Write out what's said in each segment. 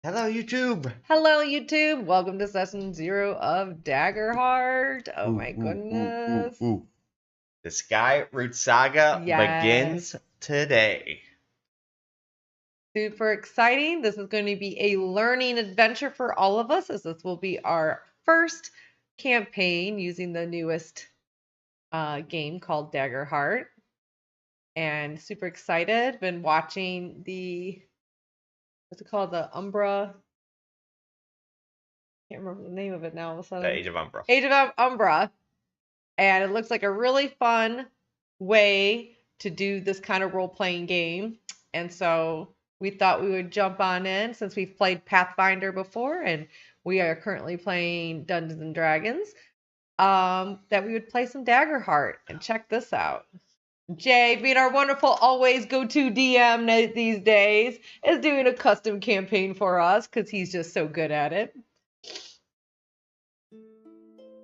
Hello, YouTube. Hello, YouTube. Welcome to session 0 of Daggerheart. Oh Ooh, my ooh, ooh, ooh, goodness. ooh. The Skyroot Saga Yes. begins today. Super exciting. This is going to be a learning adventure for all of us, as this will be our first campaign using the newest game called Daggerheart. And super excited. Been watching what's it called? The Umbra. Can't remember the name of it now all of a sudden. The Age of Umbra. Age of Umbra. And it looks like a really fun way to do this kind of role-playing game. And so we thought we would jump on in since we've played Pathfinder before and we are currently playing Dungeons and Dragons, that we would play some Daggerheart and check this out. Jay, being our wonderful always go-to DM these days, is doing a custom campaign for us because he's just so good at it.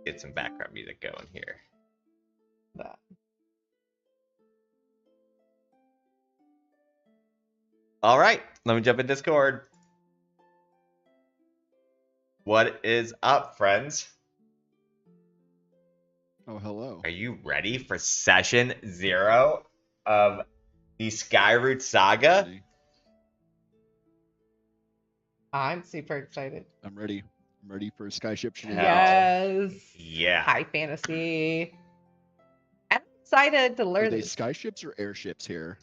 Get some background music going here. All right, let me jump in Discord. What is up, friends? Oh, hello. Are you ready for session 0 of the Skyroot Saga? I'm super excited. I'm ready. I'm ready for Skyship Yes. Yeah. High fantasy. I'm excited to learn. Are they skyships or airships here?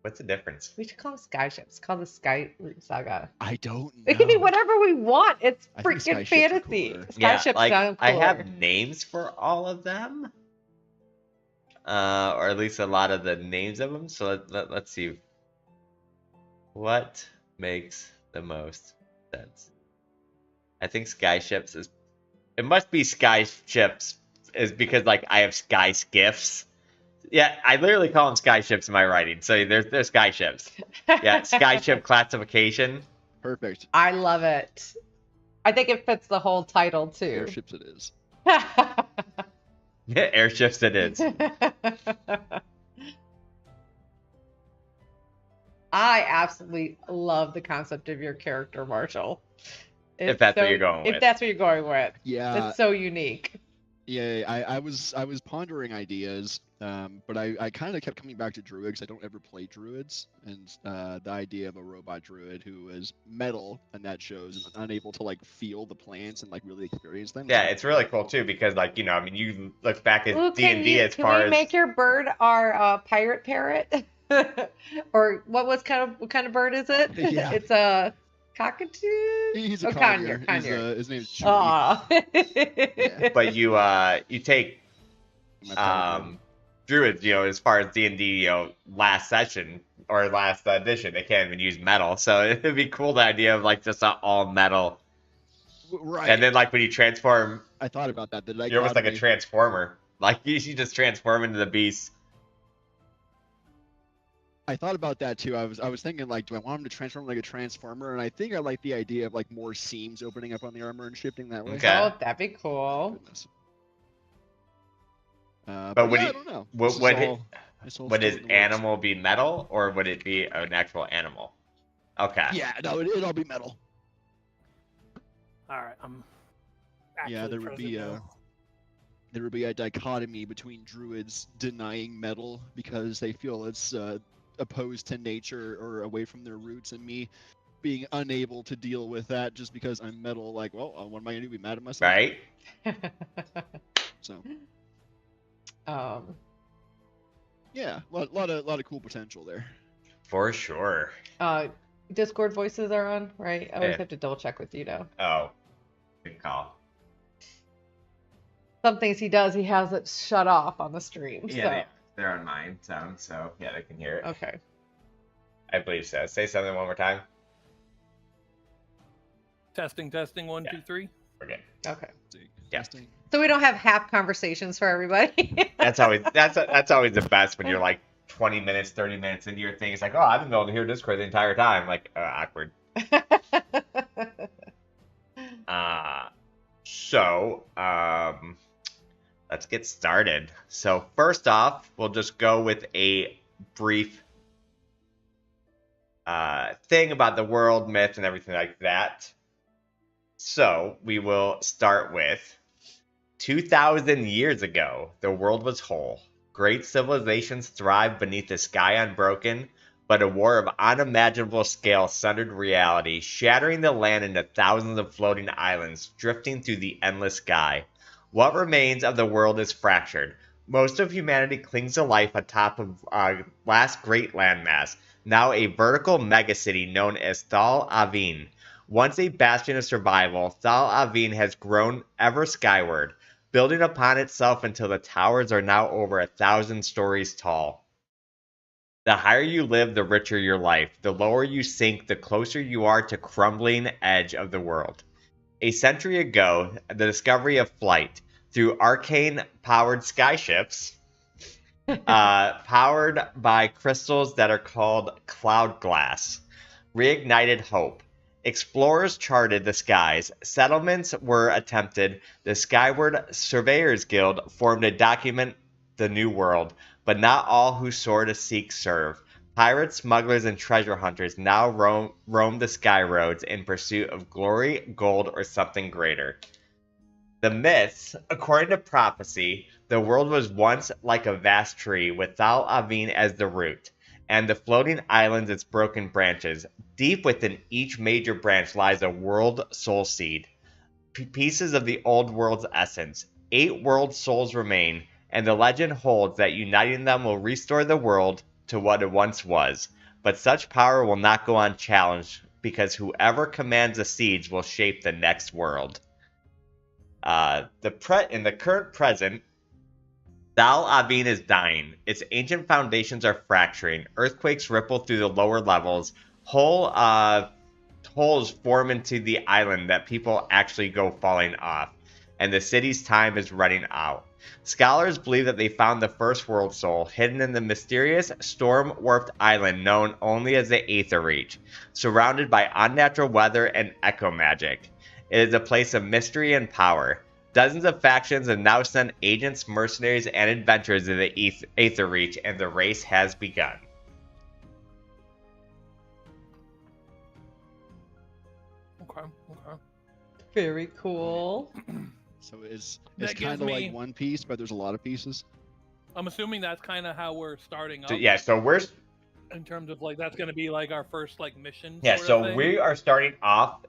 What's the difference? We should call them skyships. It's called the Skyroot Saga. I don't know. It can be whatever we want. It's I think freaking skyships fantasy. are cooler. Skyships like, sound I cooler. have names for all of them. Or at least a lot of the names of them. So let's see. What makes the most sense? I think skyships is... It must be skyships is because, like, I have sky skiffs. Yeah, I literally call them skyships in my writing. So they're skyships. Yeah, skyship classification. Perfect. I love it. I think it fits the whole title, too. Airships it is. Yeah, airships it is. I absolutely love the concept of your character, Marshall. If that's what you're going with. If that's what you're going with. Yeah. It's so unique. Yeah, I was pondering ideas, but I kind of kept coming back to druids. I don't ever play druids, and the idea of a robot druid who is metal and that shows and unable to like feel the plants and like really experience them. Yeah, it's really cool too because, like, you know, I mean, you look back at D&D as far as... Can we make your bird our pirate parrot? Or what kind of bird is it? Yeah. It's a cockatoo. He's a conure. His name's Chewie. Yeah. But you take druids, you know, as far as D&D, you know, last session or last edition, they can't even use metal, so it'd be cool, the idea of like just all metal. Right. And then, like, when you transform, I thought about that. you're almost like a transformer. Like, you just transform into the beast. I thought about that too. I was thinking, like, do I want him to transform like a transformer? And I think I like the idea of like more seams opening up on the armor and shifting that way. Okay. Oh, that'd be cool. Goodness. But would yeah, he, I don't know. would his animal be metal, or would it be an actual animal? Okay. Yeah, no, it'll all be metal. All right, I'm. Yeah, there would be a dichotomy between druids denying metal because they feel it's opposed to nature or away from their roots, and me being unable to deal with that just because I'm metal. Like, well, what am I gonna do? Be mad at myself? Right. So. Yeah, a lot of cool potential there. For sure. Discord voices are on, right? I always have to double check with you though. Oh, good call. Some things he does, he has it shut off on the stream. Yeah, they're on mine sound, so yeah, they can hear it. Okay. I believe so. Say something one more time. Testing, 1, 2, 3. We're good. Okay. Yeah. Testing. So we don't have half conversations for everybody. That's always the best when you're like 20 minutes, 30 minutes into your thing. It's like, oh, I've been able to hear Discord the entire time. Like, awkward. So, let's get started. So first off, we'll just go with a brief thing about the world, myth, and everything like that. So we will start with 2,000 years ago, the world was whole. Great civilizations thrived beneath a sky unbroken, but a war of unimaginable scale sundered reality, shattering the land into thousands of floating islands drifting through the endless sky. What remains of the world is fractured. Most of humanity clings to life atop of our last great landmass, now a vertical megacity known as Thal Avin. Once a bastion of survival, Thal Avin has grown ever skyward, building upon itself until the towers are now over 1,000 stories tall. The higher you live, the richer your life. The lower you sink, the closer you are to crumbling edge of the world. A century ago, the discovery of flight through arcane-powered skyships, powered by crystals that are called cloud glass, reignited hope. Explorers charted the skies, settlements were attempted, the Skyward Surveyors Guild formed to document the new world, but not all who soar to seek serve. Pirates, smugglers, and treasure hunters now roam the sky roads in pursuit of glory, gold, or something greater. The myths, according to prophecy, the world was once like a vast tree with Thal Avin as the root, and the floating islands its broken branches. Deep within each major branch lies a world soul seed, pieces of the old world's essence. 8 world souls remain, and the legend holds that uniting them will restore the world to what it once was. But such power will not go unchallenged, because whoever commands the seeds will shape the next world. In the current present, Thal Avin is dying. Its ancient foundations are fracturing. Earthquakes ripple through the lower levels. Holes form into the island that people actually go falling off. And the city's time is running out. Scholars believe that they found the first world soul, hidden in the mysterious, storm-warped island known only as the Aether Reach, surrounded by unnatural weather and echo magic. It is a place of mystery and power. Dozens of factions have now sent agents, mercenaries, and adventurers to the Aether Reach, and the race has begun. Okay. Very cool. So it's That kind gives of me- like one piece, but there's a lot of pieces. I'm assuming that's kind of how we're starting up. So we're In terms of like that's going to be like our first like mission. Yeah, sort of so thing. we are starting off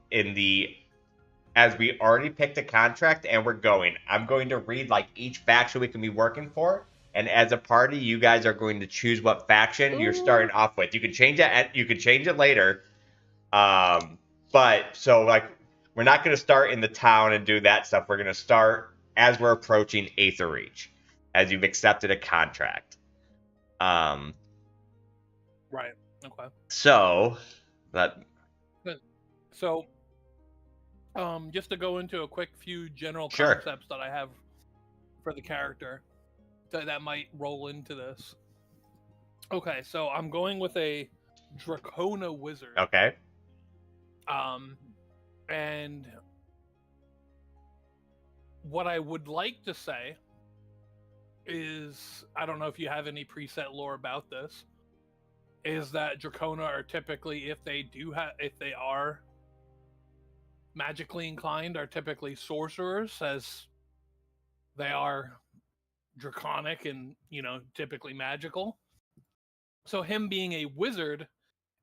as we already picked a contract and we're going. I'm going to read like each faction we can be working for, and as a party, you guys are going to choose what faction you're starting off with. You can change it later. But so like we're not going to start in the town and do that stuff. We're going to start as we're approaching Aether Reach, as you've accepted a contract. Right. Okay. So So, just to go into a quick few general Sure. concepts that I have for the character that might roll into this. Okay, so I'm going with a Dracona wizard. okay. And what I would like to say is, I don't know if you have any preset lore about this, is that Dracona are typically, if they are magically inclined, are typically sorcerers, as they are draconic and, typically magical. So him being a wizard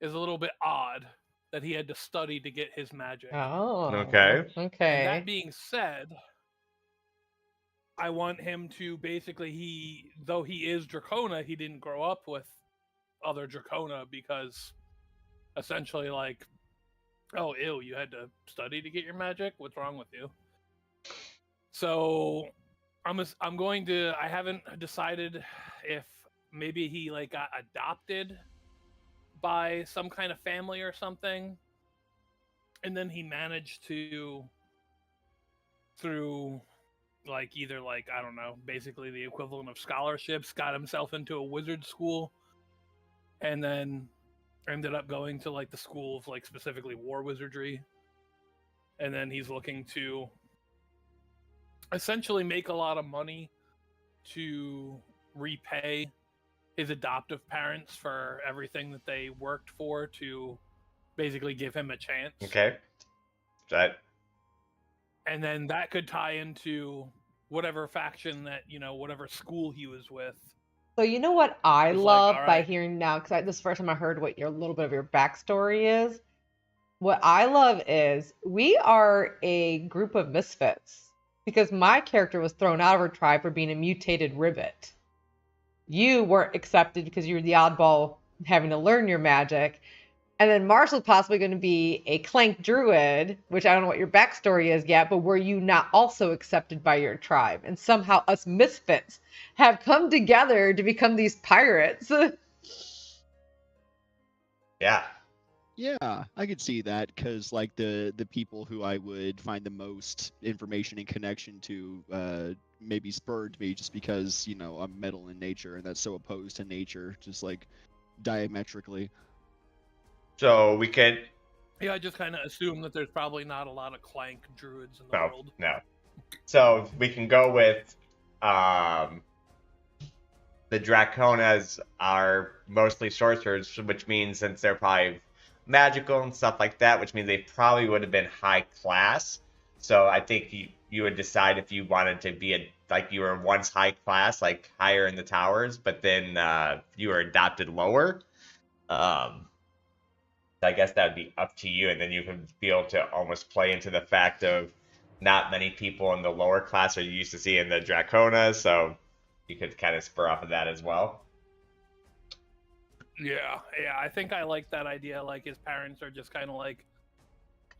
is a little bit odd that he had to study to get his magic. Oh. Okay. Okay. And that being said, I want him to basically, though he is Dracona, he didn't grow up with other Dracona, because essentially, like, oh, ew, you had to study to get your magic? What's wrong with you? So I haven't decided if maybe he like got adopted by some kind of family or something, and then he managed to, through like either like, I don't know, basically the equivalent of scholarships, got himself into a wizard school, and then ended up going to like the school of like specifically war wizardry, and then he's looking to essentially make a lot of money to repay his adoptive parents for everything that they worked for to basically give him a chance. Okay. That. And then that could tie into whatever faction that, whatever school he was with. So you know what I It's love like, all by right. hearing now, because this is the first time I heard what a little bit of your backstory is. What I love is we are a group of misfits, because my character was thrown out of her tribe for being a mutated ribbit. You weren't accepted because you were the oddball having to learn your magic. And then Marshall's possibly going to be a clank druid, which I don't know what your backstory is yet, but were you not also accepted by your tribe? And somehow us misfits have come together to become these pirates. Yeah. Yeah, I could see that, because like the people who I would find the most information and connection to maybe spurred me just because, I'm metal in nature, and that's so opposed to nature, just like diametrically. So we could. Yeah, I just kind of assume that there's probably not a lot of clank druids in the world. No. So we can go with the Draconas are mostly sorcerers, which means since they're probably magical and stuff like that, which means they probably would have been high class. So I think you would decide if you wanted to be like you were once high class, like higher in the towers, but then you were adopted lower. I guess that would be up to you, and then you can be able to almost play into the fact of not many people in the lower class are used to seeing the Draconas, so you could kind of spur off of that as well. Yeah, I think I like that idea. Like his parents are just kind of like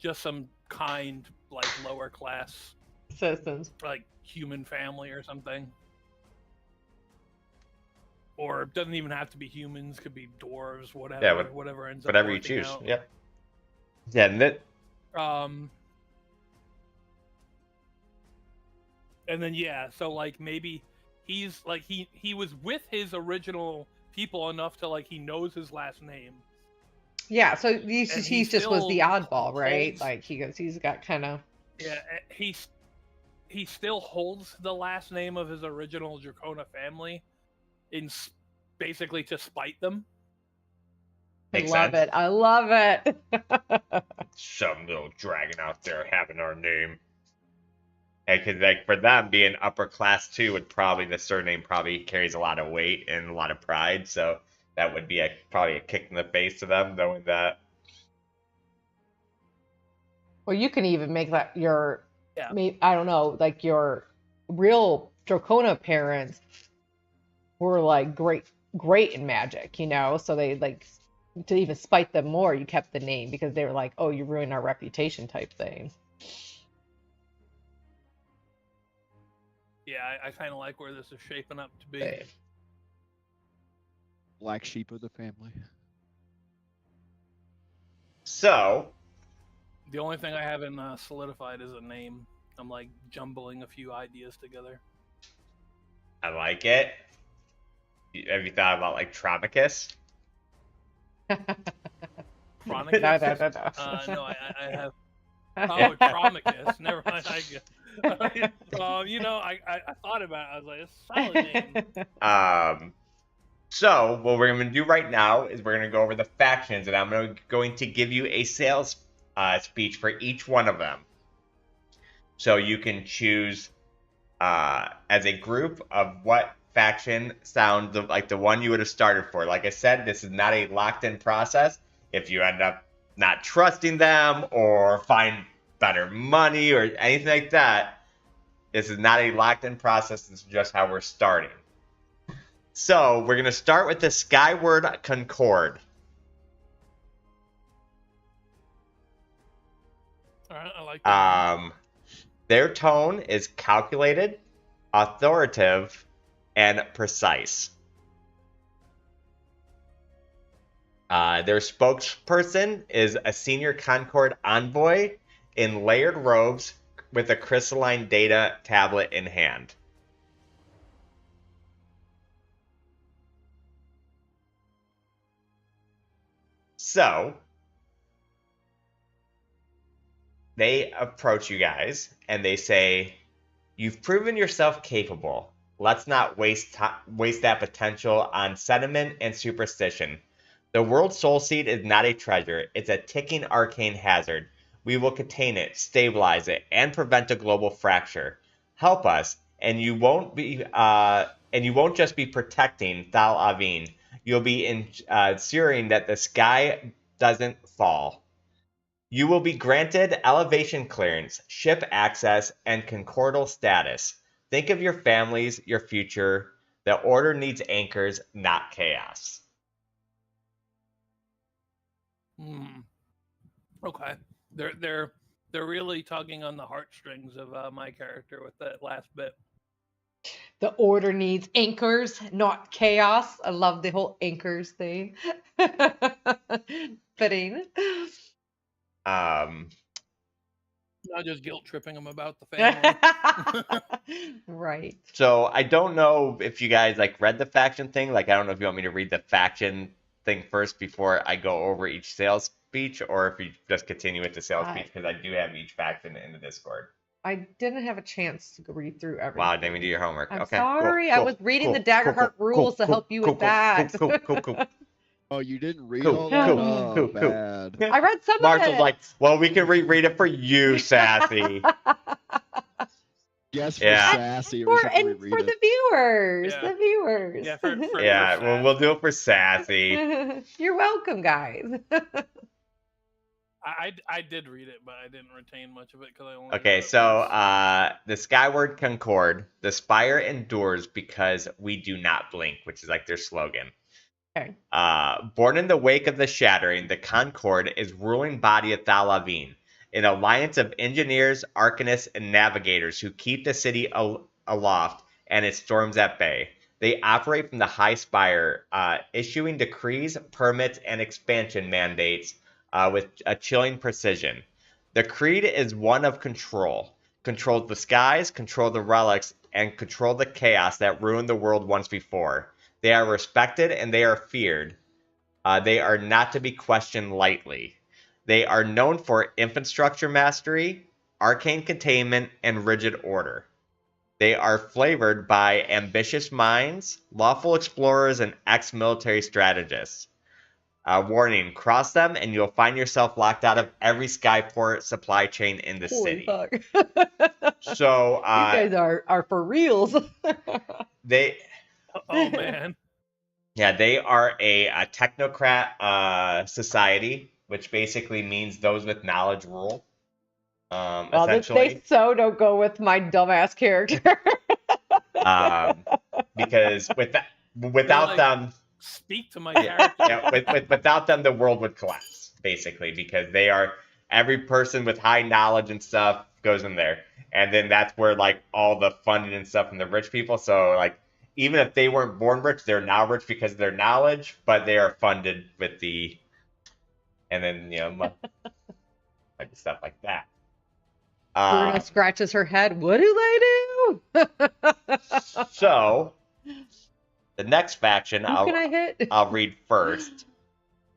just some kind, like lower class Citizens. like human family or something. Or it doesn't even have to be humans, could be dwarves, whatever. Yeah, whatever ends up whatever you working choose. out. Yep. Yeah, and then so like maybe he's like he was with his original people enough to like he knows his last name. Yeah, so he just was the oddball, right? holds- Like he's got kind of. Yeah, he still holds the last name of his original Dracona family, basically to spite them. Makes I love sense. it. I love it. Some little dragon out there having our name. Because like for them being upper class too, the surname probably carries a lot of weight and a lot of pride. So that would be probably a kick in the face to them, knowing that. Well, you can even make that your. Yeah. I don't know, like your real Dracona parents were like great in magic, so they like to even spite them more, you kept the name because they were like, oh, you ruined our reputation type thing. Yeah, I kind of like where this is shaping up to be. Right. Black sheep of the family. So The only thing I haven't solidified is a name. I'm like jumbling a few ideas together. I like it. Have you thought about like Tropicus? Chronicus? No. No, I have. Oh, Tromicus. Never mind. I thought about it. I was like, it's a solid name. So what we're going to do right now is we're going to go over the factions, and I'm going to give you a sales speech for each one of them. So you can choose as a group of what faction sounds like the one you would have started for. Like I said, this is not a locked-in process. If you end up not trusting them or find better money or anything like that, this is not a locked-in process. This is just how we're starting. So we're going to start with the Skyward Concord. All right, I like that. Their tone is calculated, authoritative, and precise. Their spokesperson is a senior Concord envoy in layered robes with a crystalline data tablet in hand. So they approach you guys and they say, "You've proven yourself capable. Let's not waste that potential on sentiment and superstition. The world soul seed is not a treasure. It's a ticking arcane hazard. We will contain it, stabilize it, and prevent a global fracture. Help us, and you won't just be protecting Thal Avin. You'll be ensuring that the sky doesn't fall. You will be granted elevation clearance, ship access, and concordal status. Think of your families, your future. The order needs anchors, not chaos. Okay. They're really tugging on the heartstrings of my character with that last bit. The order needs anchors, not chaos. I love the whole anchors thing. Fitting. Not just guilt tripping them about the family. Right. So I don't know if you guys like read the faction thing. Like I don't know if you want me to read the faction thing first before I go over each sales speech, or if you just continue with the sales speech, because I do have each faction in the Discord. I didn't have a chance to read through everything. Wow, didn't even do your homework. I'm okay, sorry. cool, I was reading the Daggerheart rules to help you with that. Cool. Oh, you didn't read all that? Oh, bad. I read some Marshall's of it. like, well, we can reread it for you, Sassy. Yes, for Yeah. Sassy. For the viewers. Yeah. The viewers. Yeah, for Yeah, well, Sassy. we'll do it for Sassy. You're welcome, guys. I did read it, but I didn't retain much of it because I only. Okay, so the Skyward Concord, the spire endures because we do not blink, which is like their slogan. Okay. Born in the wake of the shattering, the Concord is ruling body of Thal Avin, an alliance of engineers, arcanists, and navigators who keep the city aloft and its storms at bay. They operate from the high spire, issuing decrees, permits, and expansion mandates with a chilling precision. The creed is one of control. Control the skies, control the relics, and control the chaos that ruined the world once before. They are respected and they are feared. They are not to be questioned lightly. They are known for infrastructure mastery, arcane containment, and rigid order. They are flavored by ambitious minds, lawful explorers, and ex-military strategists. Warning, cross them and you'll find yourself locked out of every Skyport supply chain in the Holy city. fuck. So, you guys are for reals. they... Oh, man. Yeah, they are a technocrat society, which basically means those with knowledge rule. Well, essentially, they so don't go with my dumbass character. Because without them, speak to my character. Yeah, without them, the world would collapse. Basically, because they are every person with high knowledge and stuff goes in there, and then that's where like all the funding and stuff from the rich people. So like. Even if they weren't born rich, they're now rich because of their knowledge, but they are funded with and then, like stuff like that. Bruno scratches her head. What do they do? So, the next faction I'll read first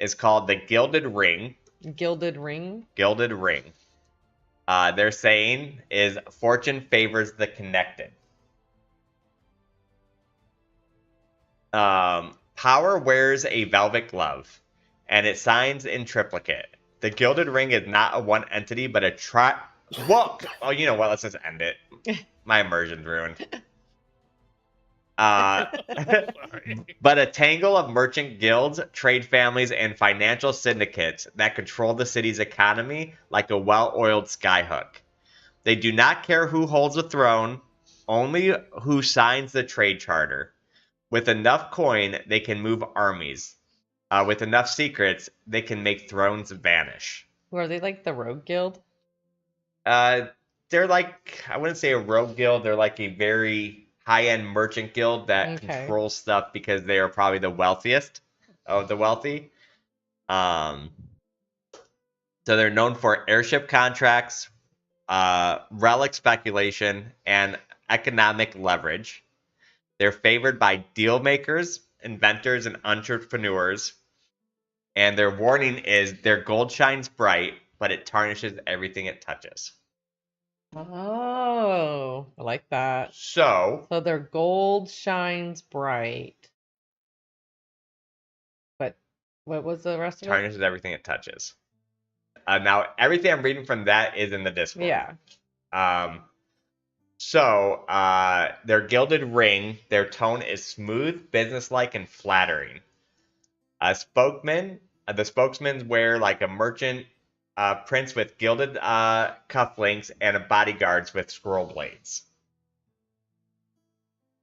is called the Gilded Ring. Gilded Ring? Gilded Ring. Their saying is, fortune favors the connected. Power wears a velvet glove, and it signs in triplicate. The Gilded Ring is not a one entity, but a Whoa! Oh, you know what? Let's just end it. My immersion's ruined. But a tangle of merchant guilds, trade families, and financial syndicates that control the city's economy like a well-oiled skyhook. They do not care who holds the throne, only who signs the trade charter. With enough coin, they can move armies. With enough secrets, they can make thrones vanish. Are they like the Rogue Guild? They're like, I wouldn't say a rogue guild. They're like a very high-end merchant guild that controls stuff because they are probably the wealthiest of the wealthy. So they're known for airship contracts, relic speculation, and economic leverage. They're favored by deal makers, inventors, and entrepreneurs. And their warning is their gold shines bright, but it tarnishes everything it touches. Oh, I like that. So their gold shines bright, but What was the rest of it? Tarnishes everything it touches. Now, everything I'm reading from that is in the Discord. Yeah. So, their gilded ring, their tone is smooth, businesslike, and flattering. The spokesmen wear like a merchant prince with gilded cufflinks and bodyguards with scroll blades.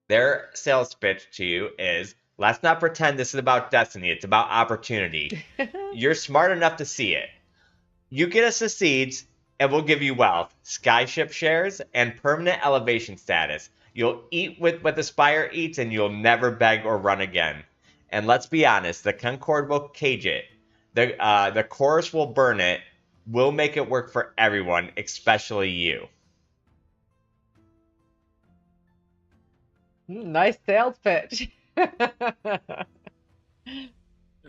Their sales pitch to you is, let's not pretend this is about destiny, it's about opportunity. You're smart enough to see it. You get us the seeds, and we'll give you wealth, skyship shares, and permanent elevation status. You'll eat with what the Spire eats, and you'll never beg or run again. And let's be honest, the Concord will cage it. The chorus will burn it. We'll make it work for everyone, especially you. Nice sales pitch. And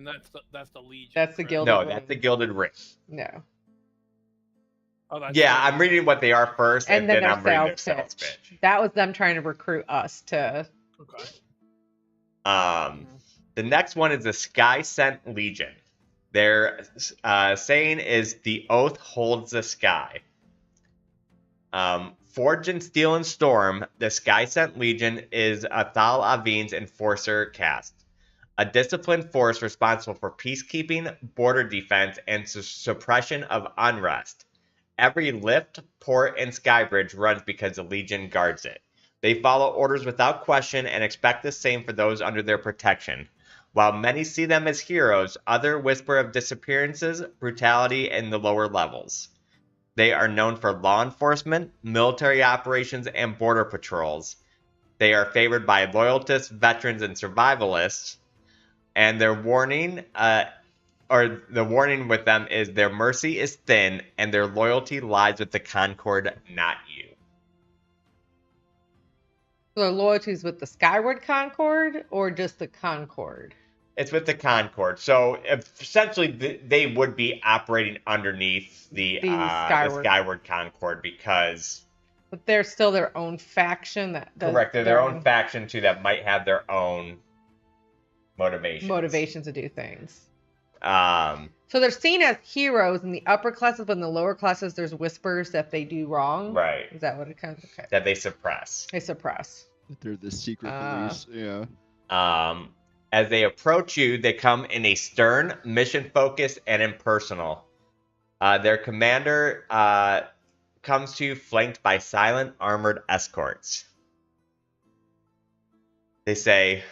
that's the Legion. That's the right? Gilded No, Ring. that's the Gilded Ring. No. Oh, that's Yeah, the- I'm reading what they are first, and then their I'm reading their sales sales pitch. pitch. That was them trying to recruit us to. Okay. The next one is the Sky Sent Legion. Their saying is, the oath holds the sky. Forged in Steel and Storm, the Sky Sent Legion is a Thal Avin's enforcer caste. A disciplined force responsible for peacekeeping, border defense, and suppression of unrest. Every lift, port, and skybridge runs because the Legion guards it. They follow orders without question and expect the same for those under their protection. While many see them as heroes, others whisper of disappearances, brutality, in the lower levels. They are known for law enforcement, military operations, and border patrols. They are favored by loyalists, veterans, and survivalists. And their warning, the warning with them is their mercy is thin, and their loyalty lies with the Concord, not you. So their loyalties with the Skyward Concord or just the Concord? It's with the Concord. So essentially, they would be operating underneath the Skyward Concord because. But they're still their own faction. Correct. They're their own faction too that might have their own motivations to do things. So they're seen as heroes in the upper classes, but in the lower classes, there's whispers that they do wrong. Right. Is that what it kind of? Okay. That they suppress. They suppress. They're the secret police. Yeah. As they approach you, they come in a stern, mission-focused, and impersonal. Their commander comes to you flanked by silent, armored escorts. They say,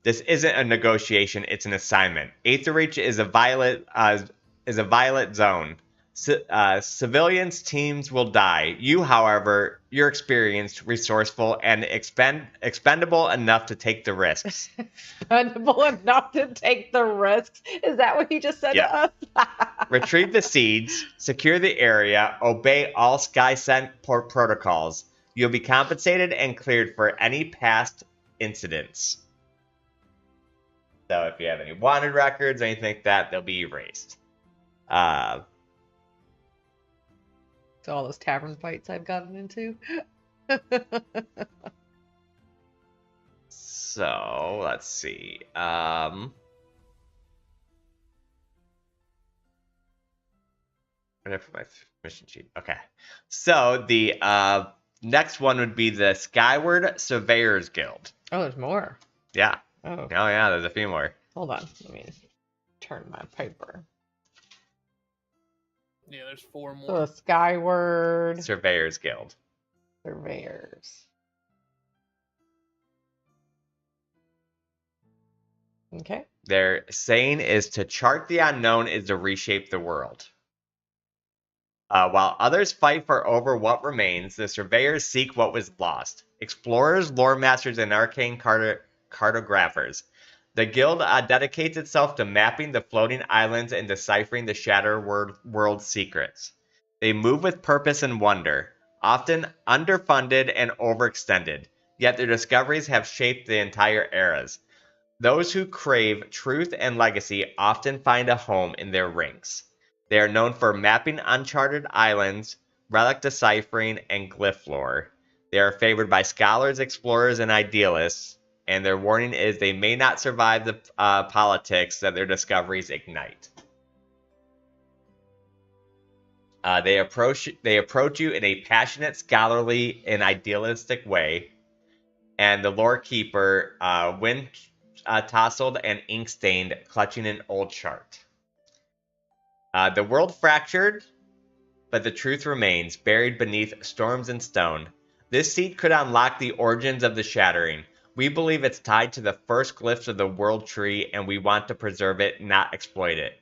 "This isn't a negotiation; it's an assignment. Aetherreach is a violet zone. Civilians' teams will die. You, however, you're experienced, resourceful, and expendable enough to take the risks." Expendable enough to take the risks? Is that what you just said to us? Retrieve the seeds, secure the area, obey all Sky Sent protocols. You'll be compensated and cleared for any past incidents. So if you have any wanted records or anything like that, they'll be erased. To all those tavern fights I've gotten into. So let's see. Where did I put my mission sheet? Okay. So the next one would be the Skyward Surveyors Guild. Oh, there's more. Yeah. Oh. Oh yeah, there's a few more. Hold on. Let me turn my paper. Yeah, there's 4 more. So the Skyward Surveyors Guild. Surveyors. Okay. Their saying is, to chart the unknown is to reshape the world. While others fight for over what remains, the surveyors seek what was lost. Explorers, lore masters, and arcane cartographers. The guild dedicates itself to mapping the floating islands and deciphering the Shatter World's secrets. They move with purpose and wonder, often underfunded and overextended, yet their discoveries have shaped the entire eras. Those who crave truth and legacy often find a home in their ranks. They are known for mapping uncharted islands, relic deciphering, and glyph lore. They are favored by scholars, explorers, and idealists. and their warning is they may not survive the politics that their discoveries ignite. They approach you in a passionate, scholarly, and idealistic way, and the lore keeper, wind tousled and ink stained, clutching an old chart. The world fractured, but the truth remains, buried beneath storms and stone. This seed could unlock the origins of the shattering. We believe it's tied to the first glyphs of the world tree, and we want to preserve it, not exploit it.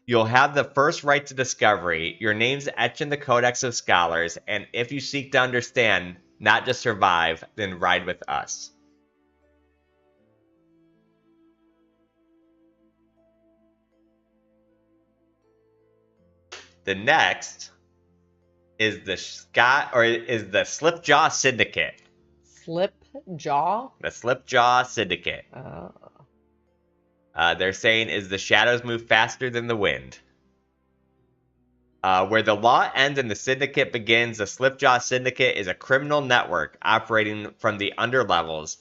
You'll have the first right to discovery, your name's etched in the Codex of Scholars, and if you seek to understand, not just survive, then ride with us. The next is the Slipjaw Syndicate. Slipjaw? The Slipjaw Syndicate. Oh. They're saying is the shadows move faster than the wind. Where the law ends and the syndicate begins, the Slipjaw Syndicate is a criminal network operating from the underlevels,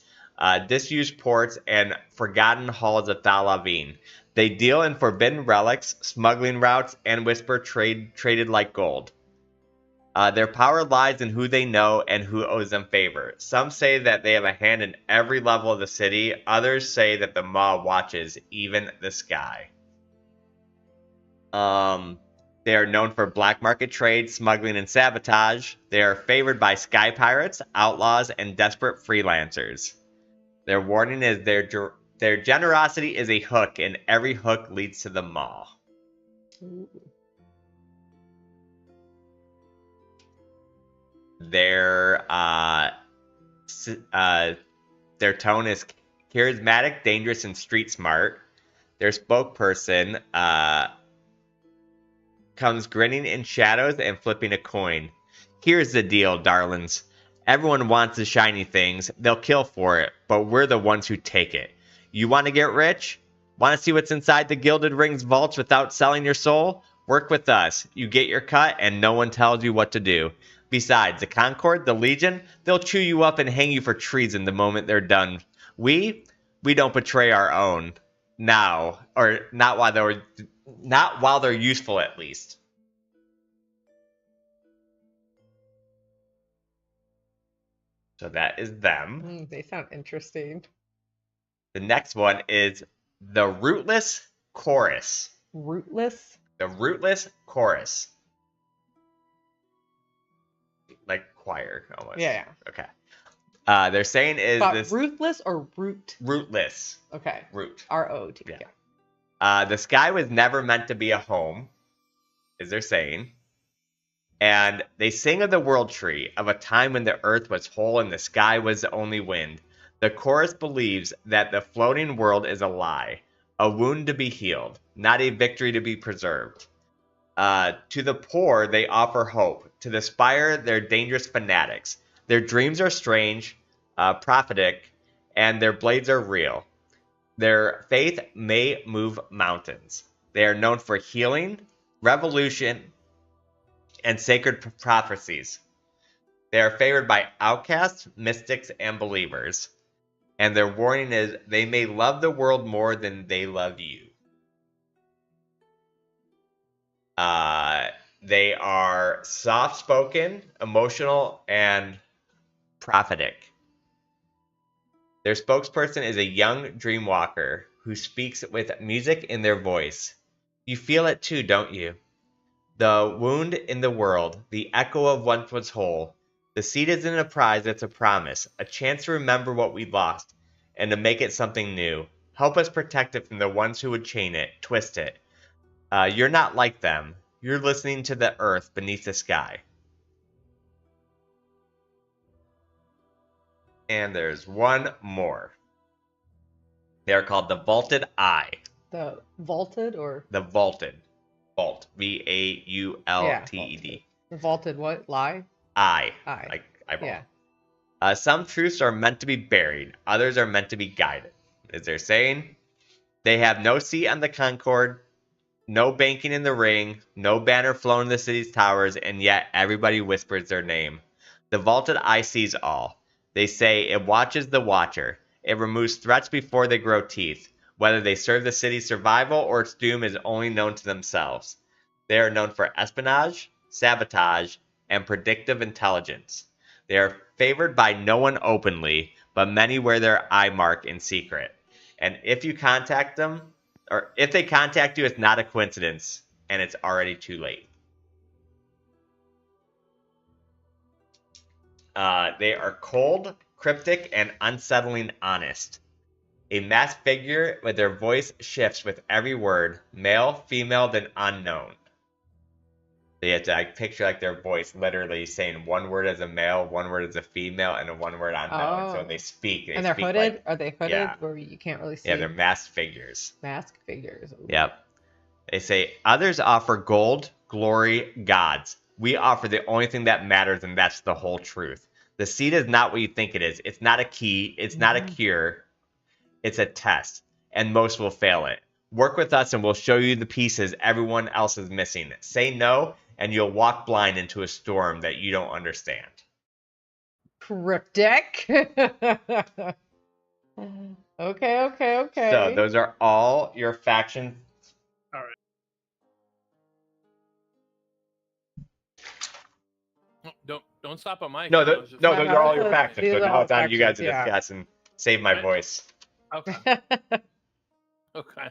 disused ports, and forgotten halls of Thalavine. They deal in forbidden relics, smuggling routes, and whisper traded like gold. Their power lies in who they know and who owes them favor. Some say that they have a hand in every level of the city. Others say that the Maw watches even the sky. They are known for black market trade, smuggling, and sabotage. They are favored by sky pirates, outlaws, and desperate freelancers. Their warning is their generosity is a hook, and every hook leads to the Maw. Ooh. Their tone is charismatic, dangerous, and street smart. Their spokesperson comes grinning in shadows and flipping a coin. Here's the deal, darlings. Everyone wants the shiny things. They'll kill for it, but we're the ones who take it. You want to get rich? Want to see what's inside the Gilded Ring's vaults without selling your soul? Work with us. You get your cut, and no one tells you what to do. Besides, the Concord, the Legion, they'll chew you up and hang you for treason the moment they're done. We don't betray our own. Now, or not while they're useful, at least. So that is them. They sound interesting. The next one is the Rootless Chorus. Rootless? The Rootless Chorus. Like choir, almost. Yeah. Okay. They're saying is this ruthless or root? Rootless. Okay. Root. R-O-T. Yeah. The sky was never meant to be a home, is they're saying. And they sing of the world tree, of a time when the earth was whole and the sky was the only wind. The chorus believes that the floating world is a lie, a wound to be healed, not a victory to be preserved. To the poor, they offer hope. To the spire, they're dangerous fanatics. Their dreams are strange, prophetic, and their blades are real. Their faith may move mountains. They are known for healing, revolution, and sacred prophecies. They are favored by outcasts, mystics, and believers. And their warning is they may love the world more than they love you. They are soft-spoken, emotional, and prophetic. Their spokesperson is a young dreamwalker who speaks with music in their voice. You feel it too, don't you? The wound in the world, the echo of what was whole. The seed isn't a prize, it's a promise, a chance to remember what we lost, and to make it something new. Help us protect it from the ones who would chain it, twist it. You're not like them. You're listening to the earth beneath the sky. And there's one more. They are called the Vaulted Eye. The vaulted or? The Vaulted. Vault. V-A-U-L-T-E-D. The vaulted what? Lie? Eye. Eye. Like eyeball. Yeah. Some truths are meant to be buried. Others are meant to be guided. As they're saying, they have no seat on the Concord, no banking in the ring, no banner flown in the city's towers, and yet everybody whispers their name. The Vaulted Eye sees all. They say it watches the watcher. It removes threats before they grow teeth. Whether they serve the city's survival or its doom is only known to themselves. They are known for espionage, sabotage, and predictive intelligence. They are favored by no one openly, but many wear their eye mark in secret. And if you contact them, or if they contact you, it's not a coincidence, and it's already too late. They are cold, cryptic, and unsettlingly honest. A masked figure with their voice shifts with every word, male, female, then unknown. So you have to picture their voice literally saying one word as a male, one word as a female, and one word unknown. So when they speak, and they're hooded. Are they hooded? Yeah. Where you can't really see. Yeah, they're masked figures. Masked figures. Ooh. Yep. They say others offer gold, glory, gods. We offer the only thing that matters, and that's the whole truth. The seed is not what you think it is. It's not a key. It's not a cure. It's a test, and most will fail it. Work with us, and we'll show you the pieces everyone else is missing. Say no, and you'll walk blind into a storm that you don't understand. Cryptic. Okay. So those are all your factions. All right. Don't stop on my. No, those are all your factions. These So are now all it's on you guys to factions, yeah. discuss and save my voice. Okay. Okay.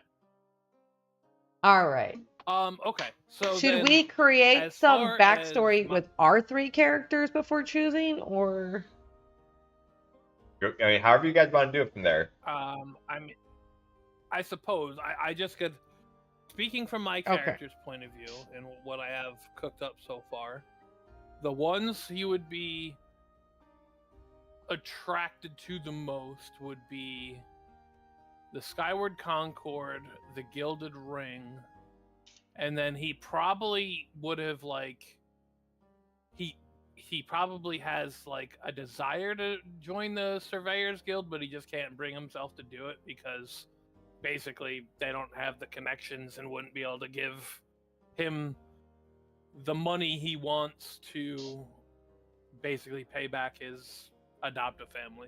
All right. Okay. So should then, we create as some far backstory as with our 3 characters before choosing, or? I mean, however you guys want to do it from there. I suppose I just could, speaking from my character's point of view and what I have cooked up so far, the ones you would be attracted to the most would be the Skyward Concord, the Gilded Ring, and then he probably would have he probably has a desire to join the Surveyors Guild, but he just can't bring himself to do it because basically they don't have the connections and wouldn't be able to give him the money he wants to basically pay back his adoptive family.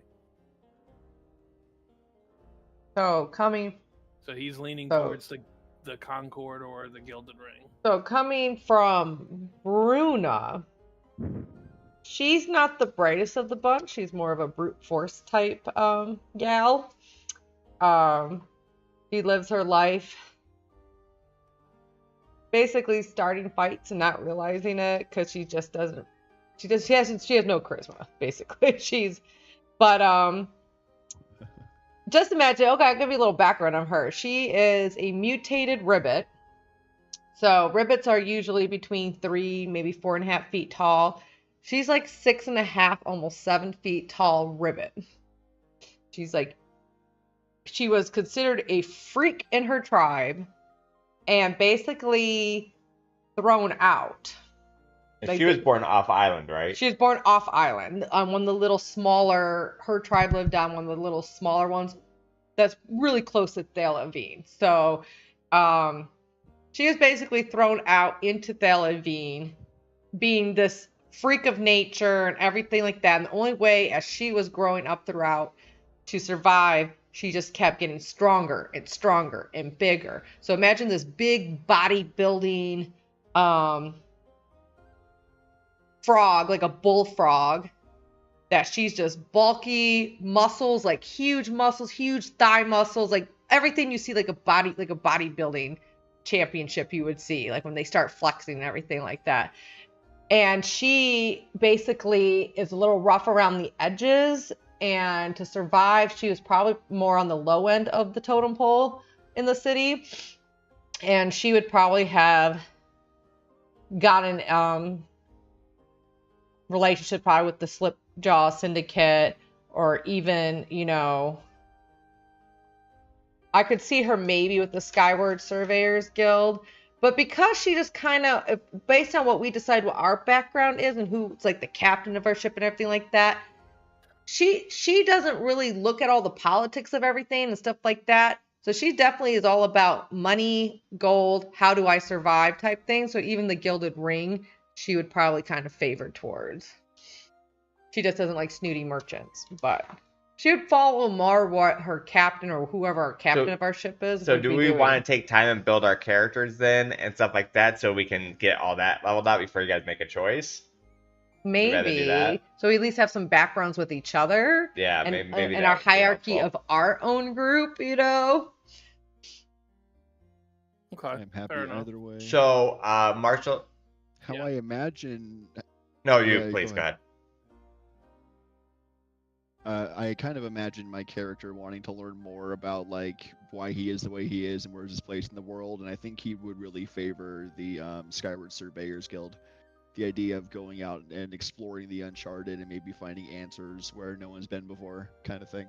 So he's leaning towards the Concord or the Gilded Ring. So coming from Bruna, she's not the brightest of the bunch. She's more of a brute force type gal. She lives her life basically starting fights and not realizing it because she just doesn't. She has no charisma basically. Just imagine. Okay, I'll give you a little background on her. She is a mutated ribbit. So ribbits are usually between 3, maybe 4.5 feet tall. She's 6.5, almost 7 feet tall ribbit. She was considered a freak in her tribe and basically thrown out. And she was born off island, right? She was born off island on one of the little smaller, her tribe lived on one of the little smaller ones that's really close to Thalavine. So she was basically thrown out into Thalavine, being this freak of nature and everything like that. And the only way as she was growing up throughout to survive, she just kept getting stronger and stronger and bigger. So imagine this big bodybuilding frog, like a bullfrog, that she's just bulky muscles, huge muscles, huge thigh muscles, everything you see like a bodybuilding championship you would see, when they start flexing and everything like that. And she basically is a little rough around the edges, and to survive she was probably more on the low end of the totem pole in the city, and she would probably have gotten relationship probably with the Slipjaw Syndicate, or even, I could see her maybe with the Skyward Surveyors Guild. But because she just kind of, based on what we decide what our background is and who's the captain of our ship and everything like that, she doesn't really look at all the politics of everything and stuff like that. So she definitely is all about money, gold, how do I survive type thing. So even the Gilded Ring, she would probably kind of favor towards. She just doesn't like snooty merchants, but She would follow more what her captain or whoever our captain of our ship is. So would do be we doing. want to take time and build our characters then and stuff like that so we can get all that leveled out before you guys make a choice? rather do that? Maybe. So we at least have some backgrounds with each other. Yeah, and, maybe and that our would be hierarchy helpful. of our own group, you know? Okay. I'm happy fair enough. either way. So, Marshall. How Yeah. I imagine. No, Yeah, please go ahead. I kind of imagine my character wanting to learn more about like why he is the way he is and where's his place in the world, and I think he would really favor the Skyroot Surveyors Guild. The idea of going out and exploring the uncharted and maybe finding answers where no one's been before, kind of thing.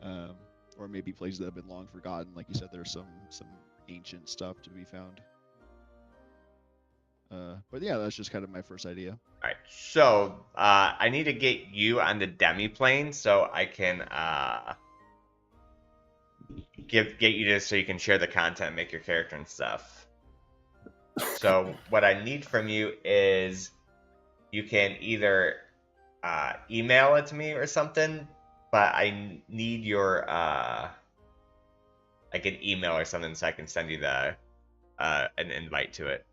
Or maybe places that have been long forgotten. Like you said, there's some ancient stuff to be found. But yeah, that's just kind of my first idea. All right. So, I need to get you on the demi plane so I can get you to so you can share the content, make your character and stuff. So, what I need from you is you can either email it to me or something, but I need your like an email or something so I can send you the an invite to it.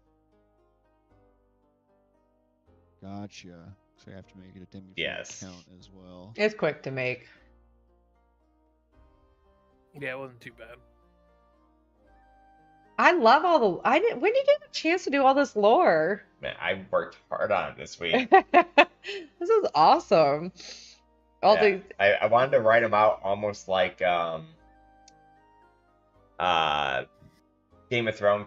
Gotcha. So I have to make it a demi Yes. account as well. It's quick to make. Yeah, it wasn't too bad. I love all the. When did you get a chance to do all this lore? Man, I worked hard on it this week. This is awesome. All Yeah, the. I wanted to write them out almost like Game of Thrones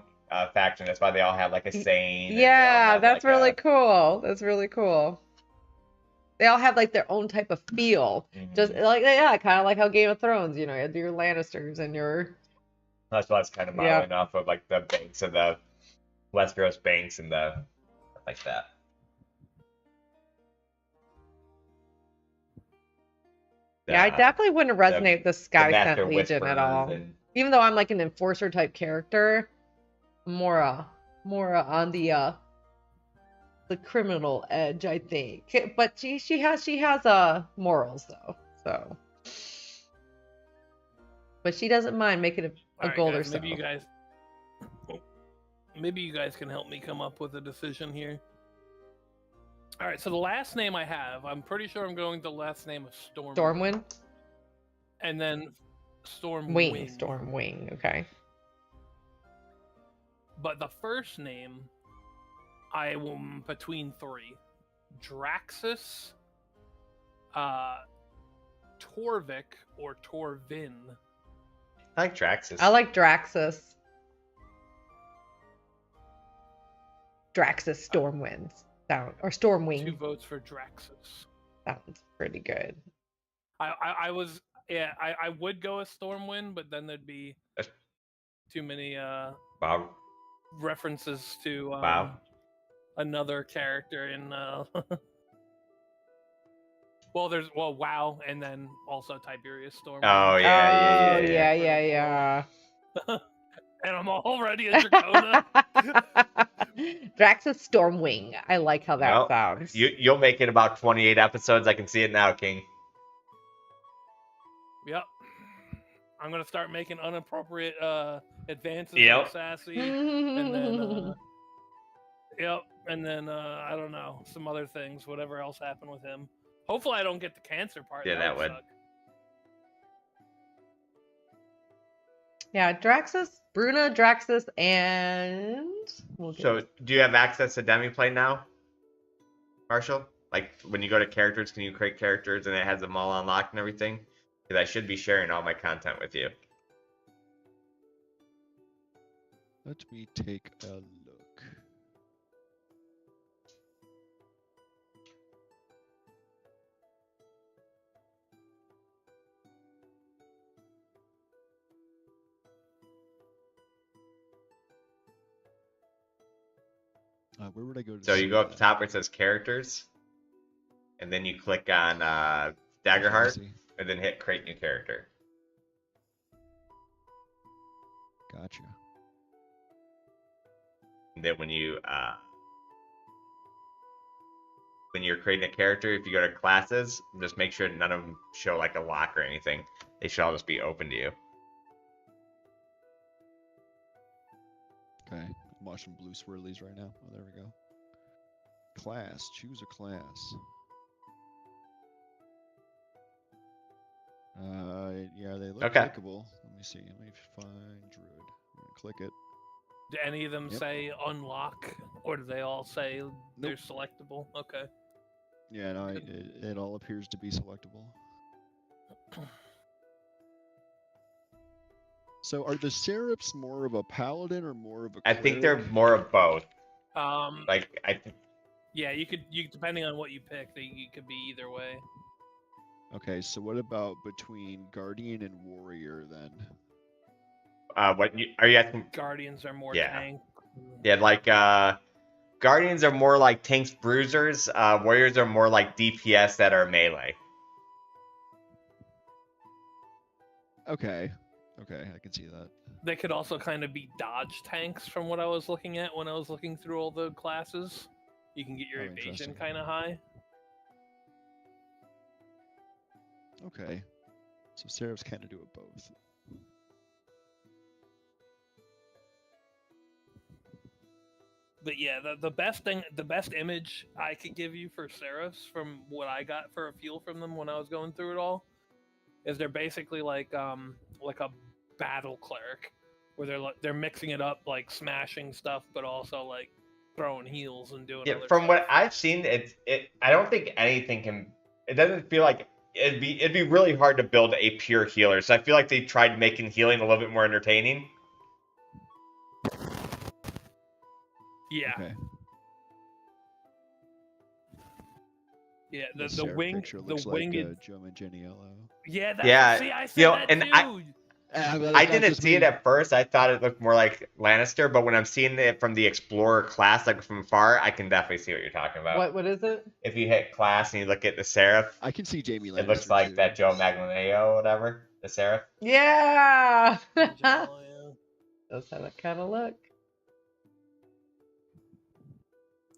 faction. That's why they all have like a saying. and they all Yeah, have, that's like, really a- cool. That's really cool. They all have like their own type of feel. Just Mhm. like, yeah, kind of like how Game of Thrones, you know, you have your Lannisters and your. That's why it's kind of Yeah. modeling off of like the banks of the Westeros banks and the like that. Yeah, I definitely wouldn't resonate with the Sky Master Scent Legion at all. Whisperers and- Even though I'm like an enforcer type character, more on the criminal edge, I think. But she has morals though, so. But she doesn't mind making a Alright, gold guys, or so. maybe you guys can help me come up with a decision here. All right, so the last name I have, I'm pretty sure I'm going the last name of Stormwind? and then Wing. Stormwing, okay. But the first name, I am between three: Draxus, Torvik, or Torvin. I like Draxus. I like Draxus. Draxus Stormwinds. Or 2 Stormwing. votes for Draxus. Sounds pretty good. I would go with Stormwind, but then there'd be too many Wow. references to Wow. another character in there's WoW and then also Tiberius Stormwind. Oh yeah. Yeah. And I'm already a Dracona. Draxus Stormwing. I like how that Well, sounds. You'll make it about 28 episodes. I can see it now, King. Yep. I'm gonna start making inappropriate advances Yep. with Sassy, and then and then I don't know, some other things, whatever else happened with him. Hopefully, I don't get the cancer part. Yeah, that would. suck. Yeah, Draxus, Bruna, Draxus, and So, do you have access to Demiplay now, Marshall? Like, when you go to characters, can you create characters and it has them all unlocked and everything? Because I should be sharing all my content with you. Let me take a look. Where would I go to So, you see go up the that? top where it says characters, and then you click on I Daggerheart, see. and then hit create new character. Gotcha. And then when you when you're creating a character, if you go to classes, just make sure none of them show like a lock or anything. They should all just be open to you. Okay, I'm watching blue swirlies right now. Oh, there we go. Class. Choose a class. Yeah, they look Okay. clickable. Let me see. Let me find Druid. I'm gonna click it. Do any of them Yep. say unlock, or do they all say they're selectable? Okay. Yeah, no, it all appears to be selectable. So, are the Seraphs more of a paladin or more of a I cleric? think they're more of both. Like I think. Yeah, you depending on what you pick, you could be either way. Okay, so what about between Guardian and Warrior then? Are you asking? Guardians are more Yeah. tank. Yeah, like Guardians are more like tanks, bruisers. Warriors are more like DPS that are melee. Okay, I can see that. They could also kind of be dodge tanks from what I was looking at when I was looking through all the classes. You can get your evasion interesting. kind of high. Okay, so Seraphs kind of do it both. But yeah, the best image I could give you for Seraphs from what I got for a feel from them when I was going through it all, is they're basically like a battle cleric, where they're mixing it up, like smashing stuff, but also like throwing heals and doing. Yeah, other from stuff. what I've seen, I don't think anything can. It doesn't feel like it'd be really hard to build a pure healer. So I feel like they tried making healing a little bit more entertaining. Yeah. Okay. Yeah, the Seraph wing, picture the looks winged. like Joe Manganiello. Yeah, Yeah, see, I said you know, that and too. I didn't see it at first. I thought it looked more like Lannister, but when I'm seeing it from the Explorer class, like from far, I can definitely see what you're talking about. What is it? If you hit class and you look at the Seraph, I can see Jamie Lannister. it looks like too. that Joe Manganiello or whatever, the Seraph. Yeah. Oh, yeah. Does have that kind of look.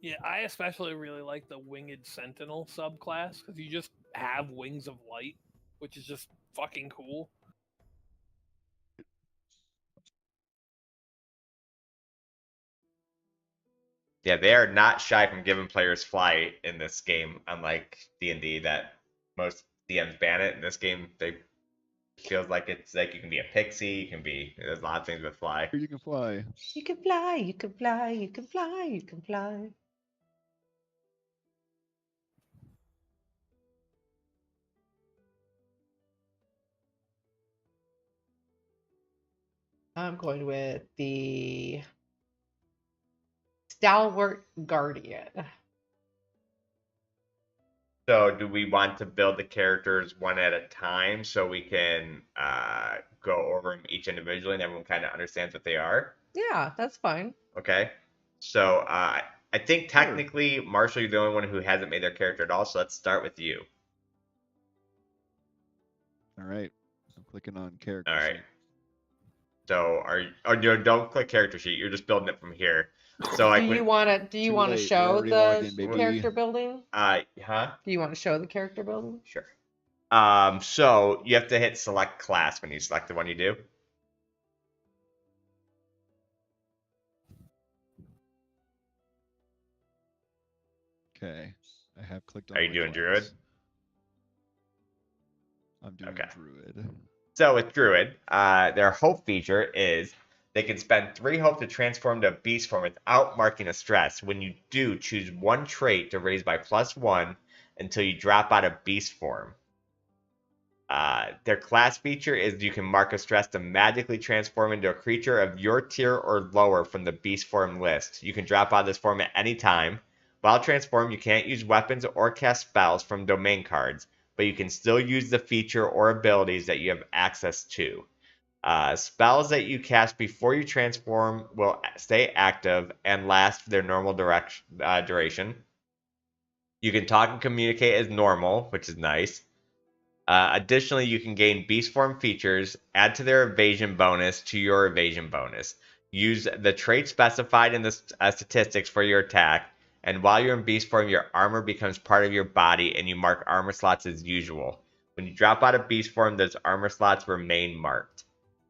Yeah, I especially really like the Winged Sentinel subclass because you just have wings of light, which is just fucking cool. Yeah, they are not shy from giving players fly in this game, unlike D&D that most DMs ban it. In this game, they feels like it's like you can be a pixie, there's a lot of things with fly. You can fly. You can fly, you can fly, you can fly, you can fly. I'm going with the Stalwart Guardian. So do we want to build the characters one at a time so we can go over them each individually and everyone kind of understands what they are? Yeah, that's fine. Okay. So I think technically, Marshall, you're the only one who hasn't made their character at all, so let's start with you. All right. I'm clicking on character. All right. sheet. So don't click character sheet. You're just building it from here. So like, do you want to late, show we're already logged in, the baby. character building? huh? Do you want to show the character building? Sure. So you have to hit select class when you select the one you do. Okay. I have clicked on Are you my doing class. Druid? I'm doing Okay. Druid. So with Druid, their hope feature is they can spend 3 hope to transform to a beast form without marking a stress. When you do, choose one trait to raise by +1 until you drop out of beast form. Their class feature is you can mark a stress to magically transform into a creature of your tier or lower from the beast form list. You can drop out of this form at any time. While transformed, you can't use weapons or cast spells from domain cards, but you can still use the feature or abilities that you have access to. Spells that you cast before you transform will stay active and last their normal duration. You can talk and communicate as normal, which is nice. Additionally, you can gain beast form features, add to their evasion bonus to your evasion bonus. Use the trait specified in the statistics for your attack, And while you're in beast form, your armor becomes part of your body, and you mark armor slots as usual. When you drop out of beast form, those armor slots remain marked.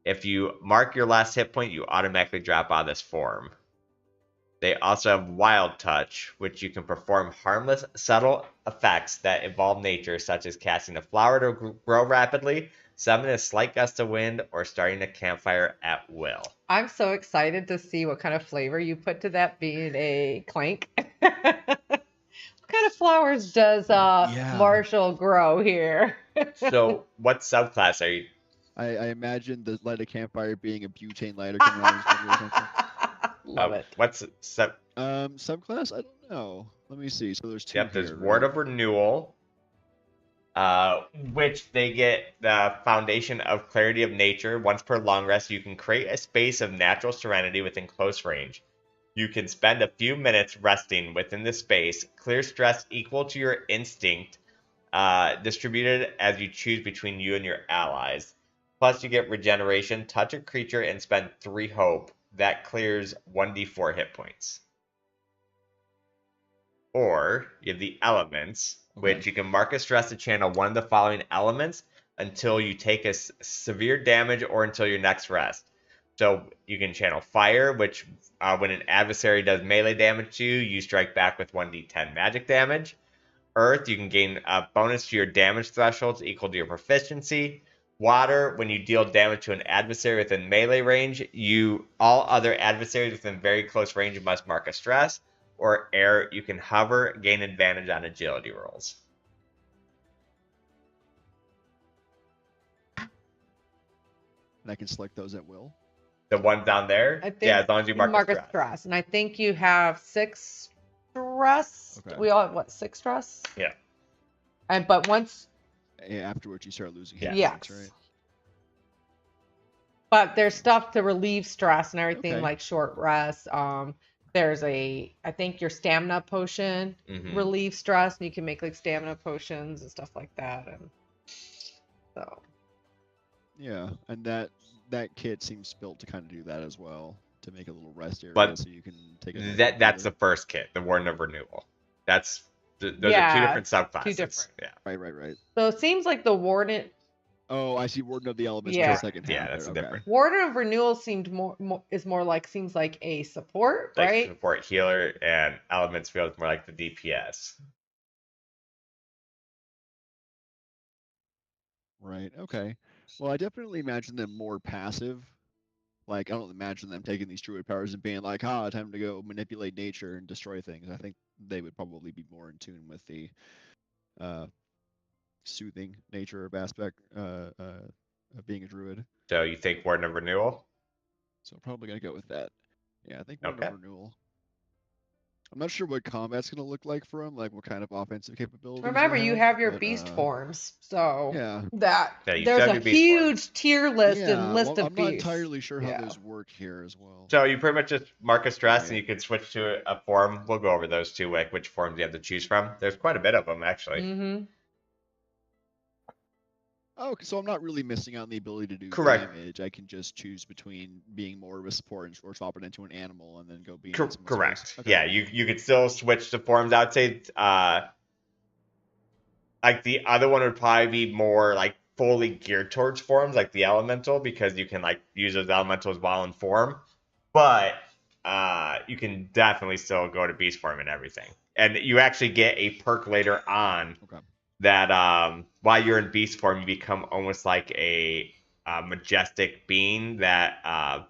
If you mark your last hit point, you automatically drop out of this form. They also have Wild Touch, which you can perform harmless, subtle effects that involve nature, such as casting a flower to grow rapidly, summon a slight gust of wind, or starting a campfire at will. I'm so excited to see what kind of flavor you put to that being a clank. What kind of flowers does Marshall grow here? So, what subclass are you? I imagine the light a campfire being a butane lighter coming out of his finger or something. Love it. What's Subclass? I don't know. Let me see. So there's two. Yep, there's here, Ward right? of Renewal, which they get the Foundation of Clarity of Nature. Once per long rest, you can create a space of natural serenity within close range. You can spend a few minutes resting within the space, clear stress equal to your instinct, distributed as you choose between you and your allies. Plus, you get regeneration, touch a creature, and spend 3 hope. That clears 1d4 hit points. Or you have the elements, which you can mark a stress to channel one of the following elements until you take a severe damage or until your next rest. So you can channel fire, which when an adversary does melee damage to you, you strike back with 1d10 magic damage. Earth, you can gain a bonus to your damage thresholds equal to your proficiency. Water, when you deal damage to an adversary within melee range, all other adversaries within very close range must mark a stress. Or air, you can hover, gain advantage on agility rolls. And I can select those at will. The one down there? I think Yeah, as long as you mark a stress. And I think you have 6 stress. Okay. We all have, what, 6 stress? Yeah. But once... Afterwards, you start losing hit Yes. points, right? But there's stuff to relieve stress and everything, Okay. like short rest. There's I think your stamina potion relieves stress, and you can make like stamina potions and stuff like that. And so, Yeah, and that kit seems built to kind of do that as well, to make a little rest area But so you can take a that's the first kit, the Warden of Renewal. Those are 2 different subclasses. 2 different. Yeah. Right. So it seems like the Warden. Oh, I see. Warden of the Elements Yeah. for the second half. Yeah, that's there. different. Warden of Renewal seems seems like a support, Like right? support healer, and Elements feels more like the DPS. Right. Okay. Well, I definitely imagine them more passive. Like, I don't imagine them taking these druid powers and being like, time to go manipulate nature and destroy things. I think they would probably be more in tune with the soothing nature of aspect of being a druid. So you think Warden of Renewal? So I'm probably going to go with that. Yeah, I think Warden of Renewal. I'm not sure what combat's going to look like for him, like what kind of offensive capabilities. Remember, you have your beast forms, so yeah. There's a huge tier list and list of I'm beasts. not entirely sure how those work here as well. So you pretty much just mark a stress, and you can switch to a form. We'll go over those 2, like which forms you have to choose from. There's quite a bit of them, actually. Mm-hmm. Oh, so I'm not really missing out on the ability to do damage. I can just choose between being more of a support or swap it into an animal and then go be correct. Okay. Yeah, you could still switch to forms. I would say like the other one would probably be more like fully geared towards forms, like the elemental, because you can like use those elementals while in form. But you can definitely still go to beast form and everything. And you actually get a perk later on. That while you're in beast form, you become almost like a majestic being that I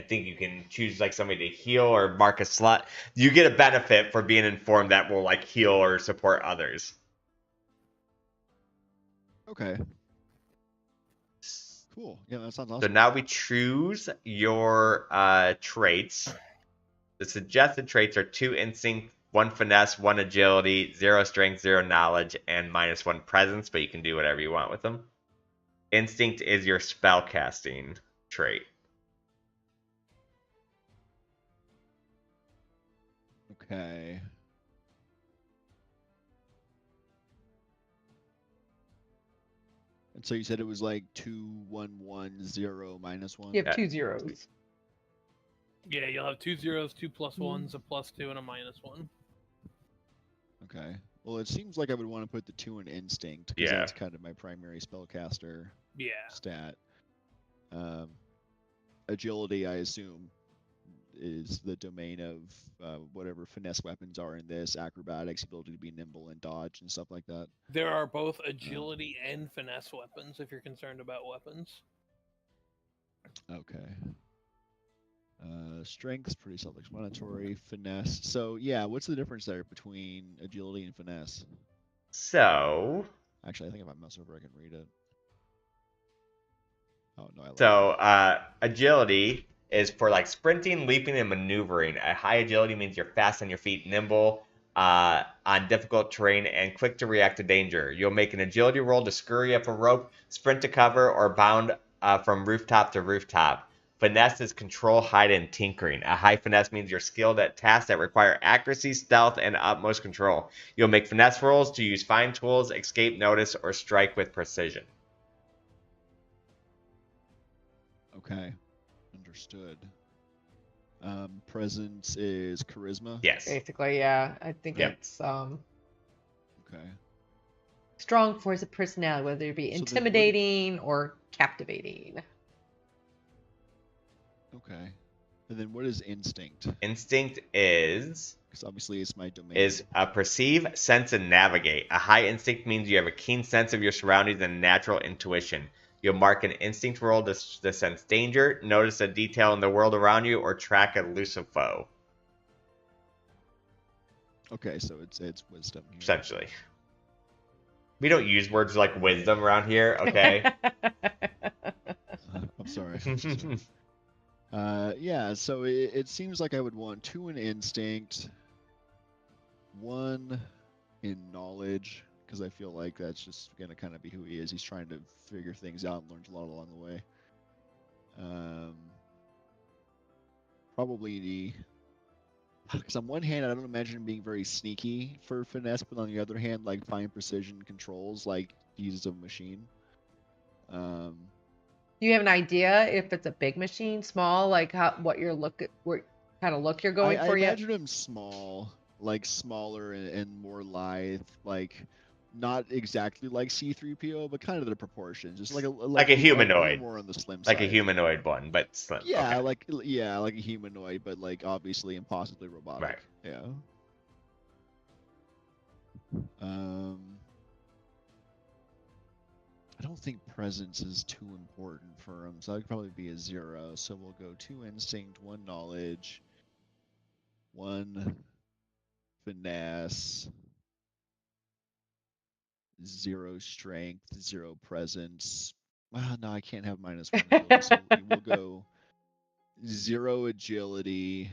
think you can choose like somebody to heal or mark a slot. You get a benefit for being in form that will like heal or support others. Okay. Cool. Yeah, that sounds awesome. So now we choose your traits. The suggested traits are 2 instinct, 1 finesse, 1 agility, 0 strength, 0 knowledge, and -1 presence, but you can do whatever you want with them. Instinct is your spellcasting trait. Okay. And so you said it was like 2, 1, 1, 0, -1? You have 2 zeros. Yeah, you'll have 2 zeros, 2 +1s, a +2, and a -1. Okay. Well, it seems like I would want to put the 2 in instinct because Yeah. that's kind of my primary spellcaster Yeah. stat. Agility, I assume, is the domain of whatever finesse weapons are in this. Acrobatics, ability to be nimble and dodge and stuff like that. There are both agility and finesse weapons if you're concerned about weapons. Okay. Strength's pretty self-explanatory. Finesse. So yeah, what's the difference there between agility and finesse? So, Actually, I think if I mouse over, I can read it. Oh no, I like so agility is for like sprinting, leaping, and maneuvering. A high agility means you're fast on your feet, nimble on difficult terrain, and quick to react to danger. You'll make an agility roll to scurry up a rope, sprint to cover, or bound from rooftop to rooftop. Finesse is control, hide, and tinkering. A high finesse means you're skilled at tasks that require accuracy, stealth, and utmost control. You'll make finesse rolls to use fine tools, escape notice, or strike with precision. Okay, understood. Presence is charisma. Yes. Basically, yeah. I think Yep. it's Okay. strong force of personality, whether it be So then what- intimidating or captivating. Okay. And then what is instinct? Instinct is Because obviously it's my domain. perceive, sense, and navigate. A high instinct means you have a keen sense of your surroundings and natural intuition. You'll mark an instinct roll to sense danger, notice a detail in the world around you, or track a elusive foe. Okay, so it's wisdom here. Essentially. We don't use words like wisdom around here, okay? I'm sorry. Yeah, so it seems like I would want 2 in instinct, 1 in knowledge, because I feel like that's just going to kind of be who he is. He's trying to figure things out and learns a lot along the way. Probably because on one hand, I don't imagine him being very sneaky for finesse, but on the other hand, like fine precision controls, like he's a machine. Do you have an idea if it's a big machine, small, like what you're what kind of look you're going for I yet? imagine him small, like smaller and more lithe, like not exactly like C-3PO, but kind of the proportions, just like Like a humanoid. more on the slim Like side. a humanoid one, but slim. Yeah, Okay. like a humanoid, but like obviously impossibly robotic. Right. Yeah. I don't think presence is too important for him, so I'd probably be a 0. So we'll go 2 instinct, 1 knowledge, 1 finesse, 0 strength, 0 presence. Well, no, I can't have -1 agility, so we'll go 0 agility.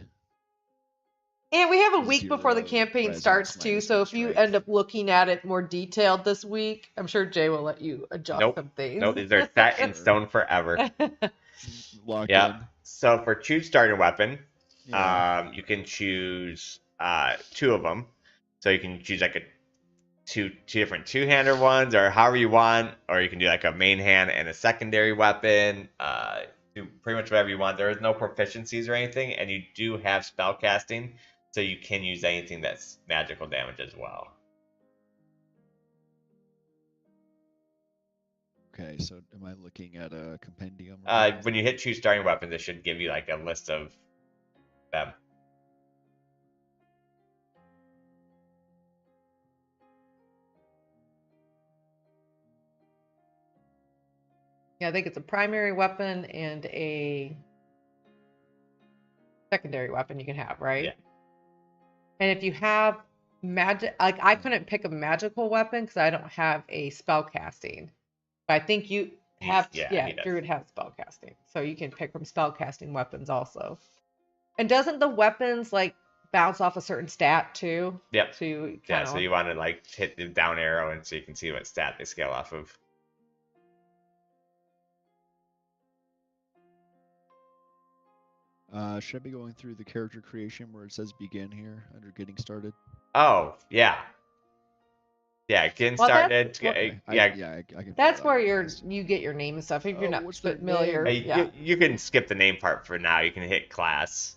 And we have a week before the 0 campaign presence, starts too, so -1 if you strength. end up looking at it more detailed this week, I'm sure Jay will let you adjust Nope. some things. Nope, these are set in Sure. stone forever. Locked Yeah. in. So for choose starting weapon, Yeah. you can choose 2 of them. So you can choose like a two different two-hander ones, or however you want, or you can do like a main hand and a secondary weapon. Do pretty much whatever you want. There is no proficiencies or anything, and you do have spell casting, so you can use anything that's magical damage as well. Okay, so am I looking at a compendium? When you hit choose starting weapons, it should give you like a list of them. Yeah, I think it's a primary weapon and a secondary weapon you can have, right? Yeah. And if you have magic, like I couldn't pick a magical weapon because I don't have a spell casting. But I think you have, he does. Druid has spell casting, so you can pick from spell casting weapons also. And doesn't the weapons like bounce off a certain stat too? Yep. So you Yeah, so you want to like hit the down arrow, and so you can see what stat they scale off of. Should I be going through the character creation where it says begin here under getting started? Oh, yeah. Yeah, getting Well, started. Okay. Yeah. I can. figure That's that where out. you get your name and stuff. If you're Oh, not what's their familiar, name? yeah. You can skip the name part for now. You can hit class.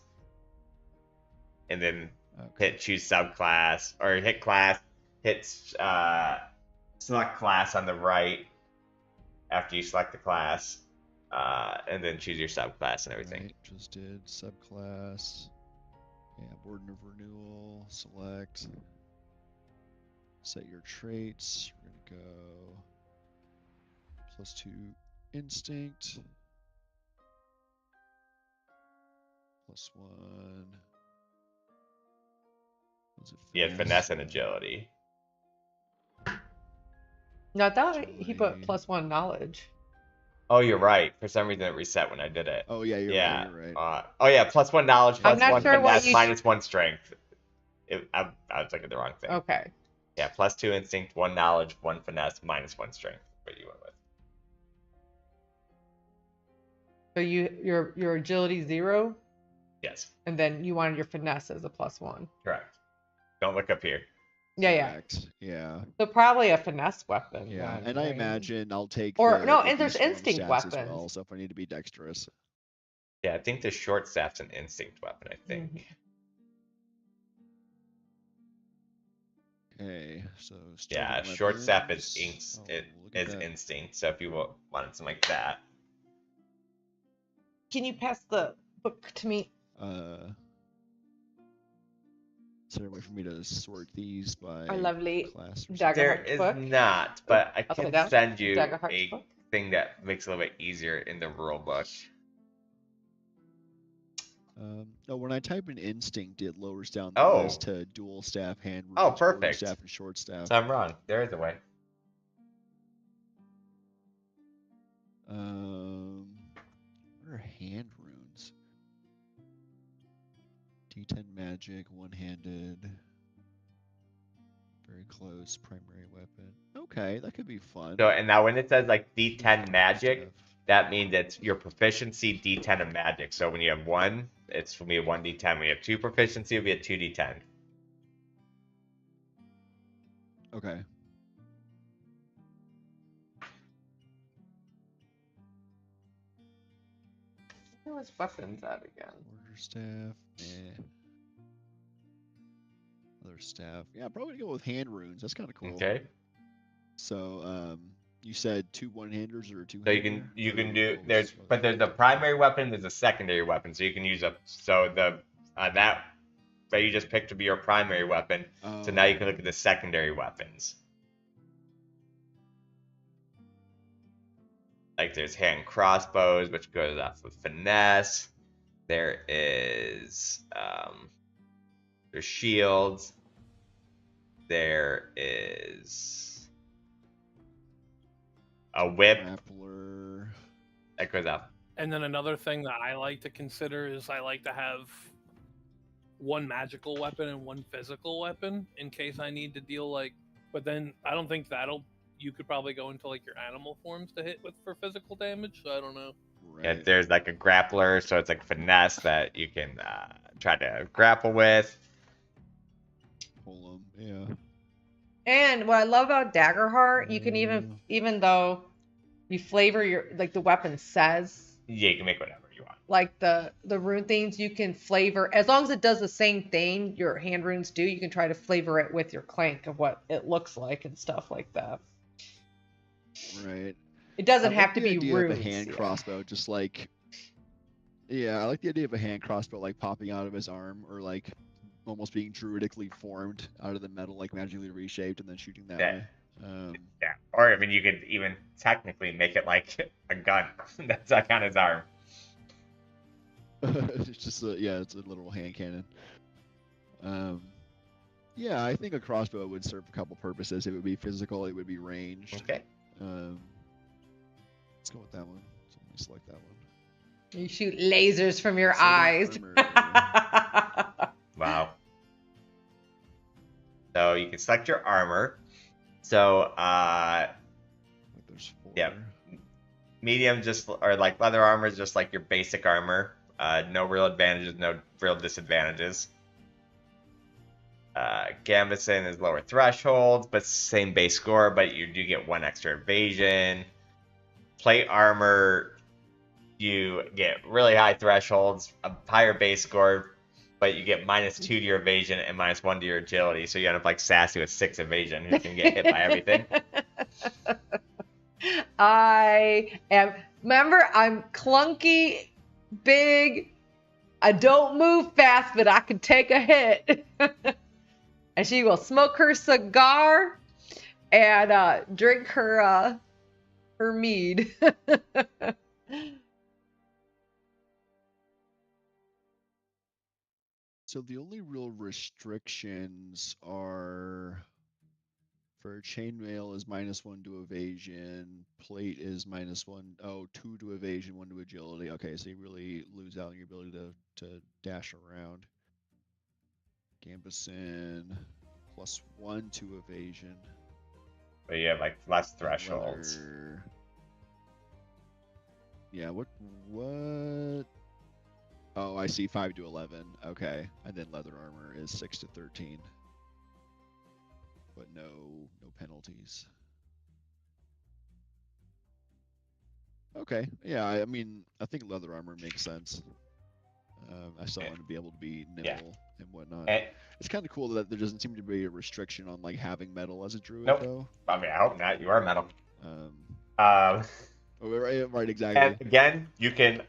and then Okay. hit choose subclass, or hit class, hit select class on the right after you select the class, and then choose your subclass and everything. Right, just did subclass. Yeah, burden of renewal. Select. Set your traits. We're gonna go +2 instinct. +1. Was it You had finesse and agility. No, I thought he put Agility. +1 knowledge. Oh, you're right. For some reason, it reset when I did it. Oh yeah, you're Yeah. right. You're right. Oh yeah, +1 knowledge, I'm plus not 1 sure what finesse, you -1 strength. I was looking at the wrong thing. Okay. Yeah, +2 instinct, 1 knowledge, 1 finesse, -1 strength. What you went with? So your agility 0, Yes, and then you wanted your finesse as a +1. correct. Don't look up here. Yeah. Correct. Yeah. So probably a finesse weapon. Yeah. then, And I right? imagine I'll take Or- the, no, the and there's beast form instinct stats as weapons. well. So if I need to be dexterous. Yeah, I think the short staff's an instinct weapon. I think. Mhm. Okay. So Yeah, starting short staff is weapons. Oh, look at that. instinct. So if you wanted something like that, Can you pass the book to me? Is there a way for me to sort these by Our lovely class? Or Daggerheart there is book. not. But I Upside can down. send you Daggerheart a book. thing that makes it a little bit easier in the rule book. No, when I type in instinct, it lowers down the Oh. list to dual staff, hand Oh, runes, quarter perfect. staff, and short staff. So I'm wrong. There is a way. What are hand runes? D10 magic, one-handed, very close, primary weapon. Okay, that could be fun. So and now when it says like D10 magic, Stuff. that means it's your proficiency D10 of magic. So when you have 1, it's going to be a 1d10. When you have 2 proficiency, it'll be a 2d10. Okay. Where was weapons at again? Quarter staff. Other staff. Yeah, I'm probably gonna go with hand runes. That's kind of cool. Okay. So, you said 2 one-handers or 2. So you can do there's a primary weapon, there's a secondary weapon. So you can use that you just picked to be your primary weapon. So now you can look at the secondary weapons. Like there's hand crossbows, which goes off with finesse. There is there's shields. There is a whip grappler. that goes up. And then another thing that I like to consider is I like to have 1 magical weapon and 1 physical weapon in case I need to deal but then I don't think you could probably go into like your animal forms to hit with for physical damage, so I don't know. Right. And there's like a grappler, so it's like finesse that you can try to grapple with. Pull 'em, yeah. And what I love about Daggerheart, you can even though you flavor your the weapon says Yeah, you can make whatever you want. like the rune things, you can flavor as long as it does the same thing your hand runes do. You can try to flavor it with your clank of what it looks like and stuff like that. Right. It doesn't I have like to the be idea of runes. a hand crossbow, just like. Yeah, I like the idea of a hand crossbow like popping out of his arm, or like almost being druidically formed out of the metal, like magically reshaped, and then shooting that Yeah. way. Yeah. Or I mean, you could even technically make it like a gun that's like on his arm. It's just it's a little hand cannon. Yeah, I think a crossbow would serve a couple purposes. It would be physical. It would be ranged. Okay. Let's go with that one. So let me select that one. You shoot lasers from your Southern eyes. armor. Wow. So you can select your armor. So There's 4. Yeah. medium or like leather armor is just like your basic armor. No real advantages, no real disadvantages. Gambeson is lower thresholds, but same base score, but you do get 1 extra evasion. Plate armor, you get really high thresholds, a higher base score, but you get -2 to your evasion and -1 to your agility. So you end up like Sassy with 6 evasion, who's gonna get hit by everything. Remember, I'm clunky, big. I don't move fast, but I can take a hit. And she will smoke her cigar and drink her mead. So the only real restrictions are for chainmail is -1 to evasion, plate is -1, 2 to evasion, 1 to agility. Okay, so you really lose out on your ability to dash around. Gambeson, +1 to evasion. But you have like less thresholds. Leather. Yeah, what? Oh, I see, 5 to 11. Okay, and then leather armor is 6 to 13. But no penalties. Okay, yeah, I mean, I think leather armor makes sense. I still want to be able to be nimble and whatnot. It's kind of cool that there doesn't seem to be a restriction on like having metal as a druid, though. I mean, I hope not. You are metal. Right, exactly. And again, you can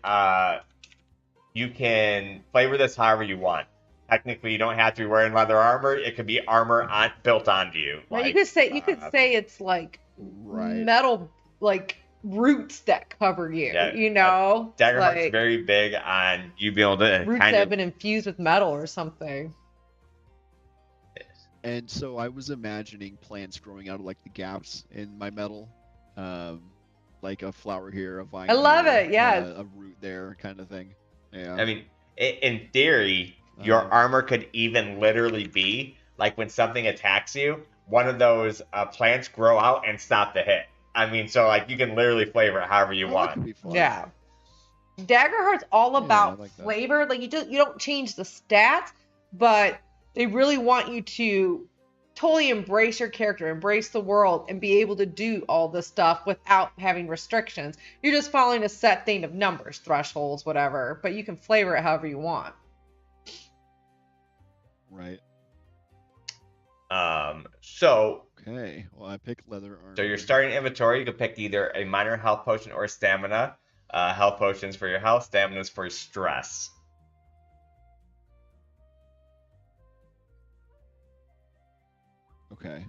flavor this however you want. Technically, you don't have to be wearing leather armor. It could be armor built onto you. Like, you could say it's like metal, like roots that cover you. Yeah, you know, Daggerheart's like, very big on you being able to roots that have been infused with metal or something. And so I was imagining plants growing out of like the gaps in my metal, like a flower here, a vine. I love here, it. Yeah, a root there, kind of thing. Yeah. I mean, in theory, your armor could even literally be like when something attacks you, one of those plants grow out and stop the hit. I mean, so like you can literally flavor it however you want. That could be fun. Yeah. Daggerheart's all about like that. flavor. Like you don't change the stats, but they really want you to totally embrace your character, embrace the world, and be able to do all this stuff without having restrictions. You're just following a set thing of numbers, thresholds, whatever, but you can flavor it however you want. Right. So Okay. Well, I picked leather armor. So your starting inventory, you can pick either a minor health potion or stamina. Health potions for your health, stamina is for stress. Okay.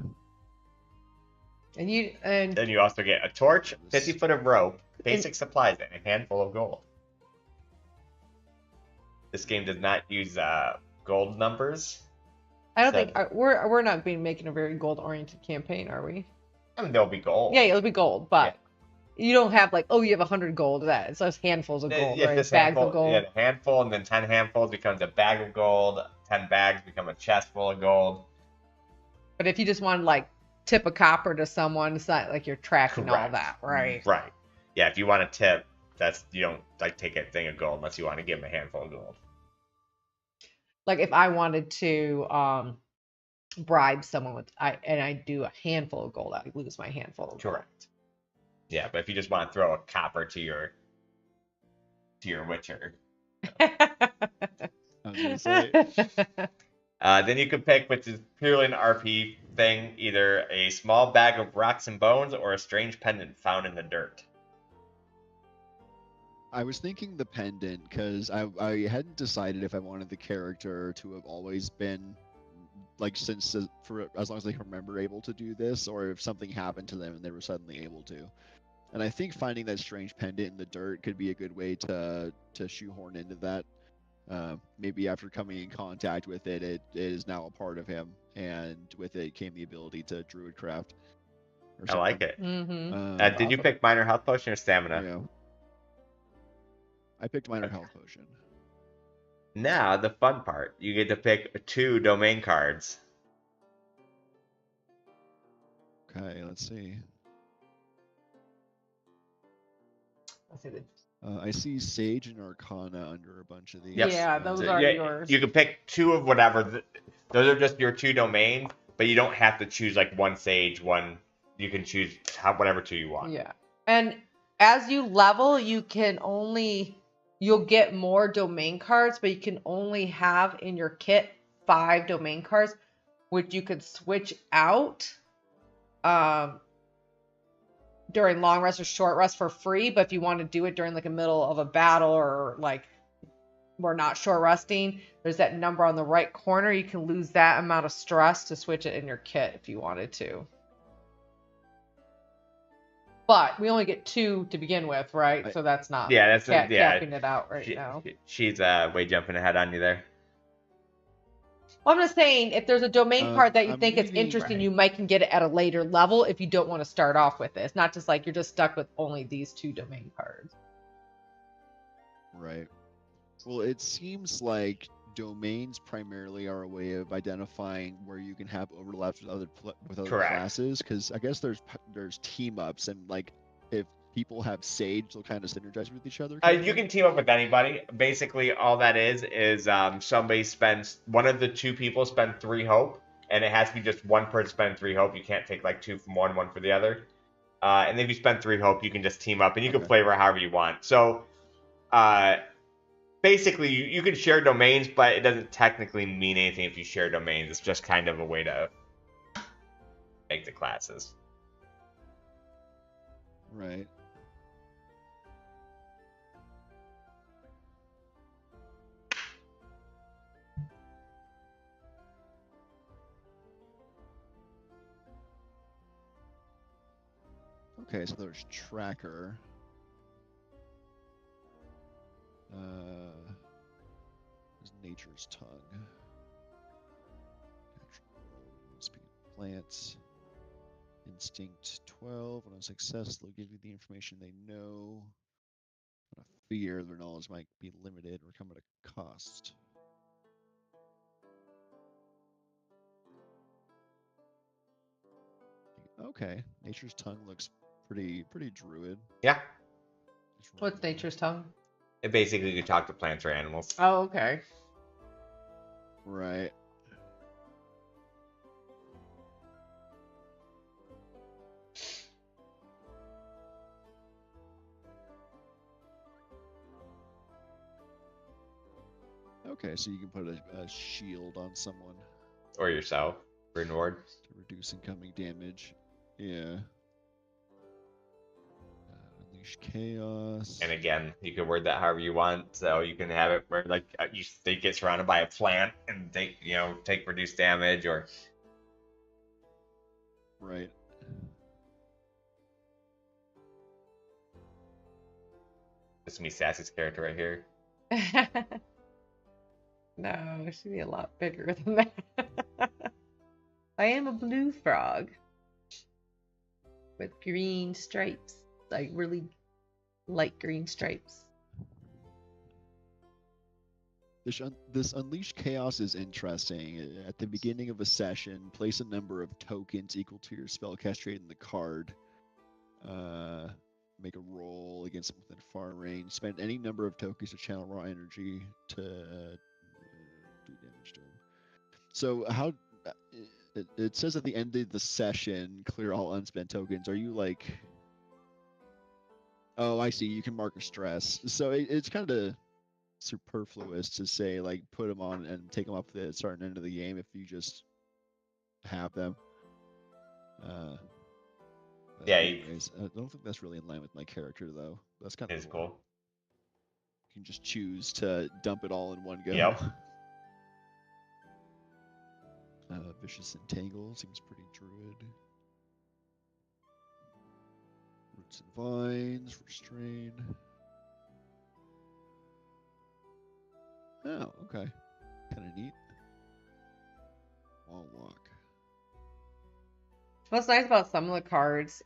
And Then you also get a torch, 50 foot of rope, basic supplies, and a handful of gold. This game does not use gold numbers. I don't think we're not making a very gold oriented campaign, are we? I mean, there'll be gold. Yeah, it'll be gold, but you don't have like, oh, you have 100 gold. It's just handfuls of gold, right? Bags of gold. Yeah, a handful, and then 10 handfuls becomes a bag of gold. 10 bags become a chest full of gold. But if you just want to like tip a copper to someone, it's not like you're tracking all that, right? Right. Yeah, if you want to tip, you don't like take a thing of gold unless you want to give them a handful of gold. Like if I wanted to bribe someone and I do a handful of gold, I lose my handful of gold. Correct. Yeah, but if you just want to throw a copper to your witcher. I was gonna say. Then you could pick, which is purely an RP thing, either a small bag of rocks and bones or a strange pendant found in the dirt. I was thinking the pendant because I hadn't decided if I wanted the character to have always been like for as long as they can remember able to do this, or if something happened to them and they were suddenly able to. And I think finding that strange pendant in the dirt could be a good way to shoehorn into that. Maybe after coming in contact with it, it is now a part of him, and with it came the ability to druidcraft. I like it. Mm-hmm. Did you pick minor health potion or stamina? Yeah. I picked minor health potion. Now, the fun part. You get to pick 2 domain cards. Okay, let's see. Let's see the... I see Sage and Arcana under a bunch of these. Yes. Yeah, those are yours. You can pick 2 of whatever. Those are just your 2 domains, but you don't have to choose like one Sage, one. You can choose whatever 2 you want. Yeah. And as you level, you can only you'll get more domain cards, but you can only have in your kit 5 domain cards, which you could switch out during long rest or short rest for free. But if you want to do it during like a middle of a battle, or like we're not short resting, there's that number on the right corner. You can lose that amount of stress to switch it in your kit if you wanted to. But we only get 2 to begin with, right? So that's not capping it out now. She's way jumping ahead on you there. Well, I'm just saying, if there's a domain card that you think is interesting, you might can get it at a later level if you don't want to start off with it. It's not just like you're just stuck with only these 2 domain cards. Right. Well, it seems like domains primarily are a way of identifying where you can have overlaps with other classes. Because I guess there's team ups, and like if people have Sage, they'll kind of synergize with each other. You can team up with anybody. Basically, all that is somebody spends, one of the 2 people spend 3 hope, and it has to be just one person spend 3 hope. You can't take like 2 from one for the other. And if you spend 3 hope, you can just team up, and you can flavor however you want. So, basically, you can share domains, but it doesn't technically mean anything if you share domains. It's just kind of a way to make the classes. Right. Okay, so there's Tracker. There's Nature's Tongue. Speaking of plants. Instinct 12. On a success, they'll give you the information they know. On a fear, their knowledge might be limited or come at a cost. Okay, Nature's Tongue looks pretty druid. Yeah. What's Nature's Tongue? It basically you talk to plants or animals. Oh, okay. Right. Okay, so you can put a shield on someone. Or yourself, for an ward. To reduce incoming damage. Yeah. Unleash Chaos. And again, you can word that however you want. So you can have it where like they get surrounded by a plant and take reduced damage, or right. This is me Sassy's character right here. No, it should be a lot bigger than that. I am a blue frog with green stripes, like really light green stripes. This Unleash Chaos is interesting. At the beginning of a session, place a number of tokens equal to your spellcast rate in the card. Make a roll against them within far range. Spend any number of tokens to channel raw energy to do damage to them. So how... It says at the end of the session, clear all unspent tokens. Are you like... Oh, I see. You can mark a stress. So it's kind of superfluous to say, like, put them on and take them off the start and end of the game if you just have them. Yeah. Anyways, I don't think that's really in line with my character, though. That's kind of cool. You can just choose to dump it all in one go. Yep. Vicious Entangle seems pretty druid. Roots and Vines, Restrain. Oh, okay. Kind of neat. Wall Walk. What's nice about some of the cards,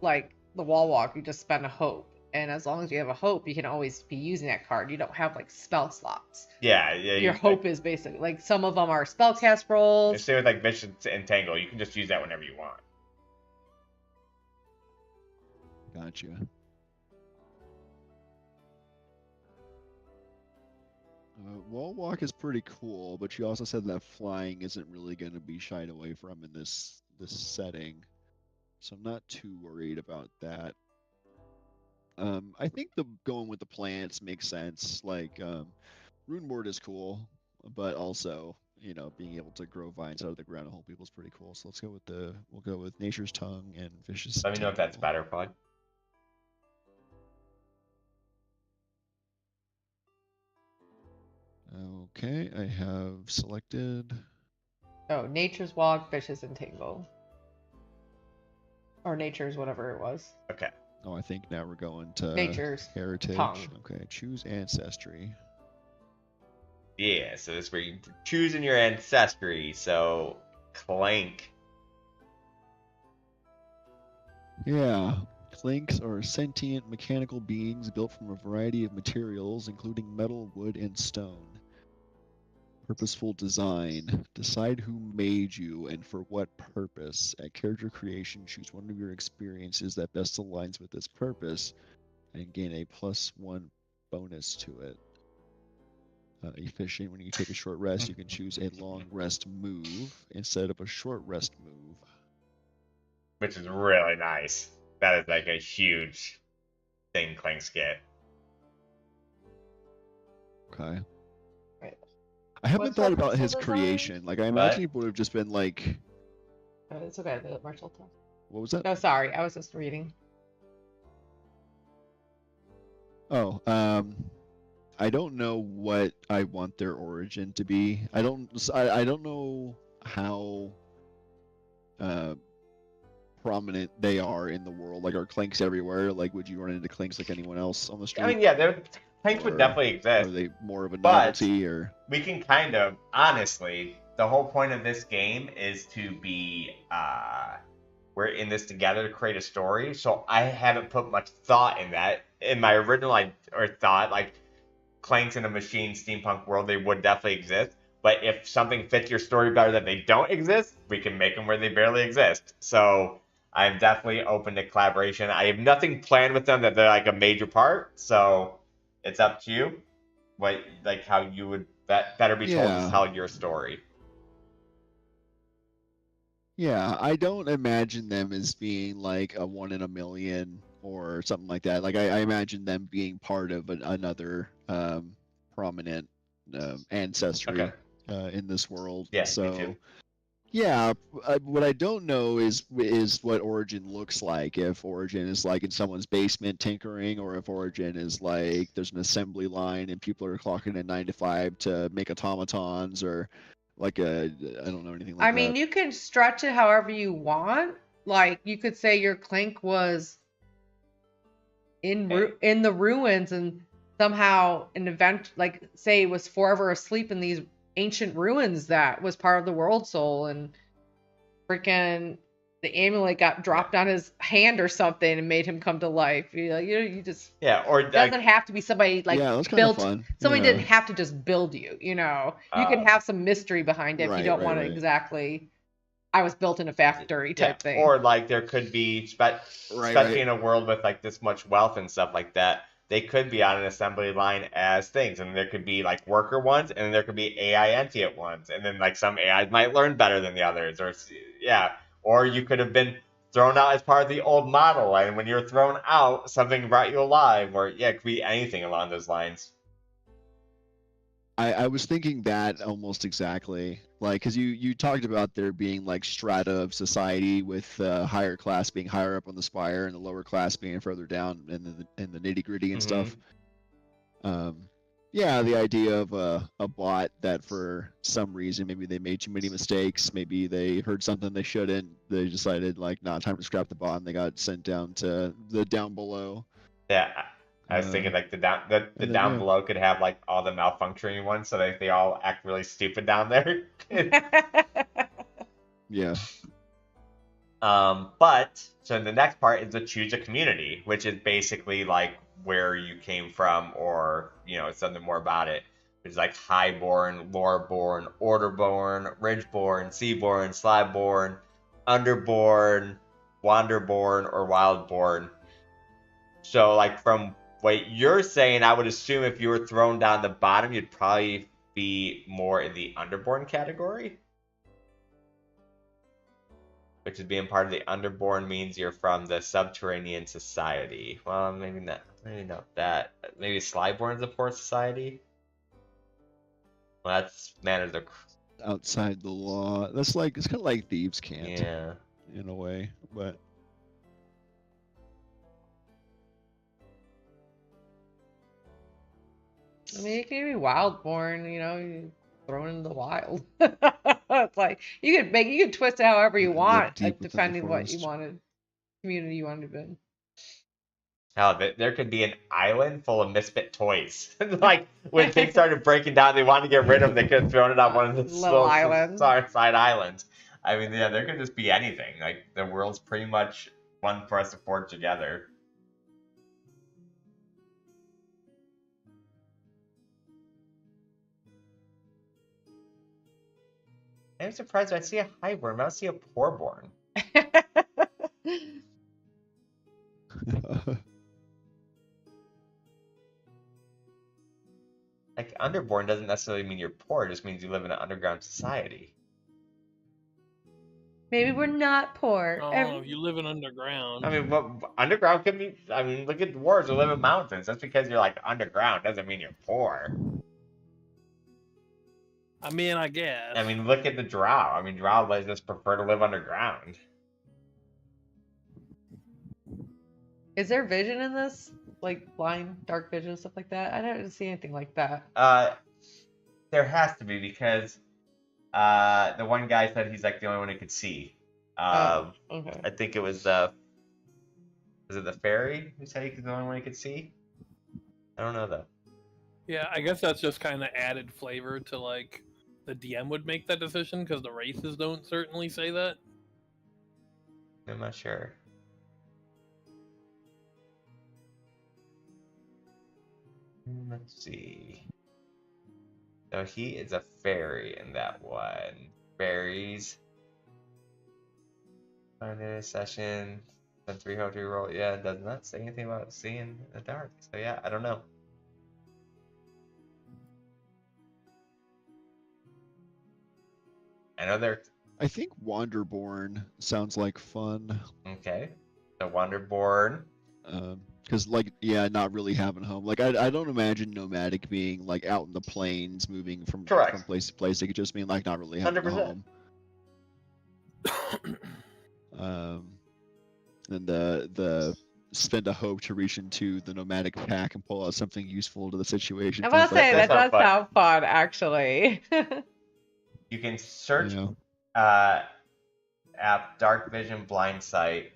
like the Wall Walk, you just spend a hope. And as long as you have a hope, you can always be using that card. You don't have like spell slots. Yeah. Your hope is basically like some of them are spellcast rolls. Same with like Vicious Entangle. You can just use that whenever you want. Gotcha. Wall Walk is pretty cool, but you also said that flying isn't really going to be shied away from in this setting. So I'm not too worried about that. I think the going with the plants makes sense. Like, Rune Board is cool, but also, being able to grow vines out of the ground and hold people is pretty cool. So we'll go with Nature's Tongue and Vicious Let me know if that's Tingle. better, Pod. Okay, I have selected. Oh, Nature's Walk, Fishes and Tingle. Or Nature's whatever it was. Okay. Oh, I think now we're going to Nature's Heritage. Tongue. Okay, choose Ancestry. Yeah, so this is where you're choosing your ancestry. So, Clank. Yeah. Clanks are sentient mechanical beings built from a variety of materials, including metal, wood, and stone. Purposeful design. Decide who made you and for what purpose. At character creation, choose one of your experiences that best aligns with this purpose and gain a +1 bonus to it. Efficient. When you take a short rest, you can choose a long rest move instead of a short rest move. Which is really nice. That is like a huge thing Clanks get. Okay. Right. I haven't What's thought about purposeful his design? creation. Like, I imagine it would have just been like. It's okay. The Marshall talk. What was that? No, sorry. I was just reading. Oh, I don't know what I want their origin to be. I don't know how prominent they are in the world. Like, are Clanks everywhere? Like, would you run into Clanks like anyone else on the street? I mean, yeah, Clanks would definitely exist. Are they more of a But novelty, or we can kind of, honestly, the whole point of this game is to be, we're in this together to create a story. So I haven't put much thought in that. In my original thought, like, Clanks in a machine steampunk world, they would definitely exist. But if something fits your story better that they don't exist, we can make them where they barely exist. So I'm definitely open to collaboration. I have nothing planned with them that they're like a major part. So it's up to you. What, like, how you would better be told to tell your story. Yeah, I don't imagine them as being like a 1 in a million or something like that. Like, I imagine them being part of another prominent ancestry in this world. Yeah, so me too. yeah, what I don't know is what Origin looks like. If Origin is like in someone's basement tinkering, or if Origin is like there's an assembly line and people are clocking in 9 to 5 to make automatons, or like I don't know anything like that. I mean, you can stretch it however you want. Like, you could say your Clank was in the ruins, and somehow an event, like, say, was forever asleep in these ancient ruins that was part of the world soul, and freaking the amulet got dropped on his hand or something and made him come to life. You just or it doesn't have to be somebody like built. Somebody didn't have to just build you. You can have some mystery behind it if you don't want to exactly. I was built in a factory type thing. Or like there could be, especially in a world with like this much wealth and stuff like that, they could be on an assembly line as things, and there could be like worker ones, and then there could be AI entient ones, and then like some AIs might learn better than the others, or you could have been thrown out as part of the old model, and when you're thrown out, something brought you alive, or it could be anything along those lines. I was thinking that almost exactly, like, because you talked about there being like strata of society, with higher class being higher up on the spire and the lower class being further down in the nitty gritty and stuff. Yeah, the idea of a bot that for some reason, maybe they made too many mistakes, maybe they heard something they shouldn't, they decided like, nah, time to scrap the bot, and they got sent down to the down below. Yeah. I was thinking like the down below could have like all the malfunctioning ones, so that they all act really stupid down there. Yeah. But so the next part is to choose a community, which is basically like where you came from, or something more about it. It's like Highborn, Loreborn, Orderborn, Ridgeborn, Seaborn, Slyborn, Underborn, Wanderborn, or Wildborn. So like from what you're saying, I would assume if you were thrown down the bottom, you'd probably be more in the Underborn category. which is being part of the Underborn means you're from the subterranean society. Well, maybe not. Maybe not that. Maybe Slyborn's a poor society. Well, that's manners are. Outside the law. That's like, it's kind of like thieves' can't. Yeah. In a way, but. I mean, it can be Wildborn, you know, you thrown into the wild. It's like you could twist it however you want, deep within the depending what you forest. wanted, community you wanted to be in. Hell, there could be an island full of misfit toys. Like when things started breaking down, they wanted to get rid of them. They could have thrown it on one of the Little islands. side islands. I mean, yeah, there could just be anything. Like the world's pretty much one for us to forge together. I'm surprised I see a highborn. I don't see a poorborn. Like underborn doesn't necessarily mean you're poor. It just means you live in an underground society. Maybe we're not poor. Oh, you live in underground. I mean, what underground could be? I mean, look at dwarves who live in mountains. Just because you're like underground doesn't mean you're poor. I mean, I guess. I mean, look at the drow. I mean, drow just prefer to live underground. Is there vision in this? Like blind, dark vision, stuff like that? I didn't see anything like that. There has to be because the one guy said he's like the only one who could see. Okay. I think it was was it the fairy who said he was the only one who could see? I don't know though. Yeah, I guess that's just kind of added flavor to like the DM would make that decision because the races don't certainly say that. I'm not sure. Let's see. So he is a fairy in that one. Fairies. Find a session. Then 3 how to roll. Yeah, it does not say anything about seeing in the dark. So yeah, I don't know. I know they're I think Wanderborn sounds like fun. okay. The Wanderborn. Because like, yeah, not really having home. Like, I don't imagine nomadic being like out in the plains, moving from place to place. It could just mean like not really having a 100%. home. And the spend a hope to reach into the nomadic pack and pull out something useful to the situation. I want to say that does fun. sound fun, actually. You can search You know? app Dark Vision Blind Sight.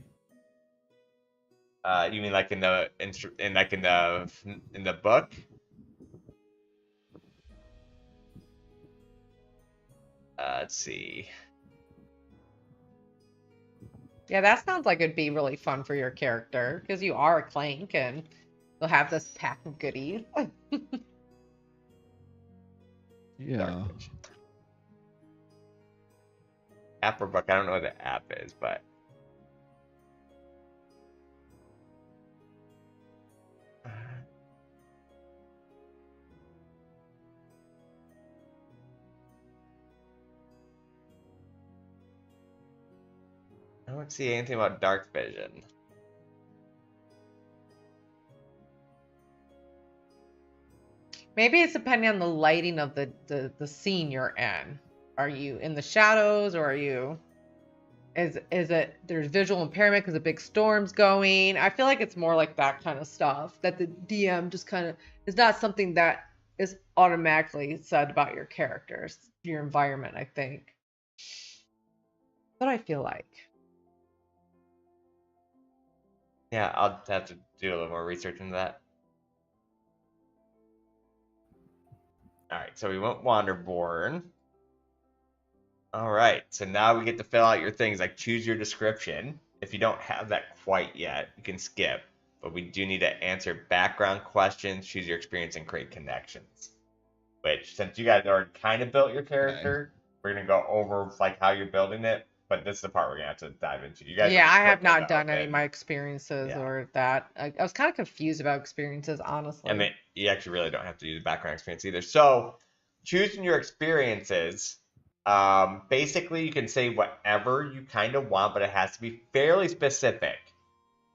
You mean like in the book? Let's see. Yeah, that sounds like it'd be really fun for your character because you are a Clank and you'll have this pack of goodies. Yeah. App or book? I don't know what the app is, but I don't see anything about dark vision. Maybe it's depending on the lighting of the scene you're in. Are you in the shadows or are you... Is it there's visual impairment because a big storm's going? I feel like it's more like that kind of stuff that the DM just kind of is not something that is automatically said about your characters, your environment, I think. That's what I feel like. Yeah, I'll have to do a little more research into that. Alright, so we went Wanderborn. Alright, so now we get to fill out your things, like choose your description. If you don't have that quite yet, you can skip. But we do need to answer background questions, choose your experience, and create connections. Which, since you guys already kind of built your character, we're going to go over like how you're building it. But this is the part we're going to have to dive into. You guys, yeah, I have not done any of my experiences or that. I was kind of confused about experiences, honestly. I mean, you actually really don't have to use a background experience either. So, choosing your experiences, Basically, you can say whatever you kind of want, but it has to be fairly specific.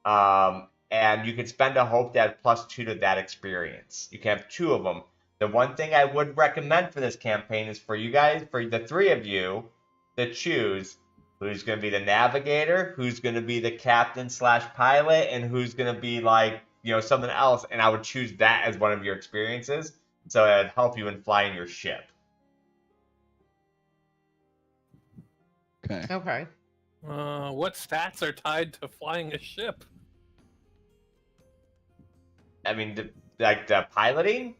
And you can spend a hope to add +2 to that experience. You can have 2 of them. The one thing I would recommend for this campaign is for you guys, for the 3 of you, to choose who's going to be the navigator, who's going to be the captain/pilot, and who's going to be like, something else. And I would choose that as one of your experiences, so it would help you in flying your ship. Okay. Okay. What stats are tied to flying a ship? I mean, the piloting?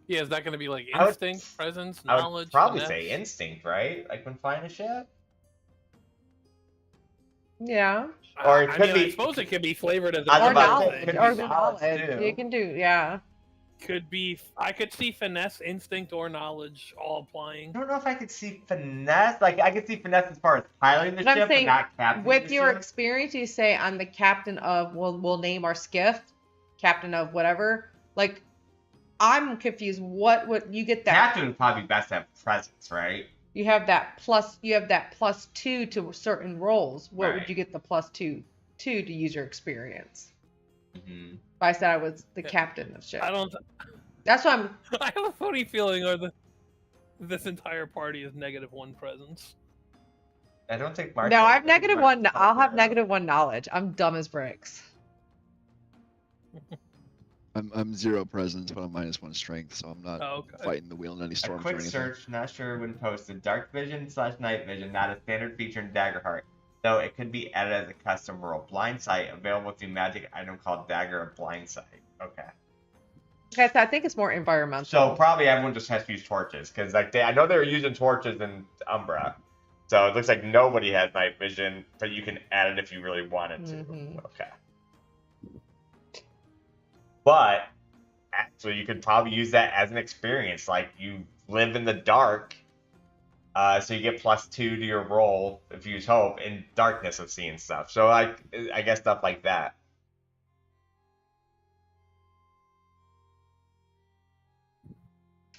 Yeah, is that going to be like I would- instinct, presence, I knowledge? would probably finesse? say instinct, right? Like when flying a ship? Yeah. Or it I could mean, be- I suppose it could be flavored as I was Or about to say, knowledge. it could be Or the knowledge, knowledge. too. You can do, yeah. Could be. I could see finesse, instinct, or knowledge all applying. I don't know if I could see finesse. Like, I could see finesse as far as piloting the But I'm ship, saying, but not captaining with the your ship. experience, you say I'm the captain of, we'll name our skiff, captain of whatever. Like, I'm confused. What would you get that? Captain would probably be best to have presence, right? You have that +2 to certain roles. What Right. would you get the +2 to use your experience? Mm-hmm. If I said I was the Yeah. captain of ship. I don't. That's why I'm. I have a funny feeling, this entire party is -1 presence. I don't think Mark. No, I have -1. I'll have -1 knowledge. I'm dumb as bricks. I'm 0 presence, but I'm -1 strength, so I'm not Oh, okay. fighting the wheel in any A storms or quick anything. search, not sure when posted. Dark vision/night vision, not a standard feature in Daggerheart, though it could be added as a custom role. Blind sight, available through magic item called Dagger of Blind Sight. Okay. Okay, so I think it's more environmental. So probably everyone just has to use torches, because I know they were using torches in Umbra. So it looks like nobody has night vision, but you can add it if you really wanted to. Mhm. Okay. But actually, you could probably use that as an experience. Like, you live in the dark, so you get +2 to your roll if you use hope in darkness of seeing stuff. So I guess stuff like that.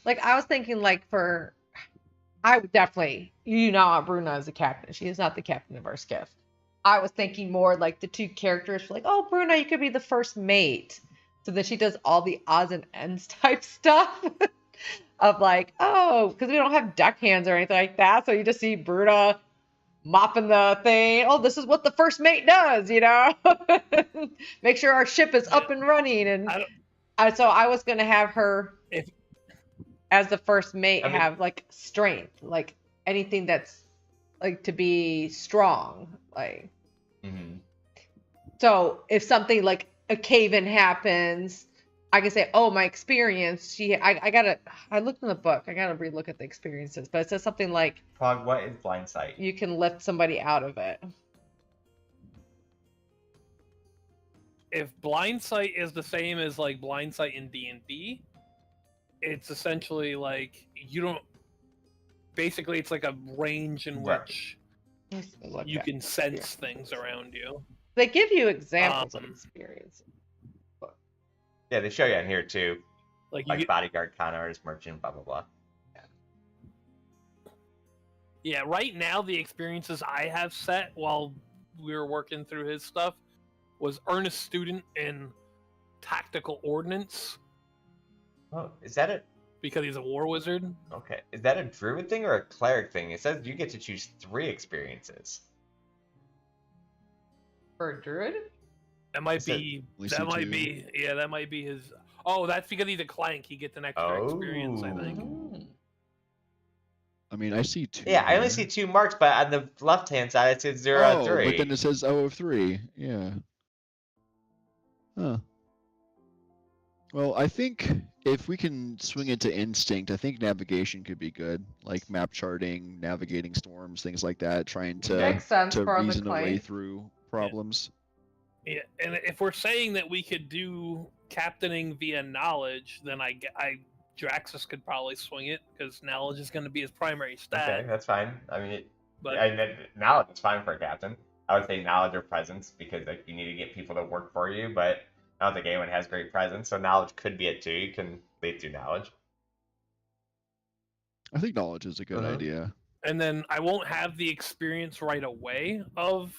Like, I was thinking, like, I would definitely, Bruna is the captain. She is not the captain of our skiff. I was thinking more like the 2 characters, like, oh, Bruna, you could be the first mate. So that she does all the odds and ends type stuff of like, oh, because we don't have deckhands or anything like that. So you just see Bruna mopping the thing. Oh, this is what the first mate does, Make sure our ship is up and running. And so I was going to have her as the first mate have like strength, like anything that's like to be strong, like. Mm-hmm. So if something like a cave-in happens, I can say, oh, my experience. I looked in the book. I gotta relook at the experiences, but it says something like, Prog, what is blind sight? you can lift somebody out of it. If blind sight is the same as like blind sight in D&D, it's essentially like you don't. Basically, it's like a range in Right. which Look you at can sense things around you. They give you examples of Um, experiences. Yeah, they show you on here too. Like Like you, bodyguard, con artist, merchant, blah, blah, blah. yeah. Right now, the experiences I have set while we were working through his stuff was earnest student in tactical ordnance Oh, is that a... because he's a war wizard. Okay. Is that a druid thing or a cleric thing? It says you get to choose 3 experiences. For a druid? That might Is it- be. We That see might two. be. Yeah, that might be his. Oh, that's because he's a clank. He gets an extra experience, I think. Oh. I mean, I see 2. Yeah, I only there. see 2 marks, but on the left-hand side it says 0 out of 3. But then it says 0 of 3. Yeah. Huh. Well, I think if we can swing into instinct, I think navigation could be good, like map charting, navigating storms, things like that, trying to Makes sense to for the reason a way claim. through problems. Yeah, and if we're saying that we could do captaining via knowledge, then Draxus could probably swing it because knowledge is going to be his primary stat. Okay, that's fine. I mean, But knowledge is fine for a captain. I would say knowledge or presence because like you need to get people to work for you, but I don't think anyone has great presence, so knowledge could be it too. You can lead through knowledge. I think knowledge is a good idea. And then I won't have the experience right away of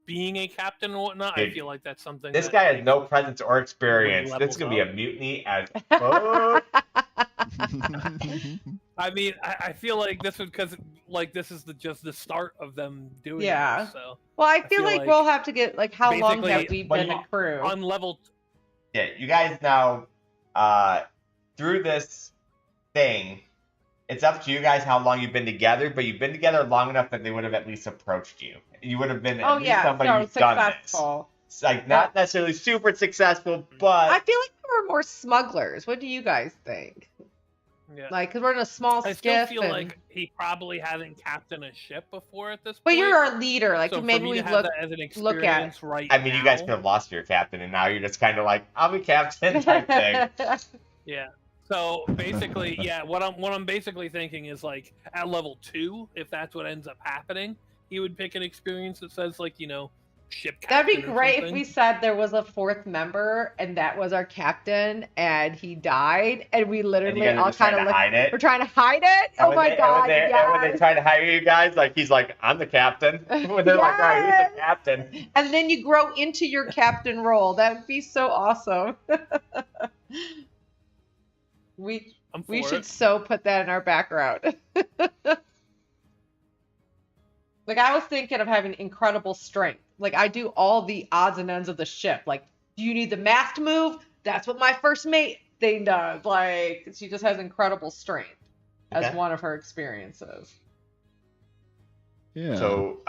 being a captain and whatnot. Dude, I feel like that's something. This that, guy like, has no presence or experience. This is gonna be a mutiny as fuck. I mean, I feel like this is because like this is just the start of them doing Yeah. this. So Well, I feel like we'll have to get like how long have we Basically, been a crew? on level. Yeah, you guys now through this thing. It's up to you guys how long you've been together, but you've been together long enough that they would have at least approached you. You would have been at least somebody who's done this. Successful. It's like not necessarily super successful, but I feel like we were more smugglers. What do you guys think? Yeah. Like, because we're in a small I skiff. still feel like he probably hasn't captained a ship before at this point. But you're our leader. Like, so maybe we look as an look at. experience right I mean, you guys could have lost your captain, and now you're just kind of like, I'll be captain type thing. Yeah. So basically, yeah, what I'm basically thinking is like at level 2, if that's what ends up happening, he would pick an experience that says like, you know, ship captain. That'd be great if we said there was a 4th member and that was our captain and he died and we literally all kind of hide it. We're trying to hide it. Oh my god! And when they try to hire you guys, like he's like, I'm the captain. When they're like, all right, he's the captain. And then you grow into your captain role. That would be so awesome. We should so put that in our background. Like I was thinking of having incredible strength. Like I do all the odds and ends of the ship. Like, do you need the mast move? That's what my first mate thing does. Like she just has incredible strength as one of her experiences. Yeah. So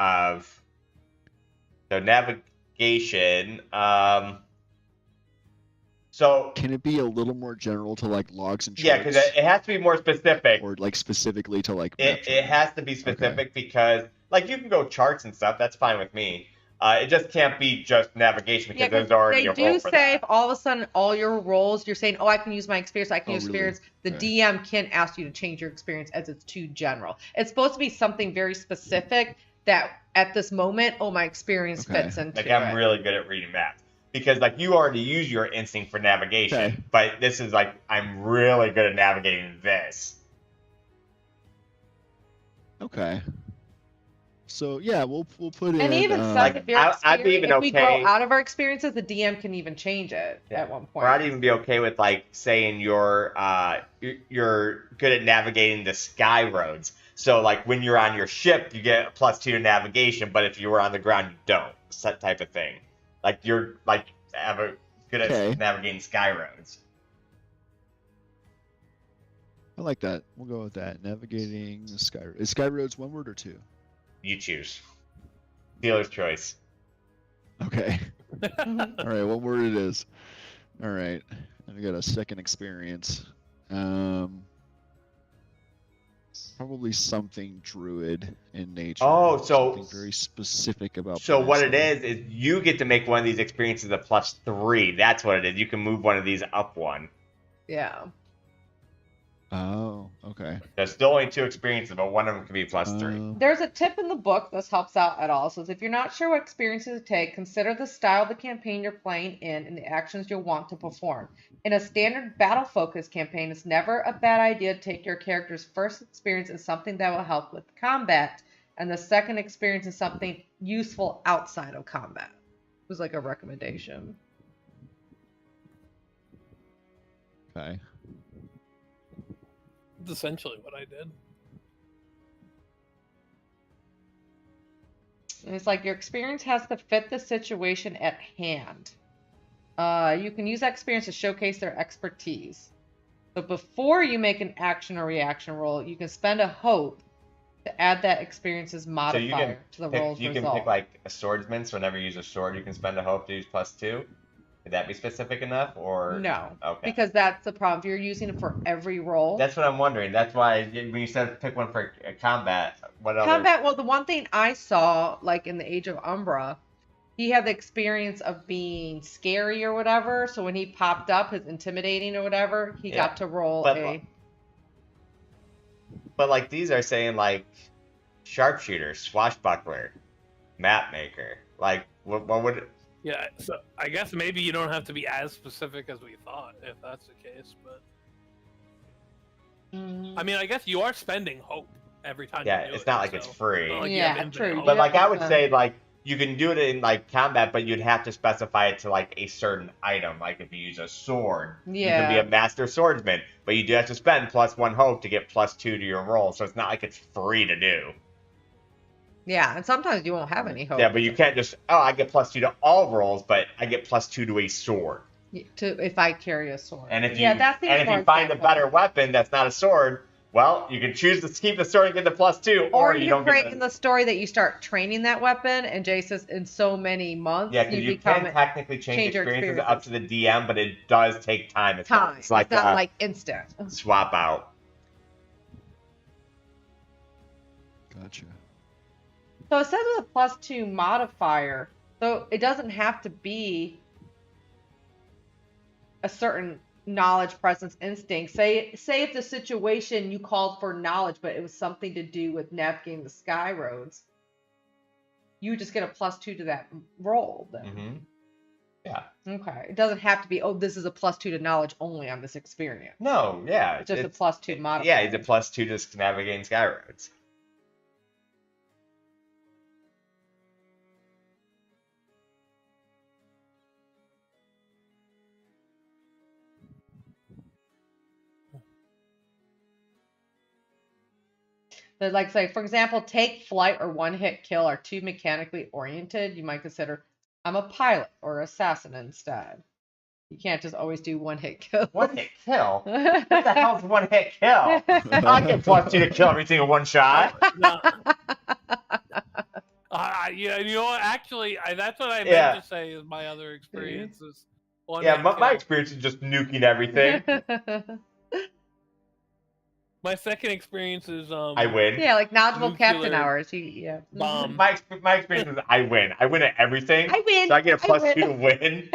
navigation. So can it be a little more general to like logs and charts? Yeah, because it has to be more specific. Or like specifically to like. It has to be specific because like you can go charts and stuff. That's fine with me. It just can't be just navigation because there's already a role for that. They do say if all of a sudden all your roles you're saying, oh, I can use my experience, I can use experience. The DM can ask you to change your experience as it's too general. It's supposed to be something very specific that at this moment, oh, my experience fits into like I'm really good at reading maps. Because like you already use your instinct for navigation, but this is like I'm really good at navigating this. Okay. So yeah, we'll put in. And even like if we grow out of our experiences, the DM can even change it at one point. Or I'd even be okay with like saying you're good at navigating the sky roads. So like when you're on your ship, you get a +2 to navigation, but if you were on the ground, you don't. That type of thing. Like you're like good at navigating sky roads. I like that. We'll go with that. Navigating the sky. Is sky roads one word or two? You choose. Dealer's choice. Okay. All right. What word it is? All right. I got a second experience. Probably something druid in nature. Oh, so something very specific about. So what it is you get to make one of these experiences a +3. That's what it is. You can move one of these up one. Yeah. Oh, okay. There's still only 2 experiences, but one of them can be +3. There's a tip in the book this helps out at all. So if you're not sure what experiences to take, consider the style of the campaign you're playing in and the actions you'll want to perform. In a standard battle-focused campaign, it's never a bad idea to take your character's first experience as something that will help with combat, and the second experience is something useful outside of combat. It was like a recommendation. Okay. That's essentially what I did. And it's like your experience has to fit the situation at hand. You can use that experience to showcase their expertise. But before you make an action or reaction roll, you can spend a hope to add that experience's modifier to the roll's result. You can pick like a swordsman, so whenever you use a sword, you can spend a hope to use +2. Would that be specific enough, or no? Okay. Because that's the problem. If you're using it for every roll. That's what I'm wondering. That's why when you said pick one for combat, what else? Combat. Well, the one thing I saw, like in the Age of Umbra, he had the experience of being scary or whatever. So when he popped up, his intimidating or whatever, he got to roll But like these are saying like sharpshooter, swashbuckler, map maker. Like what would? Yeah, so I guess maybe you don't have to be as specific as we thought, if that's the case, but... I mean, I guess you are spending hope every time. Yeah, you do it's it, not like so it's free. not like you Yeah, have infinite true. hope. But like I would Yeah. say, like you can do it in like combat, but you'd have to specify it to like a certain item. Like if you use a sword, you can be Yeah. a master swordsman, but you do have to spend +1 hope to get +2 to your roll. So it's not like it's free to do. Yeah, and sometimes you won't have any hope. Yeah, but you can't just I get +2 to all rolls, but I get +2 to a sword. If I carry a sword. And if that seems you more find a example. better weapon that's not a sword, well, you can choose to keep the sword and get the +2, Or you you don't can create get in the story that you start training that weapon, and Jay says in so many months Yeah, because you become can technically change your experiences up to the DM, but it does take time. It's time. It's like not like instant. swap out. Gotcha. So it says with a +2 modifier, so it doesn't have to be a certain knowledge, presence, instinct. Say if the situation you called for knowledge, but it was something to do with navigating the sky roads, you would just get a +2 to that roll then. Mm-hmm. Yeah. Okay. It doesn't have to be, this is a +2 to knowledge only on this experience. No, yeah. It's just a +2 modifier. Yeah, it's a +2 to navigating sky roads. But like say, for example, take flight or one-hit kill are too mechanically oriented. You might consider I'm a pilot or assassin instead. You can't just always do one-hit kill. One-hit kill? What the hell's one-hit kill? I get +2 to kill everything in one shot. No. Yeah, you know what? Actually, that's what I meant to say. Is my other experiences. My experience is just nuking everything. My second experience is I win. Yeah, like knowledgeable captain hours. Yeah. Bomb. My experience is I win. I win at everything. I win. So I get a +2 to win.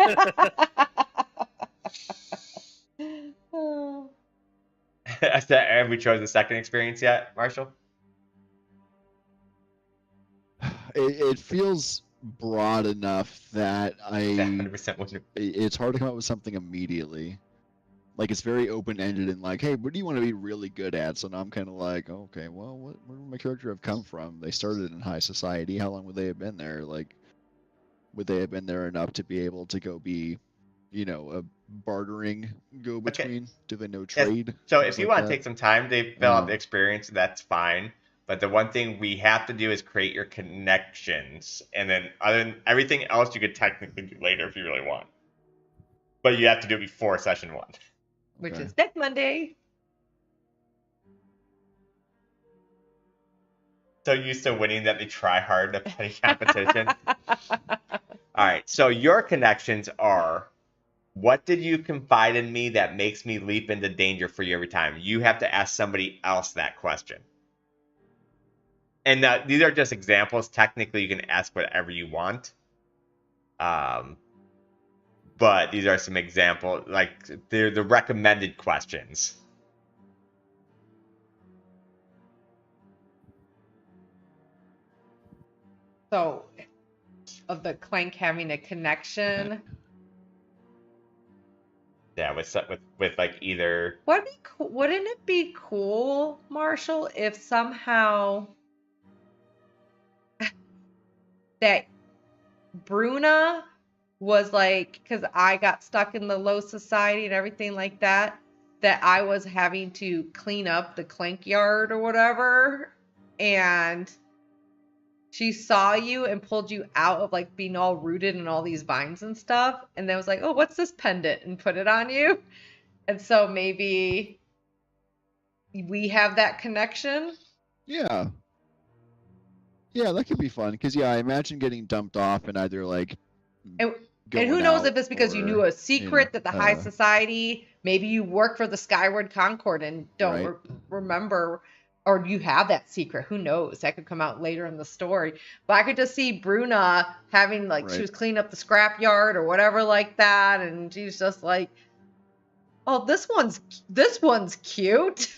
Have we chose the second experience yet, Marshall? It feels broad enough that 100% win. it's hard to come up with something immediately. Like it's very open-ended and like, hey, what do you want to be really good at? So now I'm kind of like, okay, well, where would my character have come from? They started in high society. How long would they have been there? Like, would they have been there enough to be able to go be, a bartering go-between? Okay. Do they know trade? Yes. So if you want to take some time to fill out the experience, that's fine. But the one thing we have to do is create your connections. And then other than everything else, you could technically do later if you really want. But you have to do it before session 1. Which is next Monday. So used to winning that they try hard to play competition. All right. So your connections are, what did you confide in me that makes me leap into danger for you every time? You have to ask somebody else that question. And these are just examples. Technically, you can ask whatever you want. But these are some examples, like they're the recommended questions. So, of the Clank having a connection. Yeah, with like either. Wouldn't it be cool, Marshall, if somehow that Bruna was like, because I got stuck in the low society and everything like that, that I was having to clean up the Clank yard or whatever, and she saw you and pulled you out of like being all rooted in all these vines and stuff, and then was like, oh, what's this pendant, and put it on you. And so maybe we have that connection. Yeah, that could be fun, because I imagine getting dumped off and either like and who knows if it's because you knew a secret that the high society, maybe you work for the Skyward Concord and don't remember, or you have that secret. Who knows? That could come out later in the story. But I could just see Bruna having she was cleaning up the scrap yard or whatever like that, and she's just like, oh, this one's cute.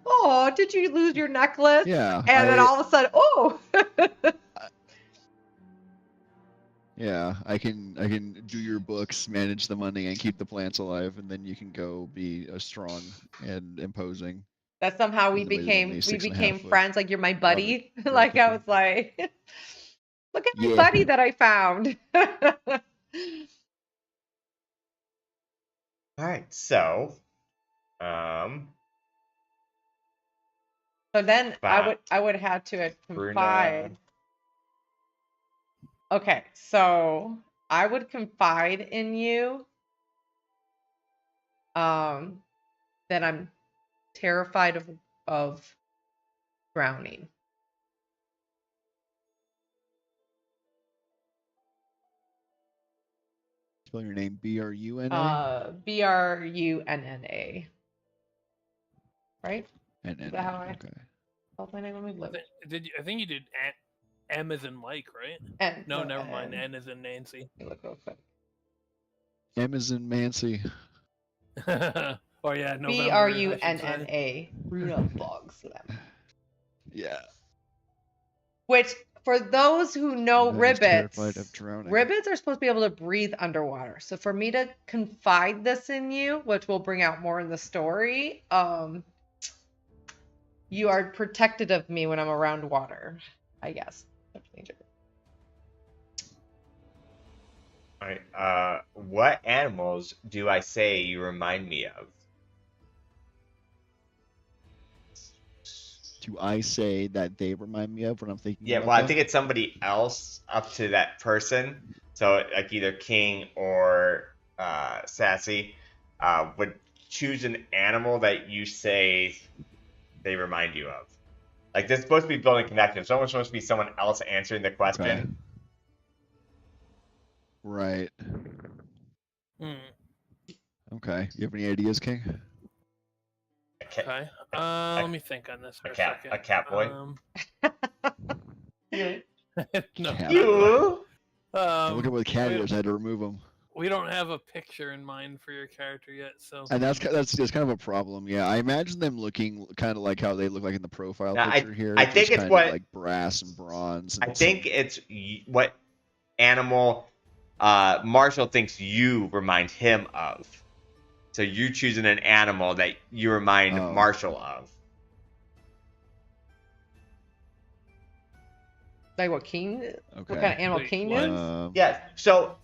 Oh, did you lose your necklace? Yeah. And then all of a sudden, oh. Yeah, I can do your books, manage the money, and keep the plants alive, and then you can go be strong and imposing. That somehow we In the way there's only a became 6.5 foot friends. Like you're my buddy. Robert Like I Robert was like, look at my Yeah. buddy that I found. All right, so, So then But I would have to Bruna. confide. Okay, so I would confide in you. That I'm terrified of drowning. Spell your name Bruna. Brunna. Right? And Is that how I okay. spelled my name? Let me look. I think you did M as in Mike, right? No, never mind. N as in Nancy. Let me look real quick. M as in Mancy. Oh yeah, November. Brunna. Bruna Bogslem. Yeah. Which, for those who know That is terrified ribbits, of drowning. ribbits are supposed to be able to breathe underwater. So for me to confide this in you, which will bring out more in the story, you are protected of me when I'm around water, I guess. All right, what animals do I say you remind me of? Do I say that they remind me of when I'm thinking? Yeah, about well, I that? think it's somebody else up to that person. So, like either King or Sassy would choose an animal that you say they remind you of. Like, this is supposed to be building connection. Someone's supposed to be someone else answering the question. Okay. Right. Okay. You have any ideas, King? Okay. Let me think on this for a second. A cat boy. No. Cat You. Look at what cat ears. I had to remove them. We don't have a picture in mind for your character yet, so. And that's kind of a problem. Yeah, I imagine them looking kind of like how they look like in the profile Now, picture here. I think just it's kind what of like brass and bronze. And I think it's what animal Marshall thinks you remind him of. So you're choosing an animal that you remind Marshall of. Like what King? Okay. What kind of animal King is? Yes. So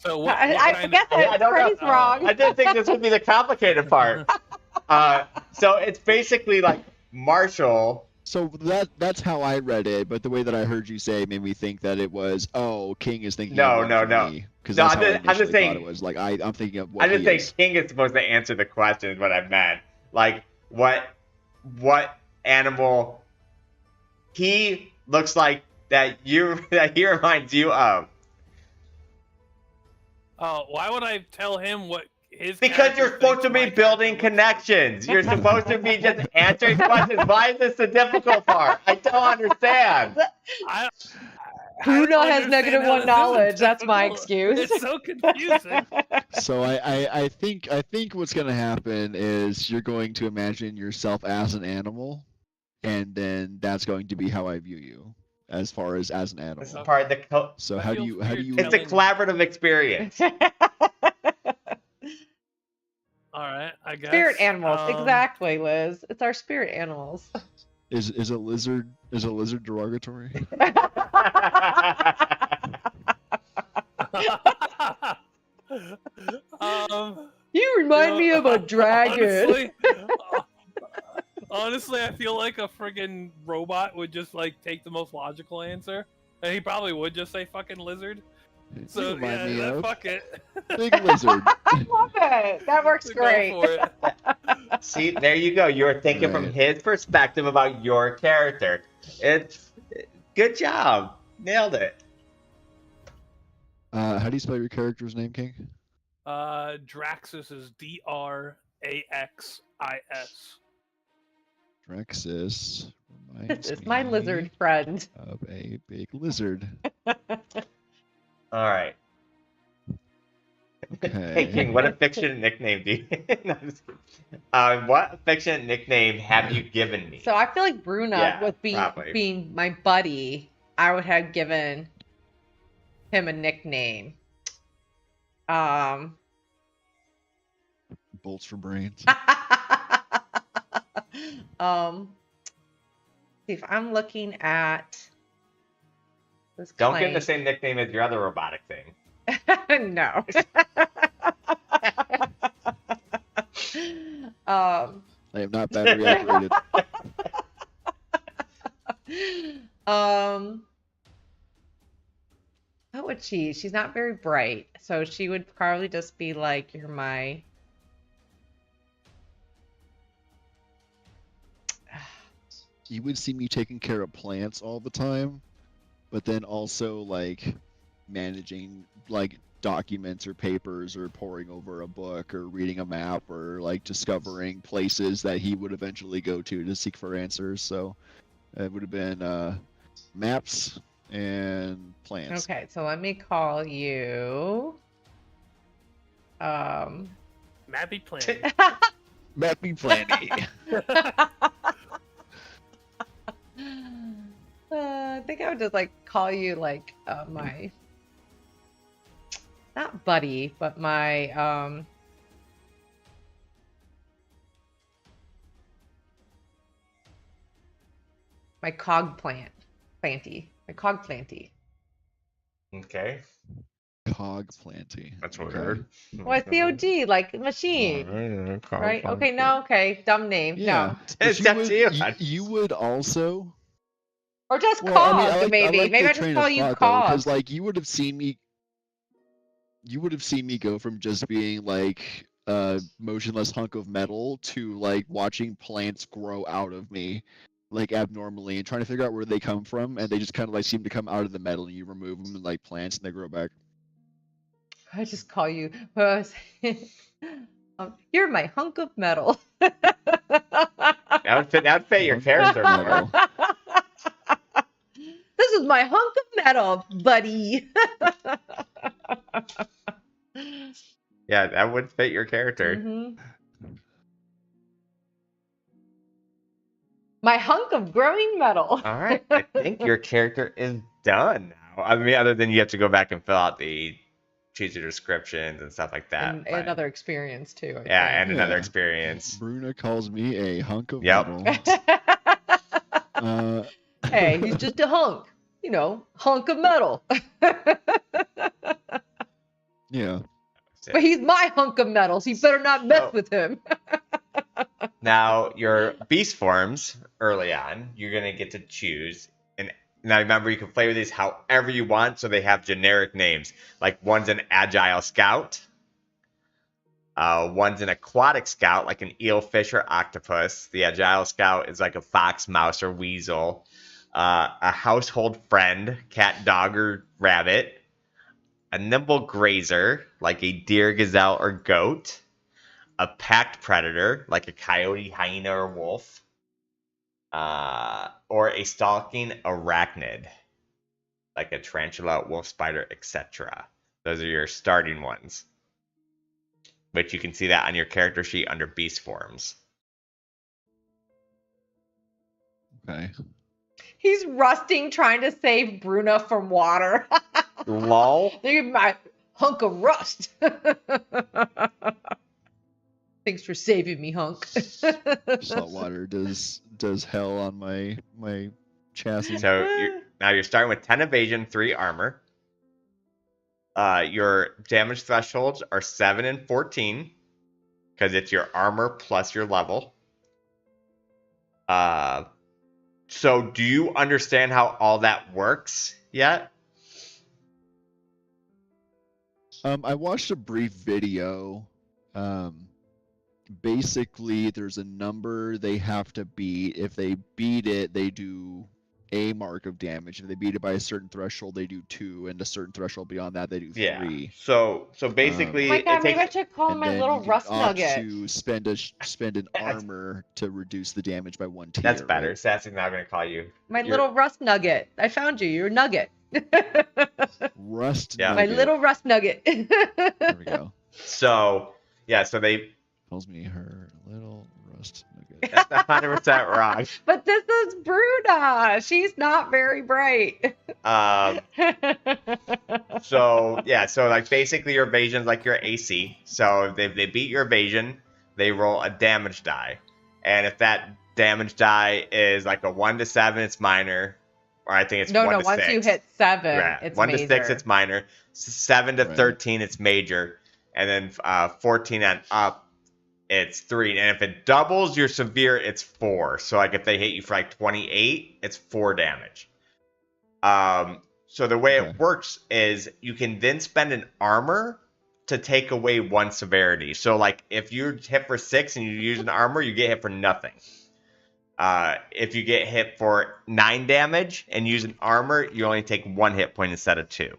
what I guess that Freddy's wrong. I didn't think this would be the complicated part. So it's basically like Marshall. So that's how I read it, but the way that I heard you say made me think that it was, King is thinking No. Because No, that's how I I'm just initially saying, thought it was. Like I'm thinking of what I just he think is. King is supposed to answer the question is what I meant. Like what animal he looks like that he reminds you of. Oh, why would I tell him what his? Because you're character supposed to thinks be my building character looks like? connections. You're supposed to be just answering questions. Why is this the difficult part? I don't understand. I Bruno don't has understand how -1 this knowledge. isn't That's my difficult. excuse. It's so confusing. So I think what's gonna happen is you're going to imagine yourself as an animal, and then that's going to be how I view you, as far as an animal. This is part of the So I how do feel you It's a collaborative experience. All right, I guess. Spirit animals, exactly, Liz. It's our spirit animals. is a lizard derogatory? You remind me of a dragon. Honestly, I feel like a friggin' robot would just like take the most logical answer, and he probably would just say "fucking lizard." So remind me of fuck it. Big lizard. I love it. That works great. Go for it. See, there you go. You were thinking from his perspective about your character. It's good job. Nailed it. How do you spell your character's name, King? Draxus is Draxis. Draxus reminds It's my me lizard friend. of a big lizard. All right. Okay. Hey, King, what affectionate nickname do you? No, I'm just kidding. What affectionate nickname have you given me? So I feel like Bruna, Yeah, with probably. being my buddy, I would have given him a nickname. Bolts for brains. See if I'm looking at this Don't give him the claim. same nickname as your other robotic thing. No. I am not battery operated. What would she? She's not very bright, so she would probably just be like, "You're my." You would see me taking care of plants all the time, but then also like managing like documents or papers or poring over a book or reading a map or like discovering places that he would eventually go to seek for answers. So it would have been maps and plants. Okay, so let me call you. Mappy Planning. Mappy planning. I think I would just like call you like my not buddy, but my my cog planty. My cog planty. Okay. Cog planty. That's what Okay. I heard. Well, COG, like machine. Right? Okay, no, okay. Dumb name. Yeah. No. It's But up to you. You would also. Or just Well, cog, I mean, I like maybe. the Maybe I just train call of you thought, cog. because like you would have seen me. You would have seen me go from just being like a motionless hunk of metal to like watching plants grow out of me, like abnormally, and trying to figure out where they come from, and they just kind of like seem to come out of the metal, and you remove them like plants, and they grow back. I just call you. You're my hunk of metal. That would fit your character more. This is my hunk of metal, buddy. Yeah, that would fit your character. Mhm. My hunk of growing metal. All right, I think your character is done now. I mean, other than you have to go back and fill out the choose your descriptions and stuff like that. And but- another experience too. I yeah, think. and another Yeah. experience. Bruna calls me a hunk of Yep. metal. Hey, he's just a hunk. You know, hunk of metal. Yeah. But he's my hunk of metal, so you better not mess So- with him. Now, your beast forms early on, you're going to get to choose. And now remember, you can play with these however you want, so they have generic names. Like one's an agile scout, one's an aquatic scout, like an eel, fish, or octopus. The agile scout is like a fox, mouse, or weasel. A household friend, cat, dog, or rabbit. A nimble grazer, like a deer, gazelle, or goat. A packed predator, like a coyote, hyena, or wolf. Or a stalking arachnid, like a tarantula, wolf spider, etc. Those are your starting ones. But you can see that on your character sheet under beast forms. Okay. He's rusting, trying to save Bruna from water. Lol. Look at my hunk of rust. Thanks for saving me, hunk. Salt water does hell on my chassis. So now you're starting with 10 evasion, 3 armor. Your damage thresholds are 7 and 14 because it's your armor plus your level. So do you understand how all that works yet? I watched a brief video. Basically, there's a number they have to beat. If they beat it, they do a mark of damage. If they beat it by a certain threshold, they do 2, and a certain threshold beyond that, they do 3. Yeah. So basically, Oh my god, it maybe I takes. should call him And my then little you rust can opt nugget. to spend an armor to reduce the damage by 1 tier. That's better. right? Sassy's now going to call you. My your- little rust nugget. I found you. You're a nugget. Rust. Yeah. My nugget. little rust nugget. There we go. So yeah. So they. Calls me her little rust nugget. That's 100% wrong. But this is Bruna. She's not very bright. So yeah, so like basically your evasion is like your AC. So if they beat your evasion, they roll a damage die, and if that damage die is like a 1 to 7, it's minor, or I think it's No, 1 no. to Once 6. you hit 7, Yeah, it's 1 major. to 6, it's minor. 7 to Right. 13, it's major, and then 14 and up, it's 3. And if it doubles your severe, it's 4. So like if they hit you for like 28, it's 4 damage. So the way Okay. it works is you can then spend an armor to take away 1 severity. So like if you're hit for 6 and you use an armor, you get hit for nothing. If you get hit for 9 damage and use an armor, you only take 1 hit point instead of 2.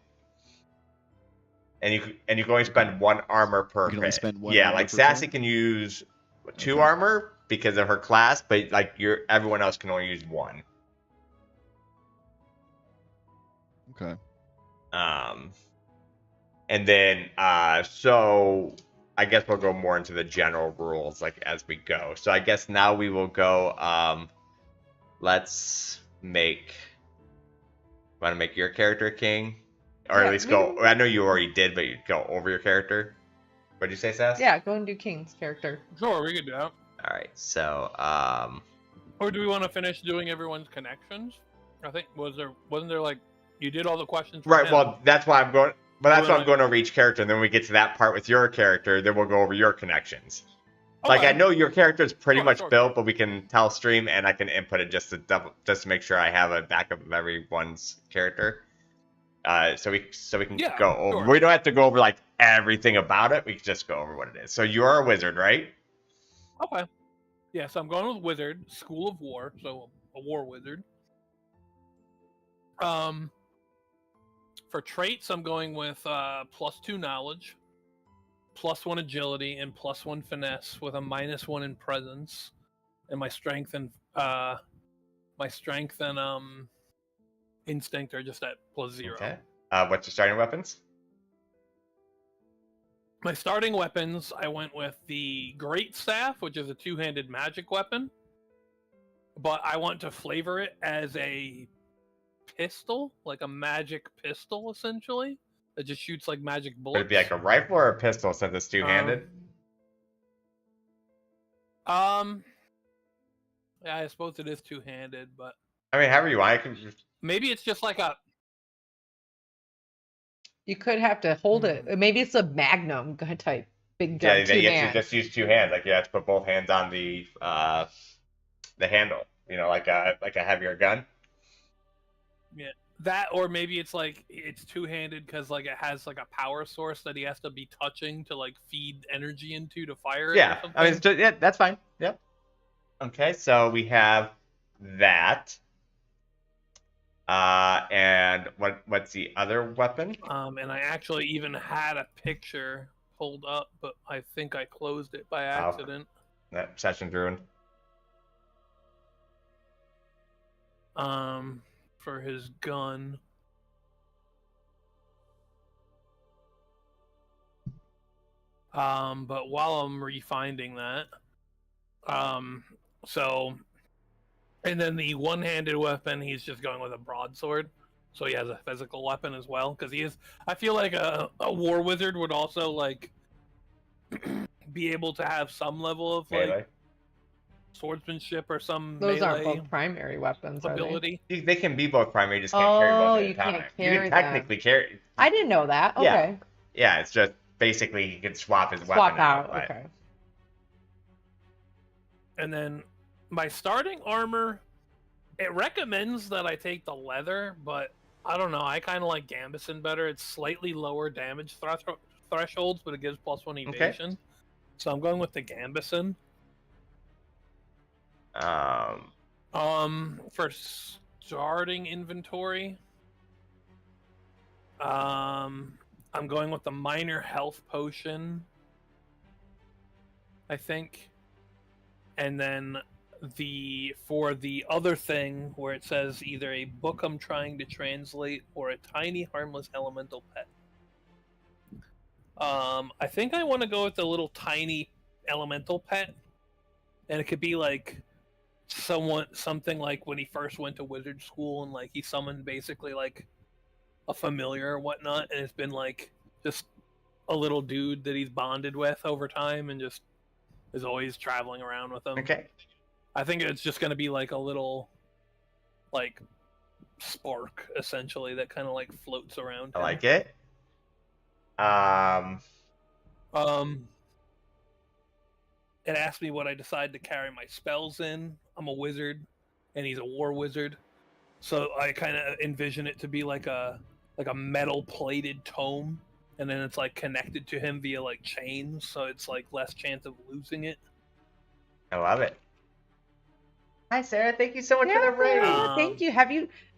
And you can only spend 1 armor per You can only hit. spend 1 Yeah, armor like per Sassy turn? can use 2 Okay. armor because of her class, but like everyone else can only use 1. Okay. And then so I guess we'll go more into the general rules like as we go. So I guess now we will go let's make want to make your character king? Or Yeah, at least go I know you already did, but you go over your character. What'd you say, Sass? Yeah, go and do King's character. Sure, we could do that. Alright, so Or do we want to finish doing everyone's connections? I think wasn't there like you did all the questions? for right, him? well that's why I'm going but that's Well, why I'm going over each character, and then when we get to that part with your character, then we'll go over your connections. Like Okay. I know your character is pretty Sure, much sure, built, sure. but we can tell stream and I can input it just to make sure I have a backup of everyone's character. So we can Yeah, go over. sure. We don't have to go over like everything about it. We can just go over what it is. So you are a wizard, right? Okay. Yeah, so I'm going with wizard, School of War, so a war wizard. For traits, I'm going with +2 knowledge, +1 agility, and +1 finesse with a -1 in presence, and my strength and instinct are just at +0. Okay. What's your starting weapons? My starting weapons, I went with the Great Staff, which is a 2-handed magic weapon, but I want to flavor it as a pistol, like a magic pistol, essentially. That just shoots like magic Would bullets. it be like a rifle or a pistol since it's two-handed? Yeah, I suppose it is 2-handed, but I mean, however you want. I can just... maybe it's just like a. You could have to hold it. Maybe it's a Magnum type big gun. Yeah, Two you have hands. to just use 2 hands. Like you have to put both hands on the handle. You know, like a heavier gun. Yeah, that, or maybe it's like it's 2-handed because like it has like a power source that he has to be touching to like feed energy into to fire it. Yeah, or something. I mean, it's just, yeah, that's fine. Yep. Okay, so we have that. And what's the other weapon? And I actually even had a picture pulled up, but I think I closed it by accident. That session's ruined. For his gun. But while I'm refinding that, so, and then the one-handed weapon, he's just going with a broadsword, so he has a physical weapon as well. Because he is, I feel like a war wizard would also like be able to have some level of like Melee. swordsmanship or some Those aren't melee both primary weapons, are they? ability. They can be both primary, you just can't carry both at you a time. can't You carry can them. technically carry. I didn't know that. Yeah. Okay. Yeah, it's just basically he can swap his Swap weapon out. but- Okay. And then my starting armor, it recommends that I take the leather, but I don't know. I kind of like Gambison better. It's slightly lower damage thresholds, but it gives +1 evasion. Okay. So I'm going with the Gambison. For starting inventory, I'm going with the minor health potion, I think. And then for the other thing where it says either a book I'm trying to translate or a tiny harmless elemental pet. I think I want to go with the little tiny elemental pet, and it could be like something like when he first went to wizard school and like he summoned basically like a familiar or whatnot, and it's been like just a little dude that he's bonded with over time, and just is always traveling around with him. Okay. I think it's just going to be like a little, like, spark essentially that kind of like floats around. I like it. It asked me what I decide to carry my spells in. I'm a wizard, and he's a war wizard, so I kind of envision it to be like a metal plated tome, and then it's like connected to him via like chains, so it's like less chance of losing it. I love it. Hi, Sarah. Thank you so much for the raid. Thank you.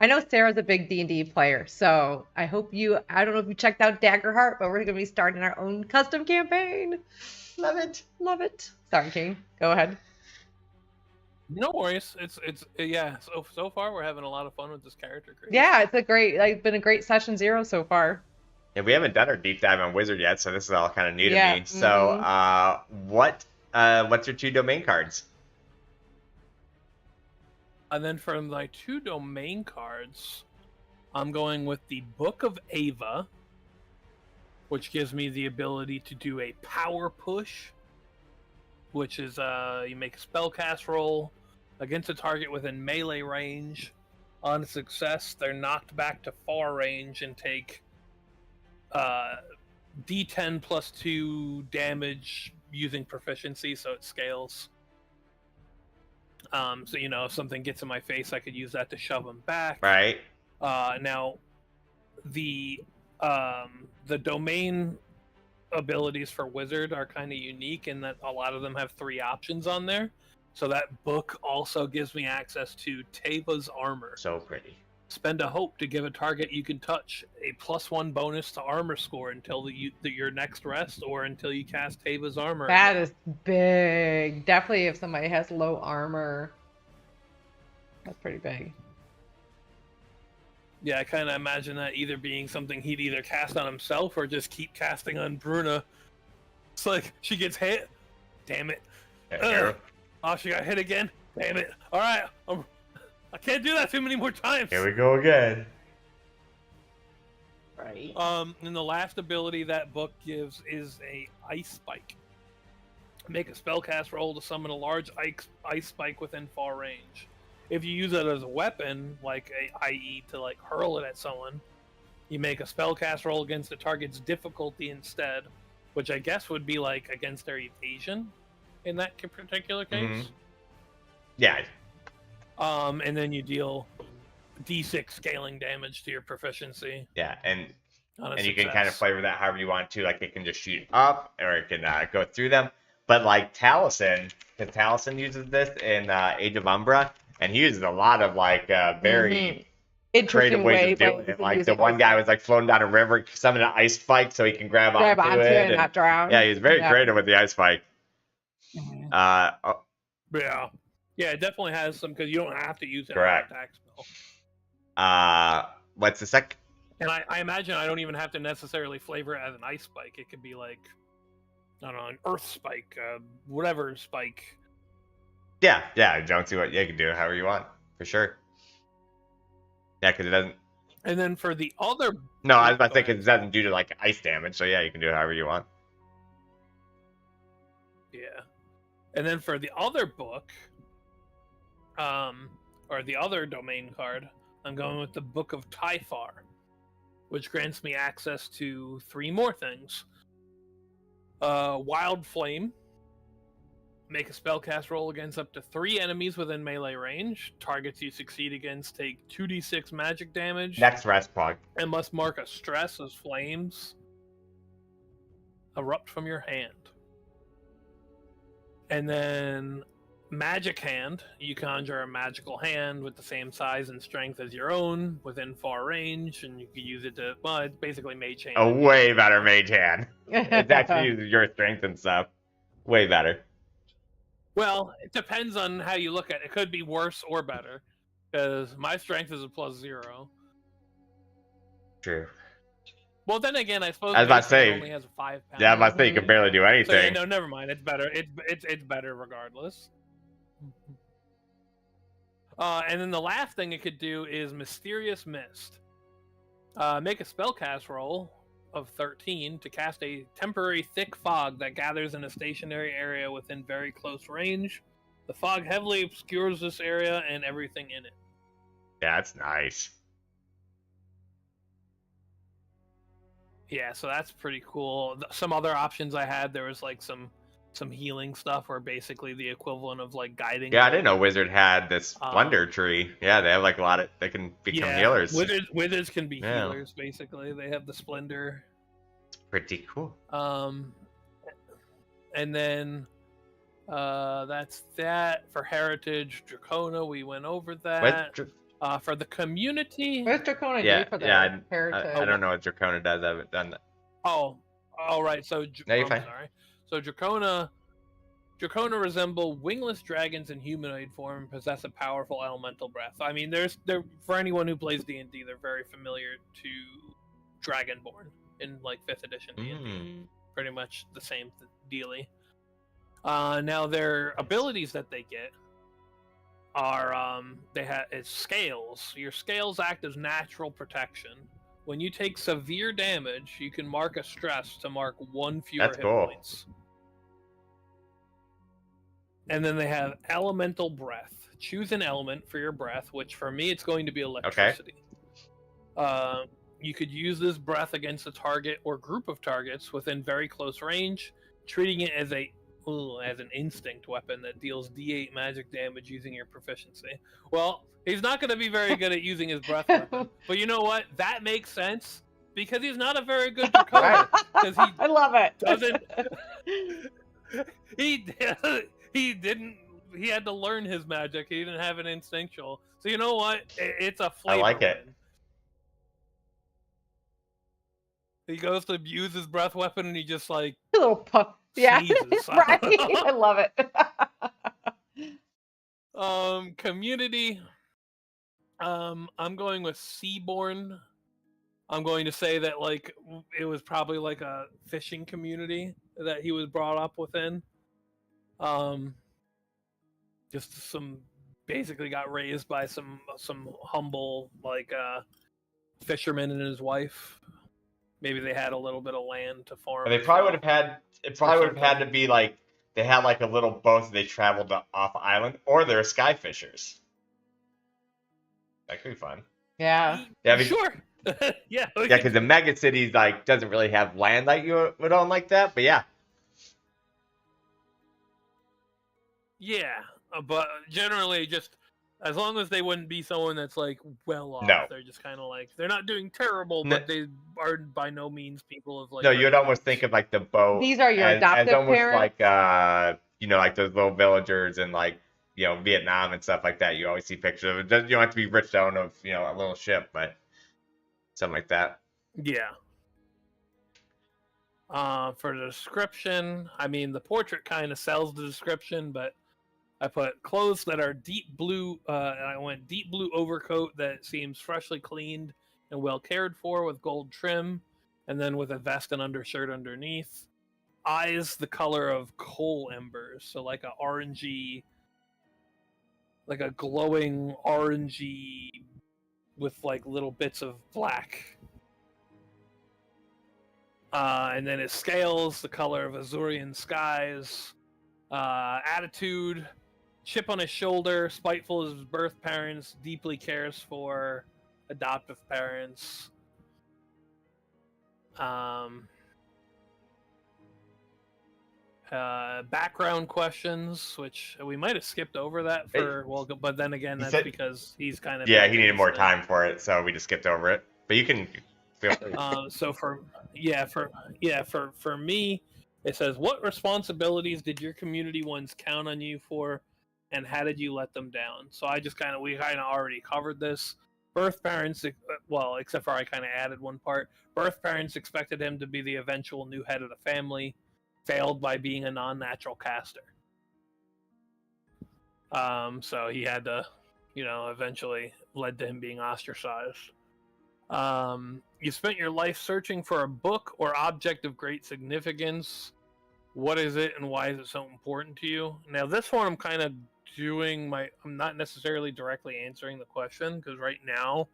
I know Sarah's a big D&D player, so I hope I don't know if you checked out Daggerheart, but we're going to be starting our own custom campaign. Love it. Love it. Sorry, Kane. Go ahead. No worries. It's yeah. So far we're having a lot of fun with this character creation. Yeah, it's been a great session 0 so far. Yeah, we haven't done our deep dive on Wizard yet, so this is all kind of new to me. So, what's your 2 domain cards? And then for my 2 domain cards, I'm going with the Book of Ava, which gives me the ability to do a power push, which is you make a spellcast roll against a target within melee range. On success, they're knocked back to far range and take D10 plus 2 damage using proficiency, so it scales. So if something gets in my face, I could use that to shove them back. Right. Now, the domain abilities for Wizard are kind of unique in that a lot of them have 3 options on there. So that book also gives me access to Teva's armor. So pretty. Spend a hope to give a target you can touch a +1 bonus to armor score until your next rest or until you cast Teva's armor. That is big. Definitely if somebody has low armor. That's pretty big. Yeah, I kind of imagine that either being something he'd either cast on himself or just keep casting on Bruna. It's like, she gets hit. Damn it. Oh, she got hit again. Damn it. All right. I can't do that too many more times. Here we go again. Right. And the last ability that book gives is a ice spike. Make a spellcast roll to summon a large ice spike within far range. If you use it as a weapon, i.e. to like hurl it at someone, you make a spellcast roll against the target's difficulty instead, which I guess would be like against their evasion in that particular case. Mm-hmm. Yeah. And then you deal D6 scaling damage to your proficiency. Yeah, and you can success. kind of flavor that however you want to. Like, it can just shoot up, or it can go through them. But like Taliesin, because Taliesin uses this in Age of Umbra, and he uses a lot of like very creative ways of doing it. Like the one guy was like floating down a river, summoned an ice spike so he can grab onto it and not drown. Yeah, he's very creative with the ice spike. Yeah, it definitely has some, because you don't have to use it correct. As an attack spell. What's the sec? And I imagine I don't even have to necessarily flavor it as an ice spike. It could be like, I don't know, an earth spike, whatever spike. Yeah, don't see what you can do however you want, for sure. Yeah, because it doesn't. And then for the other. No, I was about to say, because it doesn't do to like ice damage, so yeah, you can do it however you want. Yeah. And then for the other book, or the other domain card, I'm going with the Book of Typhar, which grants me access to 3 more things. Wild Flame. Make a spellcast roll against up to 3 enemies within melee range. Targets you succeed against take 2d6 magic damage. Next rest pog. And must mark a stress as flames erupt from your hand. And then Magic Hand. You conjure a magical hand with the same size and strength as your own within far range, and you can use it to, well, it's basically mage hand. A way better mage hand. It actually uses your strength and stuff. Way better. Well, it depends on how you look at it. It could be worse or better, because my strength is a +0. True. Well, then again, I suppose I was about to say, it only has a 5 pound. Yeah, I was about to say you can barely do anything. So, yeah, no, never mind. It's better. It's better regardless. And then the last thing it could do is Mysterious Mist. Make a spellcast roll of 13 to cast a temporary thick fog that gathers in a stationary area within very close range. The fog heavily obscures this area and everything in it. Yeah, that's nice. Yeah, so that's pretty cool. Some other options I had, there was like some healing stuff, or basically the equivalent of like guiding. Yeah, I didn't know Wizard had this Wonder Tree. Yeah, they have like a lot of. They can become healers. Wizards can be healers. Basically, they have the Splendor. It's pretty cool. And then that's that for Heritage Dracona. We went over that. For the community. What does Dracona do for their heritage? I don't know what Dracona does. I haven't done that. Oh, right. So no, you're fine. Sorry. So Dracona resemble wingless dragons in humanoid form and possess a powerful elemental breath. I mean, they're for anyone who plays D&D, they're very familiar to Dragonborn in like 5th edition D&D. Pretty much the same dealy. Now their abilities that they get are it's scales. Your scales act as natural protection. When you take severe damage, you can mark a stress to mark 1 fewer hit points. And then they have elemental breath. Choose an element for your breath, which for me it's going to be electricity. Okay. You could use this breath against a target or group of targets within very close range, treating it as an instinct weapon that deals D8 magic damage using your proficiency. Well, he's not going to be very good at using his breath weapon. But you know what? That makes sense because he's not a very good Dracona. I love it. He had to learn his magic. He didn't have an instinctual. So you know what? It's a flavor. I like it. He goes to use his breath weapon and he just like a little puff. Yeah, right. I love it. Community. I'm going with Seaborn. I'm going to say that like it was probably like a fishing community that he was brought up within. Just basically got raised by some humble like fisherman and his wife. Maybe they had a little bit of land to farm. They probably would have had. It probably would have had to be like they had like a little boat that they traveled off island, or they're sky fishers. That could be fun. Yeah. Sure. Yeah. Yeah, because the mega cities like doesn't really have land like you would own like that, but yeah. Yeah, but generally just as long as they wouldn't be someone that's like well off. No. They're just kind of like they're not doing terrible, but they are by no means people of like. No, you'd almost think of like the boat. These are your adoptive as almost parents. Like like those little villagers in like Vietnam and stuff like that. You always see pictures of it. You don't have to be rich to own a little ship, but something like that. Yeah. For the description, I mean the portrait kind of sells the description, but I put clothes that are deep blue, and I went deep blue overcoat that seems freshly cleaned and well cared for with gold trim, and then with a vest and undershirt underneath. Eyes the color of coal embers, so like a orangey, like a glowing orangey with like little bits of black. And then his scales, the color of Azurian skies. Attitude, chip on his shoulder, spiteful as his birth parents, deeply cares for adoptive parents. Background questions, which we might have skipped over that but then again, that's because he's kind of he needed more time for it, so we just skipped over it. But you can feel free. So for me, it says, what responsibilities did your community ones count on you for, and how did you let them down? So we kind of already covered this. Birth parents, except for I kind of added one part. Birth parents expected him to be the eventual new head of the family, failed by being a non-natural caster. So he had to, eventually led to him being ostracized. You spent your life searching for a book or object of great significance. What is it and why is it so important to you? Now, this one I'm kind of I'm not necessarily directly answering the question because right now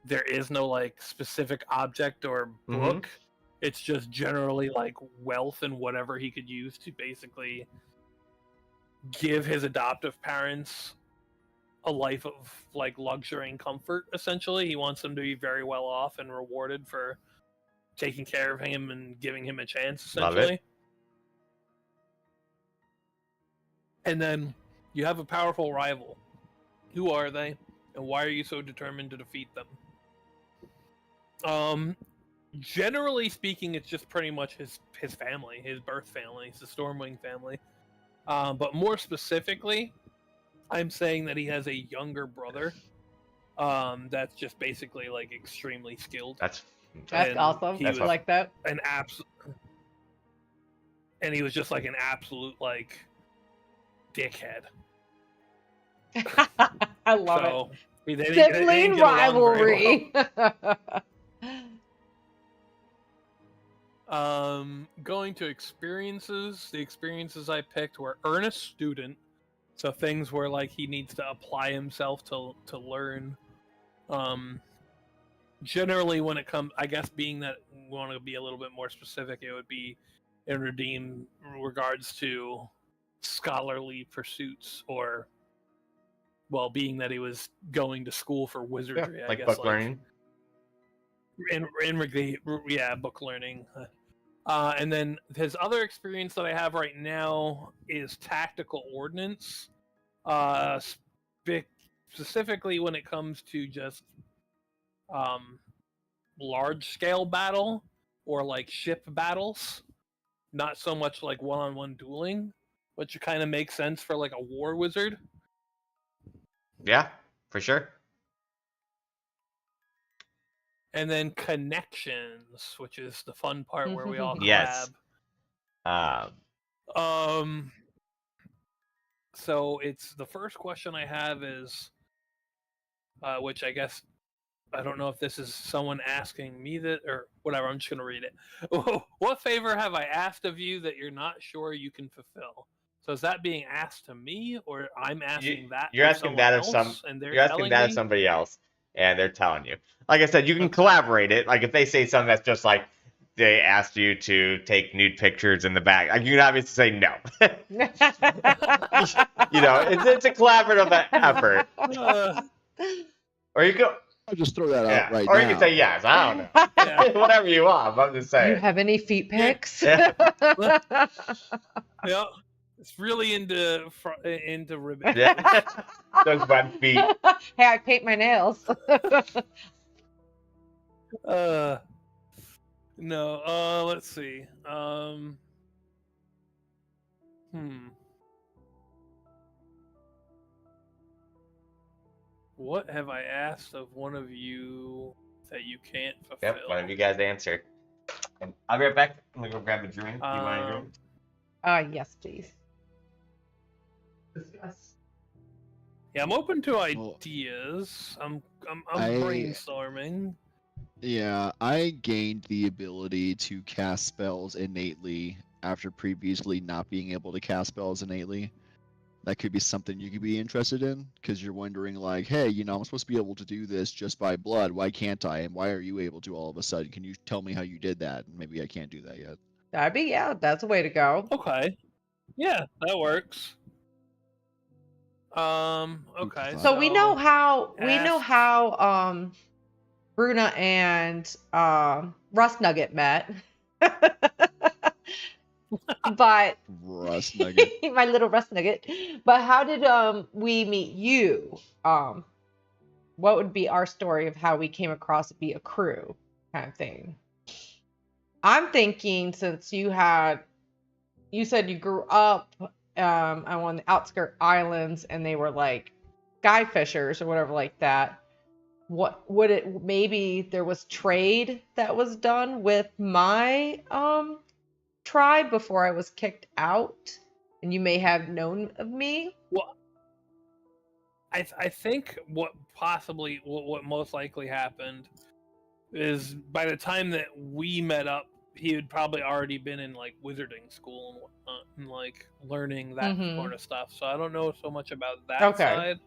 there is no like specific object or book. It's just generally like wealth and whatever he could use to basically give his adoptive parents a life of like luxury and comfort. Essentially, he wants them to be very well off and rewarded for taking care of him and giving him a chance. Essentially. Love it. And then you have a powerful rival. Who are they, and why are you so determined to defeat them? Generally speaking, it's just pretty much his family, his birth family. It's the Stormwing family. But more specifically, I'm saying that he has a younger brother that's just basically like extremely skilled. That's awesome. That's like that. And he was just like an absolute like dickhead. I love it. Sibling rivalry. Going to experiences. The experiences I picked were earnest student. So things where like he needs to apply himself to learn. Generally when it comes, I guess being that we want to be a little bit more specific, it would be in regards to scholarly pursuits, or well, being that he was going to school for wizardry, like I guess, book learning. Book learning. And then his other experience that I have right now is tactical ordnance. Specifically when it comes to just large scale battle or like ship battles, not so much like one-on-one dueling, which kind of makes sense for like a war wizard. Yeah, for sure. And then connections, which is the fun part where we all collab. Yes. So it's the first question I have is, which I guess, I don't know if this is someone asking me that or whatever, I'm just going to read it. What favor have I asked of you that you're not sure you can fulfill? So is that being asked to me, or I'm asking that? You're asking that of you're asking that of somebody else, and they're telling you. Like I said, you can collaborate it. Like if they say something that's just like they asked you to take nude pictures in the back, like you can obviously say no. You know, it's a collaborative effort. Or you go. I'll just throw that out right or now. You can say yes. I don't know. Yeah. Whatever you want. I'm just saying. You have any feet pics? Yeah. It's really into ribbon. Yeah. Those web feet. Hey, I paint my nails. No. Let's see. What have I asked of one of you that you can't fulfill? Yep, one of you guys answer. And I'll be right back. I'm gonna go grab a drink. Do you want a drink? Yes, please. Discuss. Yeah, I'm open to ideas. I'm brainstorming. Yeah, I gained the ability to cast spells innately after previously not being able to cast spells innately. That could be something you could be interested in, because you're wondering like, hey, you know, I'm supposed to be able to do this just by blood. Why can't I? And why are you able to all of a sudden? Can you tell me how you did that? Maybe I can't do that yet. That's a way to go. Okay. Yeah, that works. Okay. So we know how Bruna and Rust Nugget met. But Rust Nugget. my little Rust Nugget. But how did we meet you? What would be our story of how we came across to be a crew kind of thing? I'm thinking, since you said you grew up on one of the outskirt islands and they were like sky fishers or whatever like that. What would it, maybe there was trade that was done with my tribe before I was kicked out, and you may have known of me? Well, I think what most likely happened is by the time that we met up, he had probably already been in like wizarding school and whatnot, and like learning that sort of stuff. So I don't know so much about that side.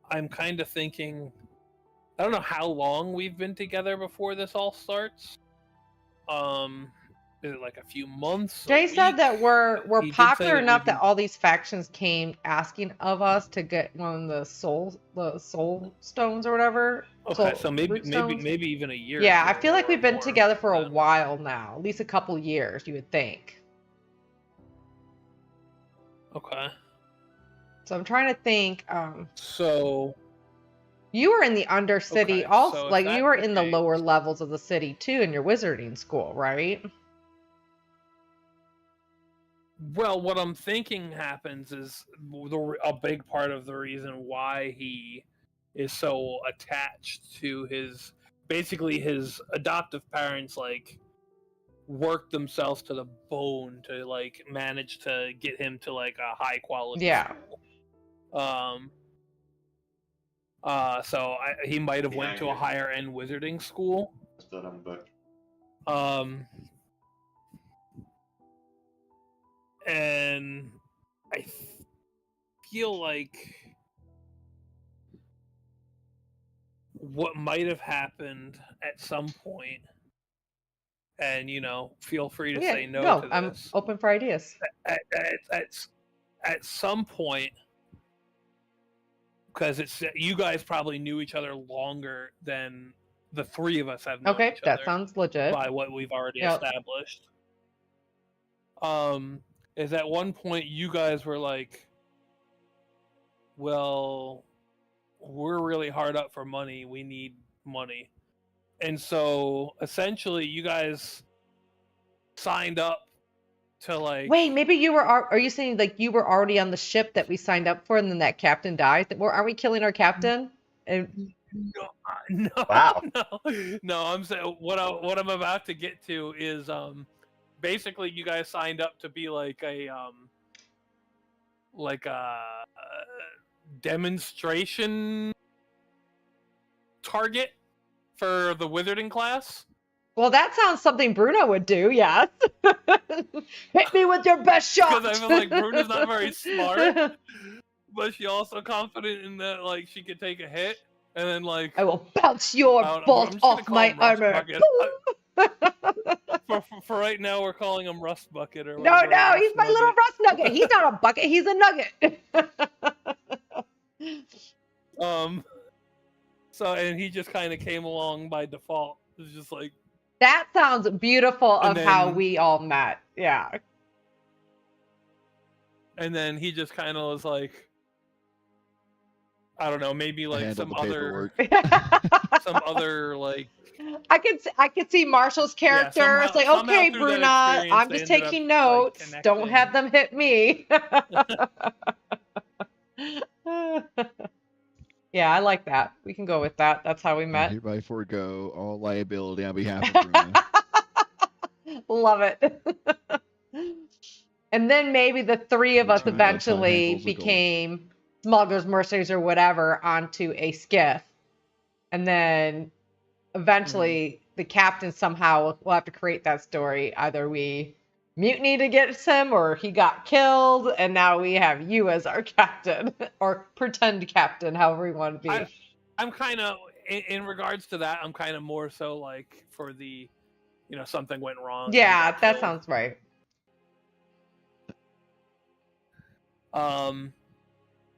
I'm kind of thinking I don't know how long we've been together before this all starts. Is it like a few months? Jay said that we're He did say popular that enough we've that been- all these factions came asking of us to get one of the soul stones or whatever. Okay, soul so maybe root stones. maybe even a year. Yeah, or I feel like or we've been more together for a than- while now, at least a couple years, you would think. Okay. So I'm trying to think. So You were in the Undercity Okay, also, so if like you that's were the in the case- lower levels of the city too in your wizarding school, right? well, what I'm thinking happens is a big part of the reason why he is so attached to his adoptive parents, like worked themselves to the bone to like manage to get him to like a high quality Yeah. school. So he might have went to a higher end wizarding school. Still on book. And I feel like what might have happened at some point, and feel free to say no to I'm this. open for ideas. At some point, because you guys probably knew each other longer than the three of us have known Okay, each that other sounds legit. by what we've already Yep. established. Is at one point you guys were like, well, we're really hard up for money. We need money. And so essentially you guys signed up to like... Wait, maybe you were. Are you saying like you were already on the ship that we signed up for, and then that captain dies? Aren't we killing our captain? And No, Wow. no. I'm saying what I'm about to get to is basically you guys signed up to be like a demonstration target for the wizarding class. well, that sounds something Bruno would do. Yes. Hit me with your best shot. Because I feel like Bruno's not very smart, but she also confident in that like she could take a hit and then like I will bounce your bolt just gonna off call my him Rust armor. Bucket. For right now, we're calling him Rust Bucket or No, whatever, no, Rust he's my little Nugget. rust nugget. He's not a bucket. He's a nugget. So and he just kind of came along by default. It's just like That sounds beautiful of And how then- we all met. Yeah. and then he just kind of was like, I don't know, maybe like handled some the other paperwork. some other like I could see Marshall's character. somehow- it's like, somehow okay, through Bruna, that experience, I'm they just ended up, taking like, notes. Don't have them hit me. Yeah, I like that. We can go with that. That's how we I met. hereby forego all liability on behalf of Bruno. Love it. And then maybe the three of us That's how eventually handles the gold. became smugglers, mercenaries, or whatever onto a skiff. And then eventually the captain somehow will have to create that story. Either we mutiny to get him or he got killed and now we have you as our captain or pretend captain, however you want to be. I'm kind of in regards to that. I'm kind of more so like for the, something went wrong. and he Yeah, got that killed. sounds right.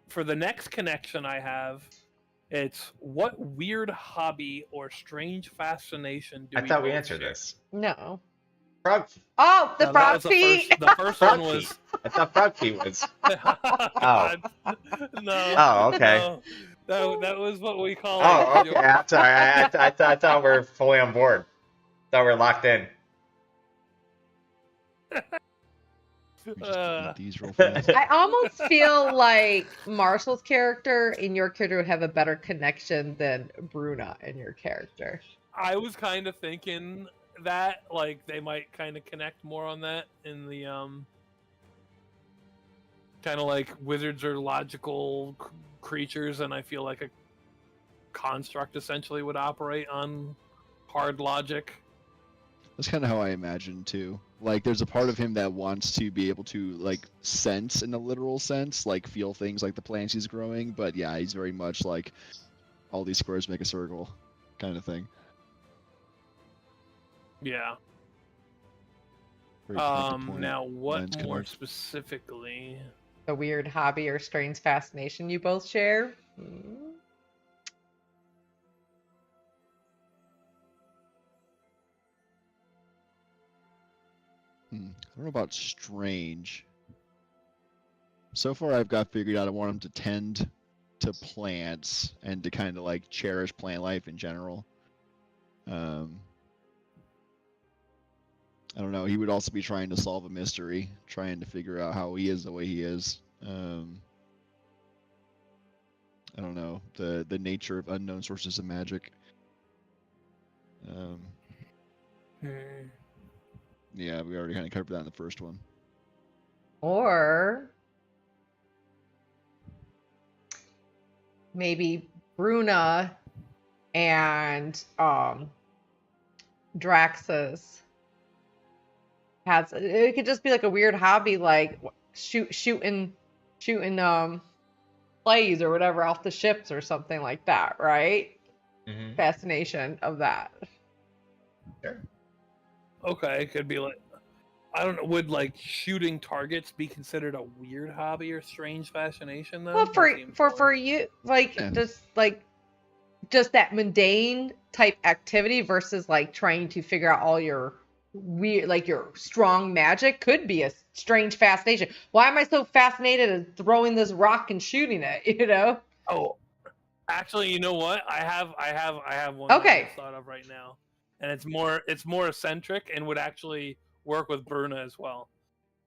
For the next connection I have, it's what weird hobby or strange fasciation do I thought we both answered share? this. No. Frog. Oh, the No, that frog was feet. The first Frog one was. feet. I thought frog feet was. God. No. Oh, okay. No. That was what we call. Oh, it. okay. I'm sorry. I thought we were fully on board. Thought we were locked in. We just delete these real fast. I almost feel like Marshall's character and your character would have a better connection than Bruna and your character. I was kind of thinking that like they might kind of connect more on that in the kind of like wizards are logical creatures, and I feel like a construct essentially would operate on hard logic. That's kind of how I imagine too. Like, there's a part of him that wants to be able to like sense in a literal sense, like feel things like the plants he's growing. But yeah, he's very much like all these squares make a circle, kind of thing. Yeah. Very point to point, Now, what lines more connect. specifically? A weird hobby or strange fascination you both share? I don't know about strange. So far, I've got figured out I want him to tend to plants and to kind of like cherish plant life in general. I don't know. He would also be trying to solve a mystery, trying to figure out how he is the way he is. I don't know the nature of unknown sources of magic. Yeah, we already kind of covered that in the first one. Or maybe Bruna and Draxus has, it could just be like a weird hobby, like shooting plays or whatever off the ships or something like that, right? Mm-hmm. Fascination of that. Sure. Okay, it could be like, I don't know, would like shooting targets be considered a weird hobby or strange fascination though? Well, That for seems for more- for you, like just that mundane type activity versus like trying to figure out all your weird, like your strong magic could be a strange fascination. Why am I so fascinated in throwing this rock and shooting it? You know? Oh, actually, you know what? I have one Okay. that I just thought of right now, and it's more eccentric and would actually work with Bruna as well.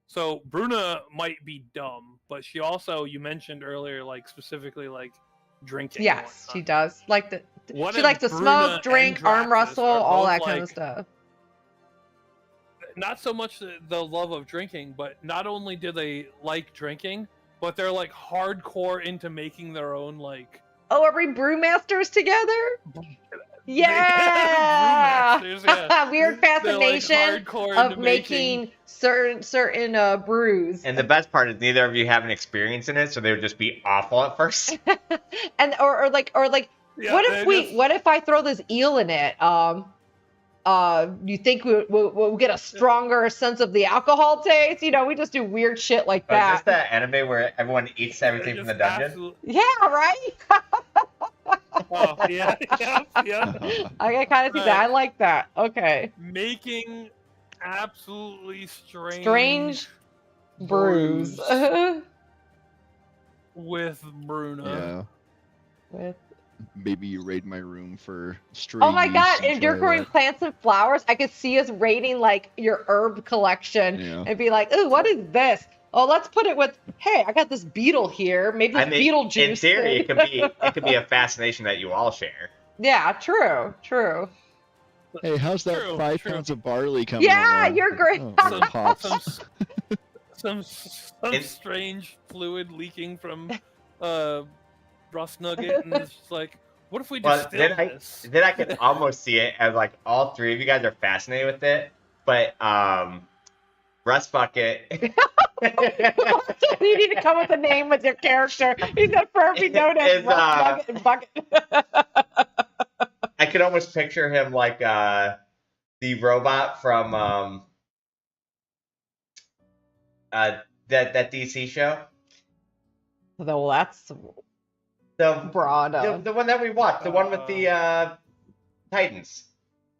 So Bruna might be dumb, but she also, you mentioned earlier, like specifically like drinking. and Yes, whatnot. she does. What She if likes to Bruna smoke, and drink, arm Draxus wrestle, are all both, that kind of like, stuff. Not so much the love of drinking, but not only do they like drinking, but they're like hardcore into making their own like. Oh, are we brewmasters together? Yeah. Brewmasters, yeah. Weird fascination hardcore of into making certain brews. And the best part is neither of you have an experience in it, so they would just be awful at first. And or like Yeah, what if I throw this eel in it? You think we'll get a stronger sense of the alcohol taste? You know, we just do weird shit like Is this that. the anime where everyone eats everything from the dungeon? Yeah, right. Oh, yeah. I can kind of see that. I like that. Okay. Making absolutely Strange brews. with Bruna. Yeah. With Maybe you raid my room for strange. Oh my god, and if you're try growing that. plants and flowers, I could see us raiding like your herb collection Yeah. and be like, ooh, what is this? Oh, let's put it with, hey, I got this beetle here. Maybe this beetle juice. In theory, it could be a fascination that you all share. Yeah, true. Hey, how's that True, 5 true. pounds of barley coming Yeah, along? you're great. Oh, little pops. Some strange fluid leaking from Rust Nugget, and it's just like, what if we Well, distill this? then I can almost see it as like all three of you guys are fascinated with it, but Rust Bucket. You need to come with a name with your character. He's going to forever be known as Rust Nugget and Bucket. I could almost picture him like the robot from that DC show. Well, that's The broad. the one that we watched, the one with the Titans.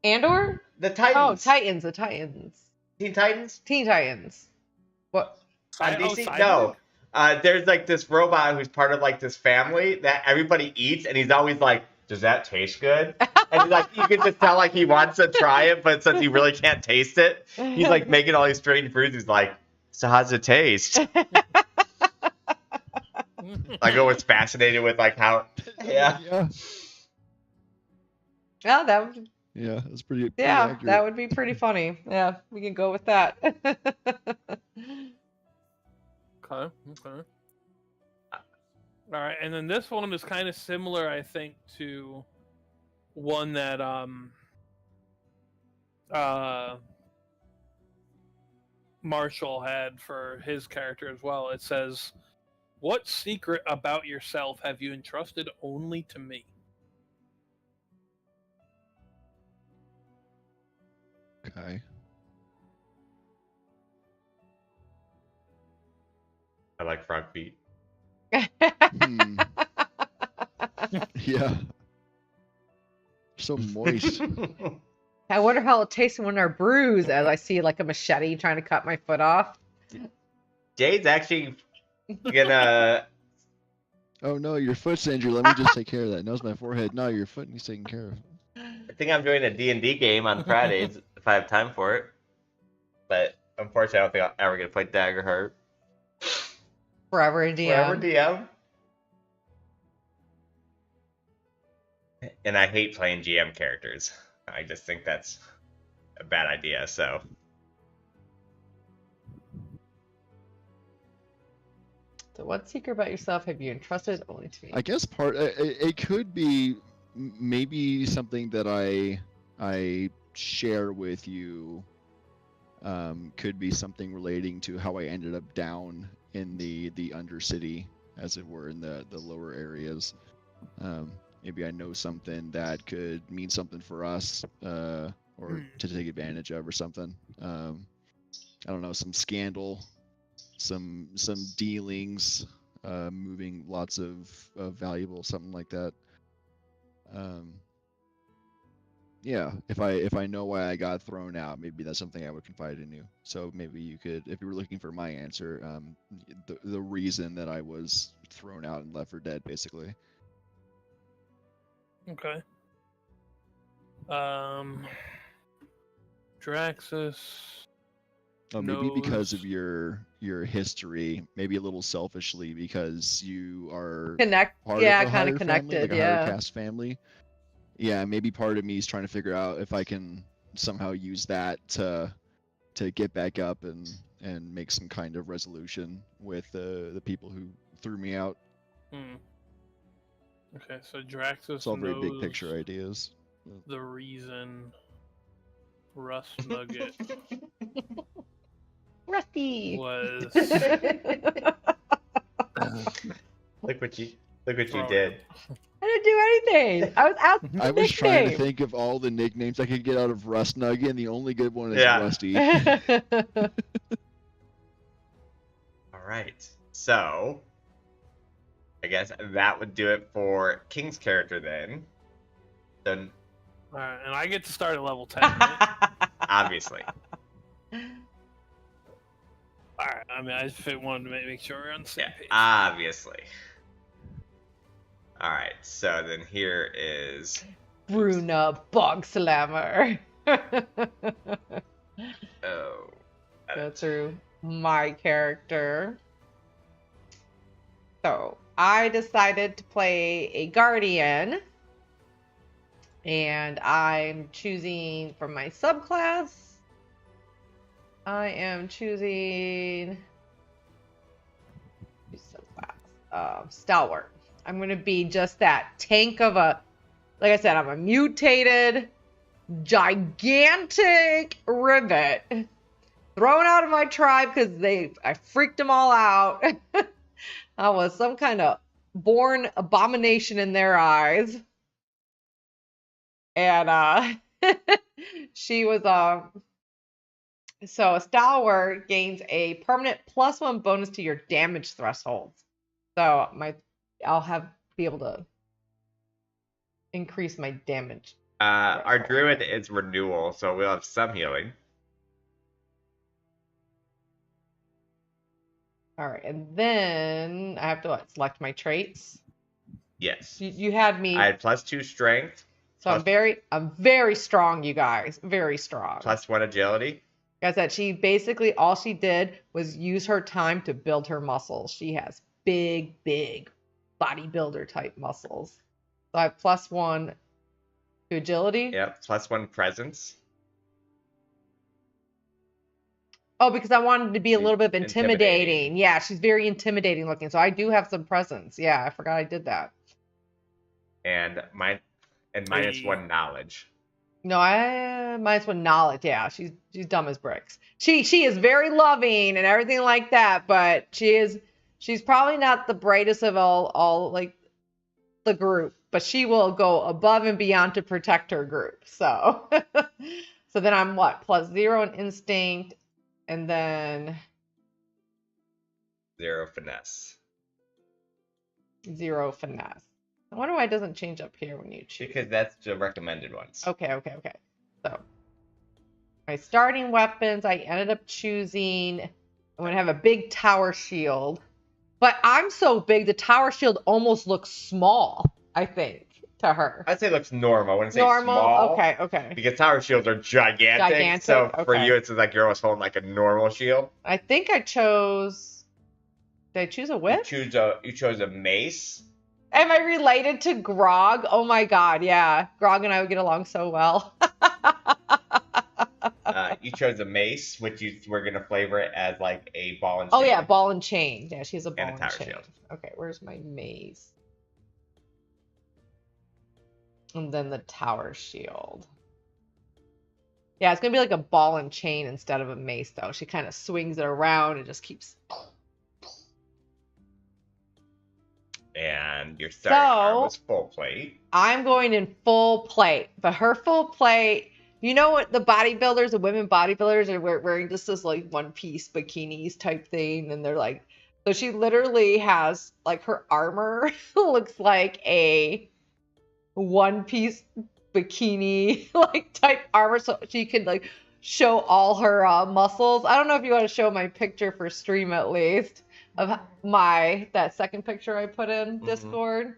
Andor? The Titans. Oh, Titans, the Titans. Teen Titans? Teen Titans. What? On Oh, DC? Cyborg? No. There's like this robot who's part of like this family that everybody eats, and he's always like, "Does that taste good?" And like you can just tell like he wants to try it, but since he really can't taste it, he's like making all these strange brews. He's like, "So how's it taste?" Like I was fascinated with like how, yeah. Yeah, that would. Yeah, that's pretty. Yeah, accurate. that would be pretty funny. Yeah, we can go with that. Okay. All right, and then this one is kind of similar, I think, to one that Marshall had for his character as well. It says, "What secret about yourself have you entrusted only to me?" Okay. I like frog feet. Hmm. Yeah. So moist. I wonder how it'll taste when they're bruised as I see like a machete trying to cut my foot off. Jade's actually gonna. Oh no, your foot's injured. Let me just take care of that. Nose my forehead. No, your foot needs taken care of. I think I'm doing a D&D game on Fridays if I have time for it. But unfortunately, I don't think I'm ever gonna play Daggerheart. Forever a DM. Forever DM. And I hate playing GM characters. I just think that's a bad idea. So. So what secret about yourself have you entrusted only to me? I guess it could be maybe something that I share with you. Could be something relating to how I ended up down in the Undercity, as it were, in the lower areas. Maybe I know something that could mean something for us, or to take advantage of, or something. I don't know, some scandal, some dealings, moving lots of valuable, something like that. Yeah, if I know why I got thrown out, maybe that's something I would confide in you. So maybe you could, if you were looking for my answer, the reason that I was thrown out and left for dead, basically. Okay. Draxus. Oh, maybe because of knows- your history, maybe a little selfishly, because you are Connect, part yeah, of a kind higher of family, connected, like a yeah. higher caste family. Yeah, maybe part of me is trying to figure out if I can somehow use that to get back up and make some kind of resolution with the people who threw me out. Okay, so Draxus It's all very knows big picture ideas. the reason Rust Nugget Rusty. was Look what you thrown did. I didn't do anything. I was out. I was trying to think of all the nicknames I could get out of Rust Nugget, and the only good one is Yeah. Rusty. All right. So, I guess that would do it for King's character then. Then, Alright, and I get to start at level 10, right? obviously. Alright, I mean, I just wanted to make sure we're on the same Yeah, page. obviously. All right. So then here is. Bruna Bog Slammer. Oh. Go through my character. So I decided to play a guardian, and I'm choosing from my subclass. I am choosing subclass, stalwart. I'm gonna be just that tank of a, like I said, I'm a mutated, gigantic rivet thrown out of my tribe because I freaked them all out. I was some kind of born abomination in their eyes. And she was so a stalwart gains a permanent +1 bonus to your damage thresholds. So I'll be able to increase my damage. Our druid is renewal, so we'll have some healing. All right, and then I have to select my traits. Yes. You had me. I had +2 strength. So I'm very strong, you guys. Very strong. +1 agility. Guys, that she basically all she did was use her time to build her muscles. She has big bodybuilder type muscles. So I have +1 to agility. Yep, +1 presence. Oh, because I wanted to be a little bit intimidating. Yeah, she's very intimidating looking. So I do have some presence. Yeah, I forgot I did that. And -1 knowledge. No, I -1 knowledge. Yeah, she's dumb as bricks. She is very loving and everything like that, but she's probably not the brightest of all like the group, but she will go above and beyond to protect her group. So So then I'm what? +0 in instinct, and then 0 finesse. 0 finesse. I wonder why it doesn't change up here when you choose. Because that's the recommended ones. Okay. So my starting weapons, I ended up choosing. I'm gonna have a big tower shield, but I'm so big the tower shield almost looks small. I think to her. I'd say it looks normal. I wouldn't say Normal. small. Okay. Because tower shields are gigantic. Gigantic, So for okay. you, it's like you're almost holding like a normal shield. I think I chose. Did I choose a whip? You chose a mace. Am I related to Grog? Oh my god, yeah. Grog and I would get along so well. You chose a mace, which we're gonna flavor it as like a ball and chain. Oh yeah, ball and chain. Yeah, she has a ball And and, a tower chain. shield. Okay, where's my mace? And then the tower shield. Yeah, it's gonna be like a ball and chain instead of a mace, though. She kind of swings it around and just keeps. And your starting arm was full plate. I'm going in full plate, but her full plate. You know what the bodybuilders, the women bodybuilders are wearing just this like one-piece bikinis type thing, and they're like, so she literally has like her armor looks like a one-piece bikini like type armor, so she can like show all her muscles. I don't know if you want to show my picture for stream at least of that second picture I put in Discord.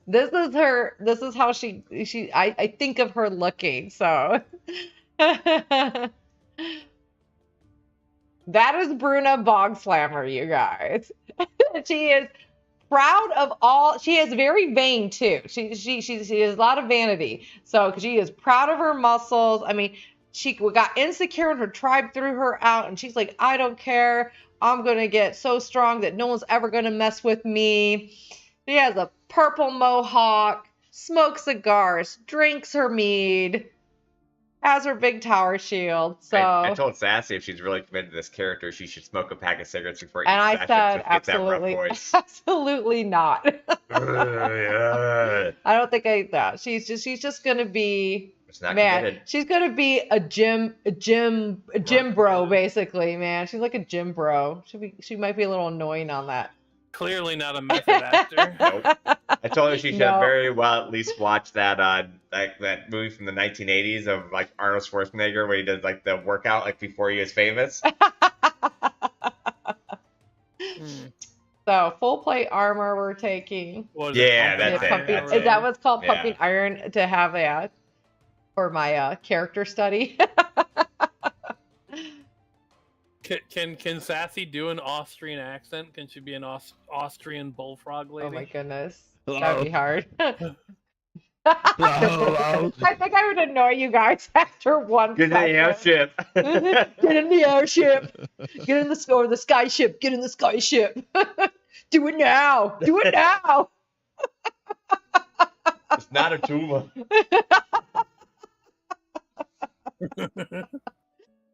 This is her. This is how I think of her looking. So that is Bruna Bogslammer, you guys. She is proud of all. She is very vain too. She has a lot of vanity. So she is proud of her muscles. I mean, she got insecure when her tribe threw her out, and she's like, I don't care. I'm gonna get so strong that no one's ever gonna mess with me. She has a purple mohawk, smokes cigars, drinks her mead, has her big tower shield. So I told Sassy if she's really committed to this character, she should smoke a pack of cigarettes before each and I session, said so she gets that rough absolutely, voice. absolutely not. Yeah. I don't think I ate that. She's just gonna be. It's not Man, committed. she's gonna be a gym bro, basically, man. She's like a gym bro. She might be a little annoying on that. Clearly not a method actor. Nope. I told her she should No. very well at least watch that that movie from the 1980s of like Arnold Schwarzenegger where he does like the workout like before he was famous. So full plate armor we're taking. What is Yeah, it? that's it, Pumping- that's is it. that what's called Yeah. pumping iron to have for my character study? Can Sassy do an Austrian accent? Can she be an Austrian bullfrog lady? Oh my goodness, Hello. that'd be hard. Hello. I think I would annoy you guys after one. Get in the session. airship. Get in the airship. Get in the sky ship. Get in the sky ship. Do it now. Do it now. It's not a tuba.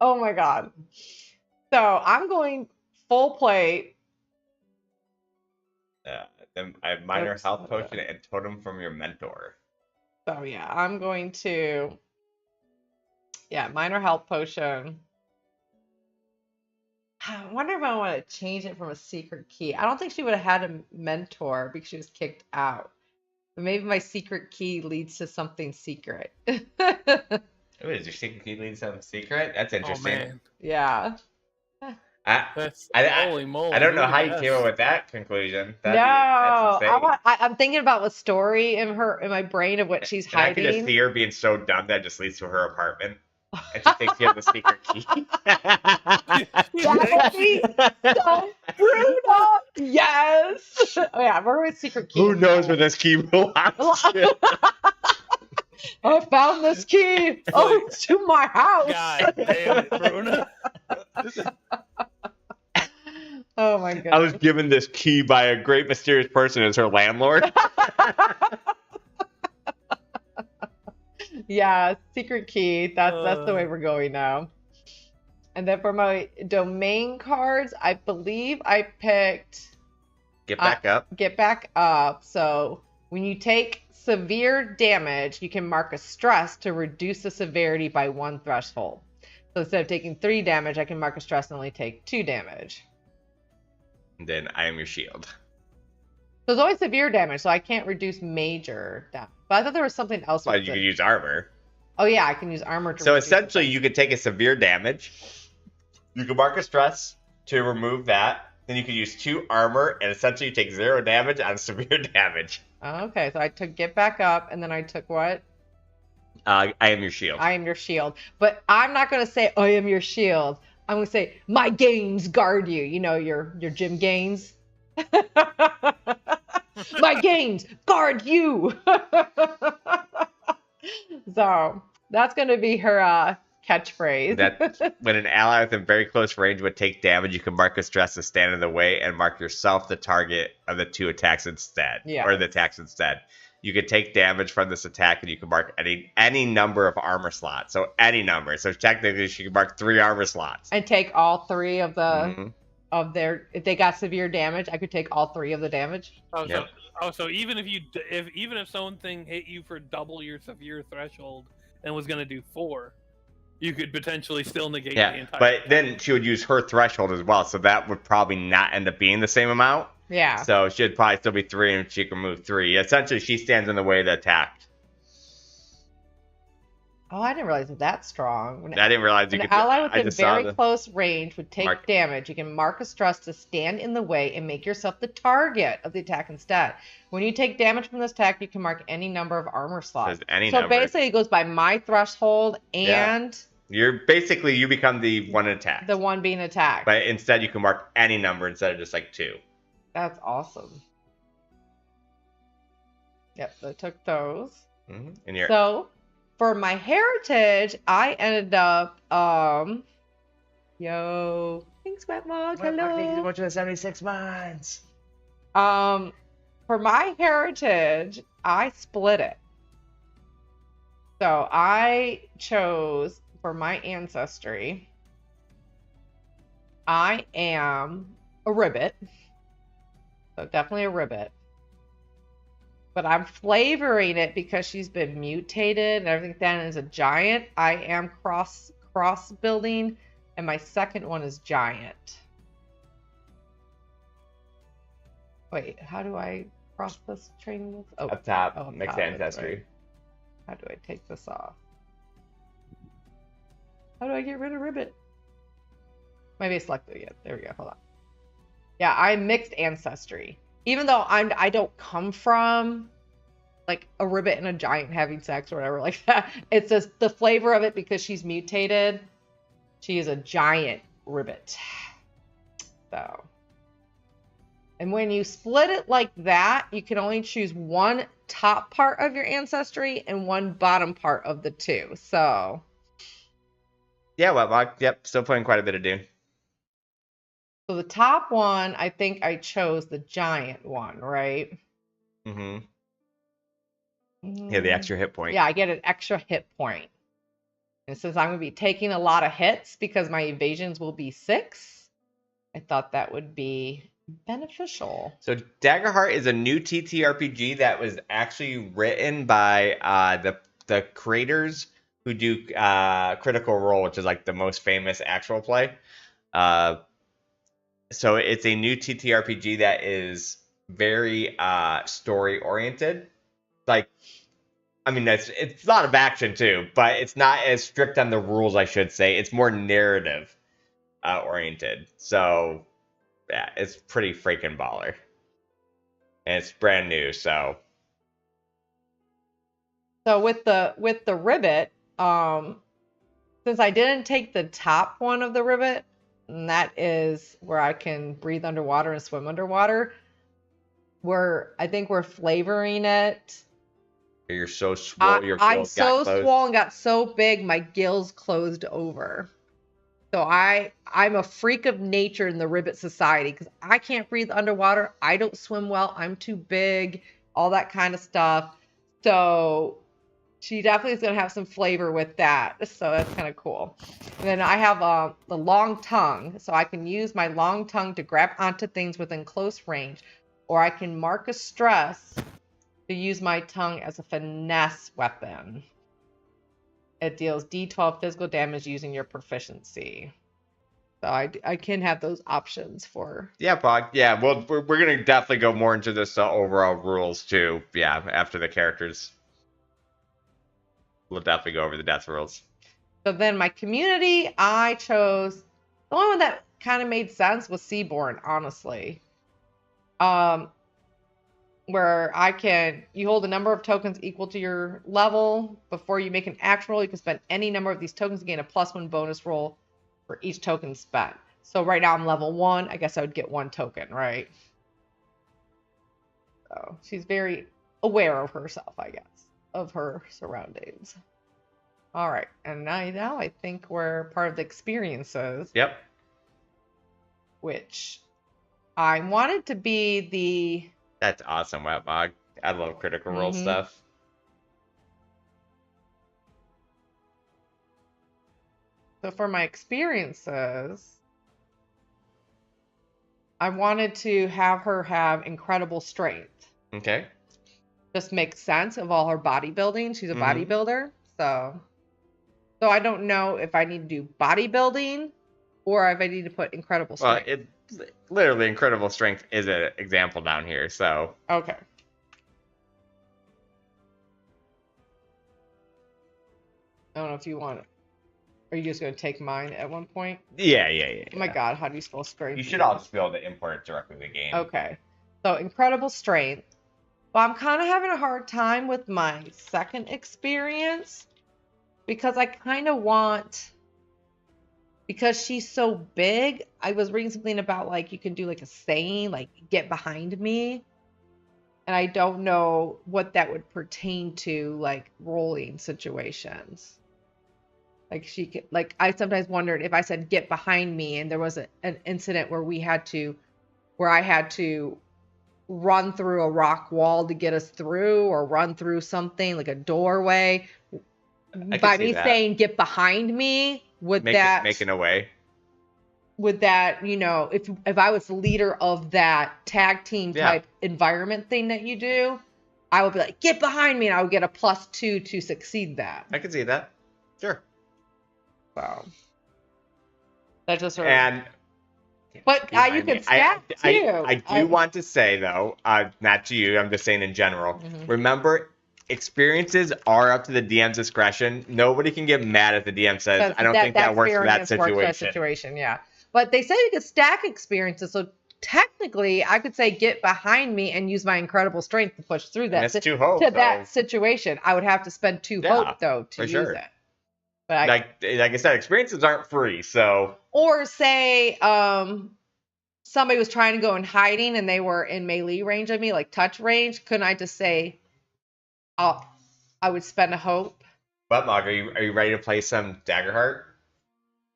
Oh my god. So I'm going full plate. Then I have minor Oops. health potion and totem from your mentor. So yeah, I'm going to. Yeah, minor health potion. I wonder if I want to change it from a secret key. I don't think she would have had a mentor because she was kicked out. But maybe my secret key leads to something secret. Oh, is your secret key lead something secret? That's Oh interesting. man, Yeah. that's I- holy moly! I don't know who how you guessed? came up with that conclusion. No, That's insane. I'm thinking about the story in my brain of what she's And I can just hiding. see her being so dumb that just leads to her apartment. And she thinks she has the secret key. That would be so Bruno. Yes. Oh yeah, where was secret key? Who knows where this key belongs to? I found this key. Oh, it's to my house. God damn it, Bruna. Oh my I goodness. was given this key by a great mysterious person as her landlord. Yeah, secret key. That's the way we're going now. And then for my domain cards, I believe I picked Get back up. Get Back Up. So When you take severe damage, you can mark a stress to reduce the severity by 1 threshold. So instead of taking 3 damage, I can mark a stress and only take 2 damage. And then I am your shield. So it's always severe damage, so I can't reduce major damage. But I thought there was something else. But you can use armor. Oh yeah, I can use armor to So essentially, you could take a severe damage. You can mark a stress to remove that. Then you can use 2 armor, and essentially you take 0 damage on severe damage. Okay, so I took get back up, and then I took what? I am your shield. I am your shield. But I'm not going to say I am your shield. I'm going to say my gains guard you. You know, your gym gains. My gains guard you. So that's going to be her catchphrase. That when an ally within very close range would take damage, you can mark a stress to stand in the way and mark yourself the target of the 2 attacks instead. Yeah. Or the attacks instead. You can take damage from this attack, and you can mark any number of armor slots. So any number. So technically, she can mark 3 armor slots. And take all 3 of the of their. If they got severe damage, I could take all 3 of the damage. Oh, Yep. so even if something hit you for double your severe threshold and was going to do 4, you could potentially still negate the entire. But then she would use her threshold as well, so that would probably not end up being the same amount. Yeah. So she'd probably still be 3, and she can move 3. Essentially, she stands in the way of the attack. Oh, I didn't realize it was that strong. I didn't realize you An could. ally I within just saw very close range would take damage. You can mark a stress to stand in the way and make yourself the target of the attack instead. When you take damage from this attack, you can mark any number of armor slots. So basically, it goes by my threshold and. Yeah. You become the one attacked. The one being attacked. But instead, you can mark any number instead of just like 2. That's awesome. Yep, so I took those. Mm-hmm. So, for my heritage, I ended up, thanks, Wet Mog, hello. Thank you so much for the 76 months. For my heritage, I split it. So, I chose, for my ancestry, I am a ribbit. So, definitely a ribbit. But I'm flavoring it because she's been mutated and everything. Then is a giant. I am cross building, and my second one is giant. Wait, how do I cross this training with? Oh, up top, mixed ancestry. Right. How do I take this off? How do I get rid of ribbit? Maybe I selected it yet. There we go. Hold on. Yeah, I'm mixed ancestry. Even though I don't come from like a ribbit and a giant having sex or whatever like that. It's just the flavor of it because she's mutated. She is a giant ribbit. So, and when you split it like that, you can only choose one top part of your ancestry and one bottom part of the 2. So, yeah, well, yep, still playing quite a bit of Dune. So the top one, I think I chose the giant one, right? Mm-hmm. Yeah, the extra hit point. Yeah, I get an extra hit point. And since I'm going to be taking a lot of hits because my evasions will be 6, I thought that would be beneficial. So Daggerheart is a new TTRPG that was actually written by the creators who do Critical Role, which is like the most famous actual play. So it's a new TTRPG that is very story oriented. Like, I mean, it's a lot of action too, but it's not as strict on the rules, I should say. It's more narrative oriented. So yeah, it's pretty freaking baller. And it's brand new, so. So with the ribbit, since I didn't take the top one of the ribbit, and that is where I can breathe underwater and swim underwater. I think we're flavoring it. You're so swole. I'm so swollen, got so big, my gills closed over. So I'm a freak of nature in the ribbit society because I can't breathe underwater. I don't swim well. I'm too big, all that kind of stuff. So she definitely is going to have some flavor with that. So that's kind of cool. And then I have the long tongue. So I can use my long tongue to grab onto things within close range. Or I can mark a stress to use my tongue as a finesse weapon. It deals D12 physical damage using your proficiency. So I can have those options for. Yeah, Pog. Yeah, well, we're gonna definitely go more into this overall rules too. Yeah, after the characters, we'll definitely go over the death rules. So then my community, I chose the only one that kind of made sense was Seaborn, honestly. Where you hold a number of tokens equal to your level. Before you make an action roll, you can spend any number of these tokens to gain a +1 bonus roll for each token spent. So right now I'm level 1. I guess I would get 1 token, right? So she's very aware of herself, I guess, of her surroundings. All right, and now I think we're part of the experiences. Yep. Which I wanted to be the. That's awesome, Webmog. I love critical role stuff. So for my experiences, I wanted to have her have incredible strength. Okay. Just makes sense of all her bodybuilding. She's a bodybuilder, so I don't know if I need to do bodybuilding or if I need to put incredible strength. Well, literally incredible strength is an example down here, so. Okay. I don't know if you want it. Are you just going to take mine at one point? Yeah. Oh my god, how do you spell strength? You should all just be able to import it directly to the game. Okay. So incredible strength. Well, I'm kind of having a hard time with my second experience because I kind of want, because she's so big, I was reading something about like you can do like a saying, like get behind me. And I don't know what that would pertain to, like rolling situations. Like she could, like I sometimes wondered if I said get behind me and there was an incident where I had to run through a rock wall to get us through, or run through something like a doorway. By me saying get behind me, making a way? Would that, you know, if I was the leader of that tag team type environment thing that you do, I would be like, get behind me, and I would get a +2 to succeed that. I can see that. Sure. Wow. That just sort of. But you can stack too. I do want to say though, not to you, I'm just saying in general. Remember, experiences are up to the DM's discretion. Nobody can get mad if the DM says, I don't think that works for that situation. Yeah. But they say you could stack experiences, so technically I could say get behind me and use my incredible strength to push through that that situation. I would have to spend 2 hope though to use it. But like I said, experiences aren't free, so. Or say somebody was trying to go in hiding and they were in melee range of me, like touch range. Couldn't I just say, I would spend a hope? Buttmog, are you ready to play some Daggerheart?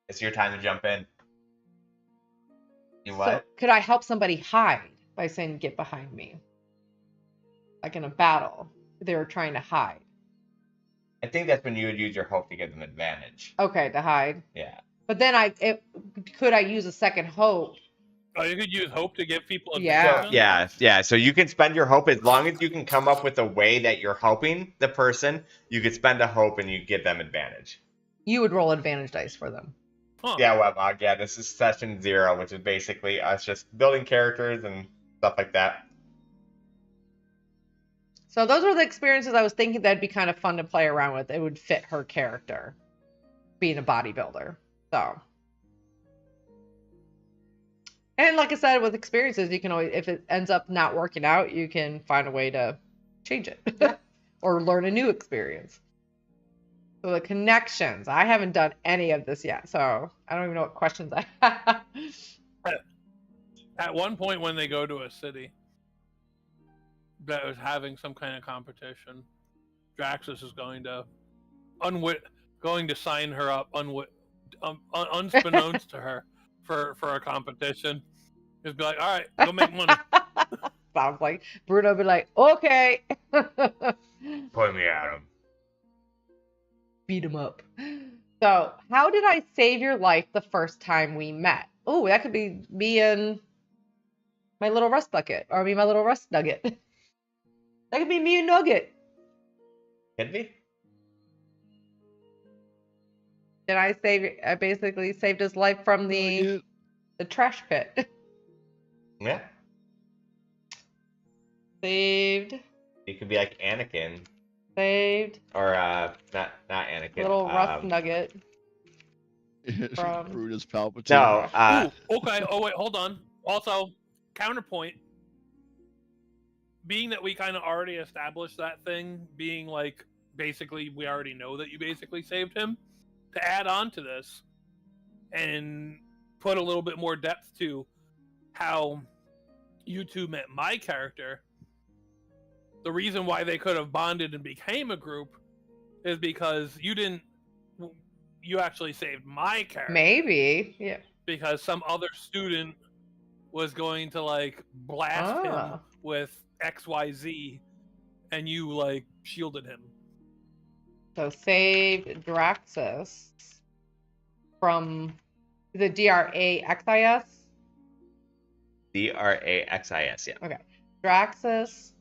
It's your time to jump in. You what? So could I help somebody hide by saying get behind me? Like in a battle, they were trying to hide. I think that's when you would use your hope to give them advantage. Okay, to hide. Yeah. But then could I use a second hope? Oh, you could use hope to give people advantage? Yeah. So you can spend your hope as long as you can come up with a way that you're helping the person. You could spend a hope and you give them advantage. You would roll advantage dice for them. Huh. Yeah, Webmog. Yeah, this is session 0, which is basically us just building characters and stuff like that. So those were the experiences I was thinking that'd be kind of fun to play around with. It would fit her character, being a bodybuilder. So, and like I said, with experiences, you can always, if it ends up not working out, you can find a way to change it or learn a new experience. So the connections, I haven't done any of this yet, so I don't even know what questions I have. At one point when they go to a city that was having some kind of competition, Draxus is going to sign her up unbeknownst to her for a competition. Just be like, all right, go make money. Sounds like Bruno be like, okay. Point me at him. Beat him up. So, how did I save your life the first time we met? Oh, that could be me and my little rust bucket, or my little rust nugget. That could be me and Nugget. Could be. Did I basically saved his life from the trash pit. Yeah. Saved. You could be like Anakin. Saved. Or not Anakin. Little Rust Nugget. From Brutus Palpatine. No. Ooh, okay. Oh wait, hold on. Also, counterpoint. Being that we kind of already established that thing, being like basically we already know that you basically saved him. To add on to this, and put a little bit more depth to how you two met my character. The reason why they could have bonded and became a group is because you actually saved my character. Maybe, yeah. Because some other student was going to like blast him with XYZ, and you like shielded him. So saved Draxus from the DRAXIS. DRAXIS, yeah. Okay, Draxus.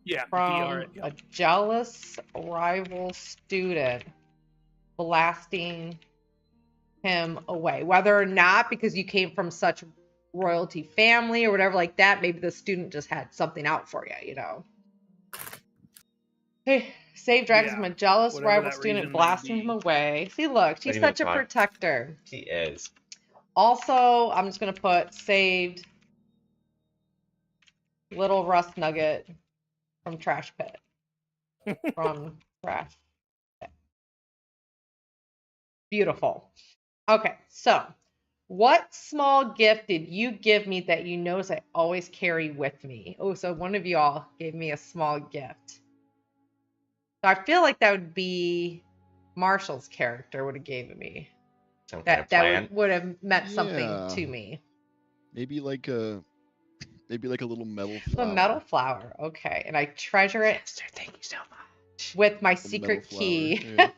Yeah, from a jealous rival student blasting him away. Whether or not because you came from such royalty family or whatever like that, maybe the student just had something out for you, you know. Hey, save Draxus from a jealous rival student blasting him away. See, look, she's such a protector. She is. Also, I'm just going to put saved Little Rust Nugget from Trash Pit. From Trash Pit. Beautiful. Okay, so what small gift did you give me that you notice I always carry with me? Oh, so one of y'all gave me a small gift. So I feel like that would be Marshall's character would have given me. Some kind of plan. That would have meant something to me. Maybe like a little metal flower. A metal flower, okay. And I treasure it. Sister, thank you so much. With my secret key. Yeah.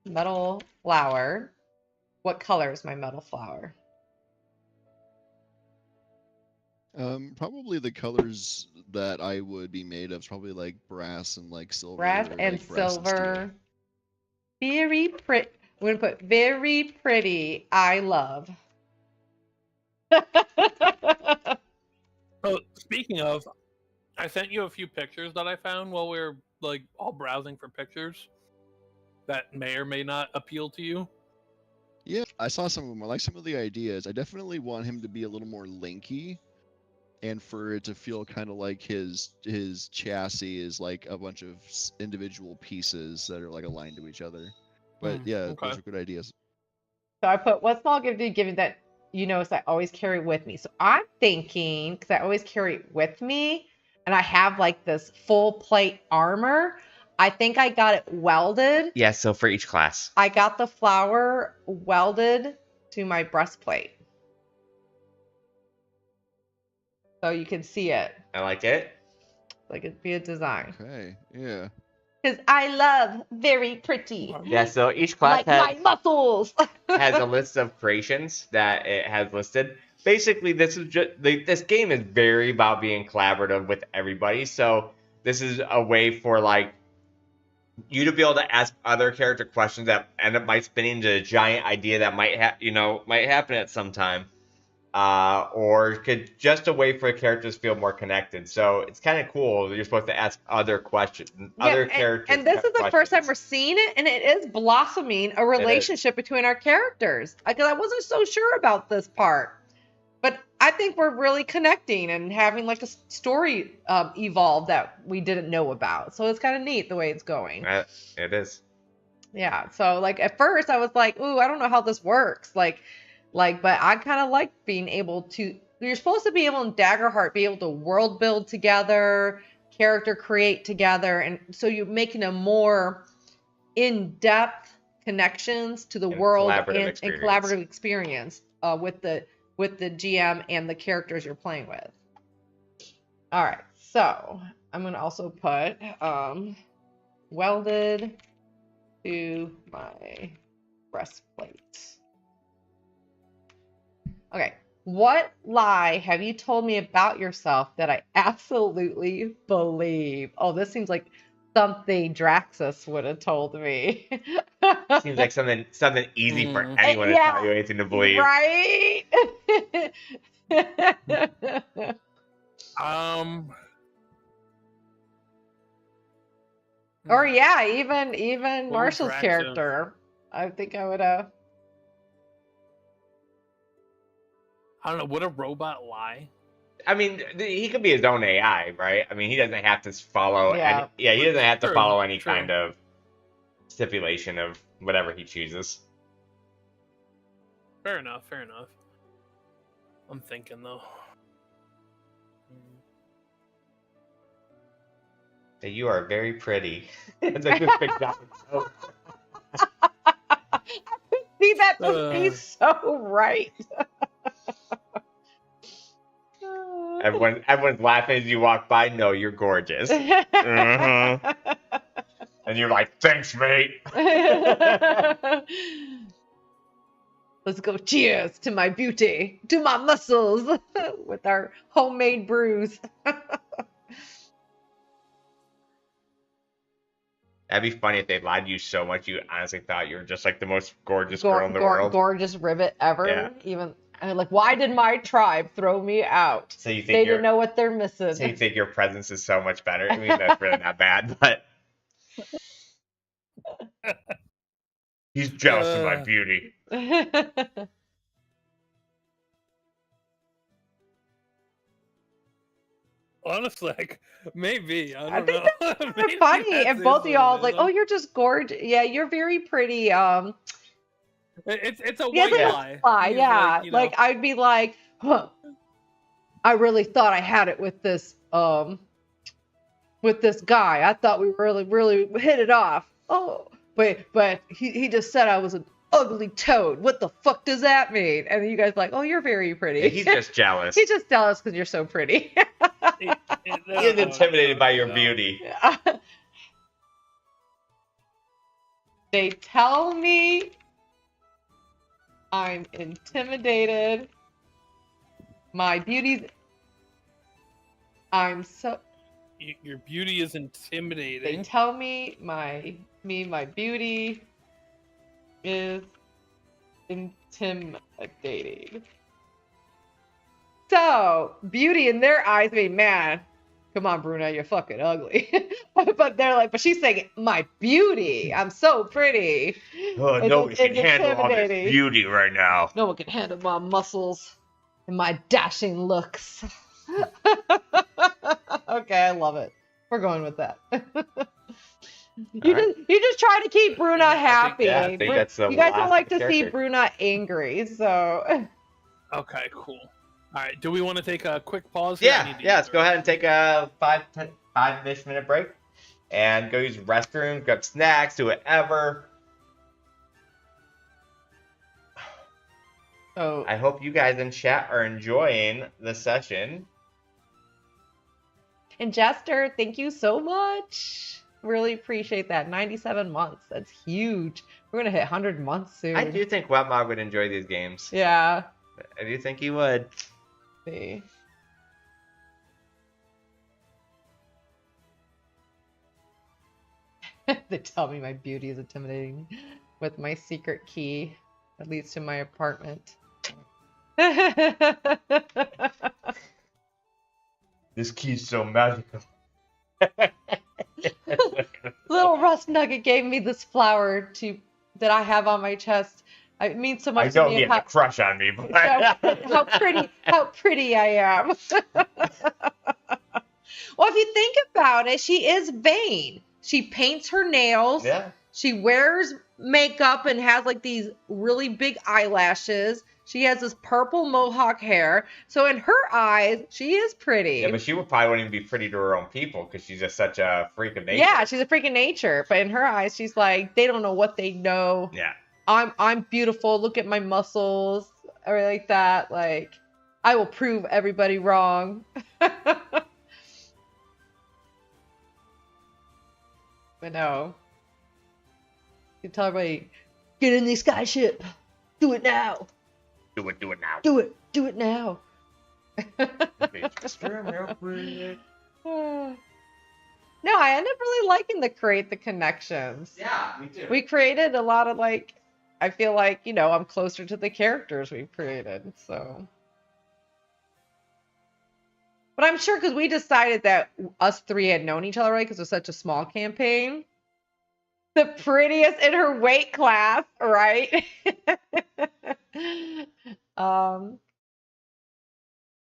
Metal flower. What color is my metal flower? Probably the colors that I would be made of, probably like brass and like silver. Brass and like brass silver. And Very pretty. I'm going to put very pretty. I love. Oh, speaking of, I sent you a few pictures that I found while we were like all browsing for pictures that may or may not appeal to you. Yeah, I saw some of them. I like some of the ideas. I definitely want him to be a little more linky, and for it to feel kind of like his chassis is like a bunch of individual pieces that are like aligned to each other. But yeah, those are good ideas. So I put, what small gift did you give me that you notice I always carry with me? So I'm thinking, because I always carry it with me, and I have like this full plate armor. I think I got it welded. Yeah, so for each class. I got the flower welded to my breastplate. So you can see it. I like it. Like it'd be a design. Okay, yeah. Because I love very pretty. Yeah, so each class like my muscles. has a list of creations that it has listed. Basically, this is just this game is very about being collaborative with everybody. So this is a way for like you to be able to ask other character questions that end up might spinning into a giant idea that might happen at some time. Or could just a way for characters to feel more connected. So it's kind of cool. You're supposed to ask other questions, other characters. And this is the first time we're seeing it, and it is blossoming a relationship between our characters. Because I wasn't so sure about this part, but I think we're really connecting and having like a story evolve that we didn't know about. So it's kind of neat the way it's going. It is. Yeah. So like at first I was like, ooh, I don't know how this works. But I kind of like being able to, you're supposed to be able in Daggerheart, be able to world build together, character create together. And so you're making a more in-depth connections to the world and collaborative experience with the GM and the characters you're playing with. All right. So I'm going to also put welded to my breastplate. Okay, What lie have you told me about yourself that I absolutely believe? Oh, this seems like something Draxus would have told me. Seems like something easy for anyone to Yeah, tell you anything to believe. right? Or yeah, even What was Marshall's Draxus? character. I think I would have. I don't know. Would a robot lie? I mean, he could be his own AI, right? I mean, he doesn't have to follow Yeah. he doesn't have to True, follow any true. kind of stipulation of whatever he chooses. Fair enough. Fair enough. I'm thinking though. That you are very pretty. It's a good big joke. See, that just be so right. Everyone's laughing as you walk by. No, you're gorgeous. And you're like, thanks, mate. Let's go. Cheers to my beauty, to my muscles, with our homemade brews. That'd be funny if they lied to you so much you honestly thought you were just like the most gorgeous girl in the world. Gorgeous ribbit ever. Yeah. Even I mean, like, why did my tribe throw me out? So you think They didn't know what they're missing. So you think your presence is so much better? I mean, that's really not bad, but he's jealous of my beauty. Honestly, like, maybe. I I don't think know. that's Maybe funny. that's And both of y'all it, like, oh, you're just gorgeous. Yeah, you're very pretty. It's a Yeah, white it's lie. lie. He's Yeah, like, you know, like I'd be like, huh, I really thought I had it with this guy. I thought we really hit it off. Oh, but he just said I was an ugly toad. What the fuck does that mean? And you guys are like, oh, you're very pretty. Yeah, he's just jealous. He's just jealous because you're so pretty. He's intimidated by your beauty. They tell me I'm intimidated. My beauty's. I'm so. Your beauty is intimidating. They tell me my beauty is intimidating. So beauty in their eyes, I mean, man, come on, Bruna, you're fucking ugly. But they're like, but she's saying my beauty. I'm so pretty. Oh, no one can handle all this beauty right now. No one can handle my muscles and my dashing looks. Okay, I love it. We're going with that. You just try to keep Bruna happy. I think that's you guys don't like to see Bruna angry, so. Okay, cool. All right, do we want to take a quick pause? Yeah, let's go ahead and take a 5-ish minute break and go use the restroom, grab snacks, do whatever. Oh. I hope you guys in chat are enjoying the session. And Jester, thank you so much. Really appreciate that. 97 months. That's huge. We're going to hit 100 months soon. I do think Webmog would enjoy these games. Yeah. I do think he would. See. They tell me my beauty is intimidating with my secret key that leads to my apartment. This key's so magical. Little Rust Nugget gave me this flower that I have on my chest. It means so much I to don't me. get a crush on me, but how pretty I am. Well, if you think about it, she is vain. She paints her nails. Yeah. She wears makeup and has like these really big eyelashes. She has this purple mohawk hair. So in her eyes, she is pretty. Yeah, but she probably wouldn't even be pretty to her own people because she's just such a freak of nature. Yeah, she's a freak of nature. But in her eyes, she's like, they don't know what they know. Yeah. I'm beautiful. Look at my muscles. Or like that. Like, I will prove everybody wrong. But no. You tell everybody, get in the skyship. Do it now. Do it now. Do it. Do it now. Real quick. No, I end up really liking the create the connections. Yeah, me too. We created a lot of like, I feel like, you know, I'm closer to the characters we've created, so. But I'm sure because we decided that us three had known each other, right? Because it was such a small campaign. The prettiest in her weight class, right?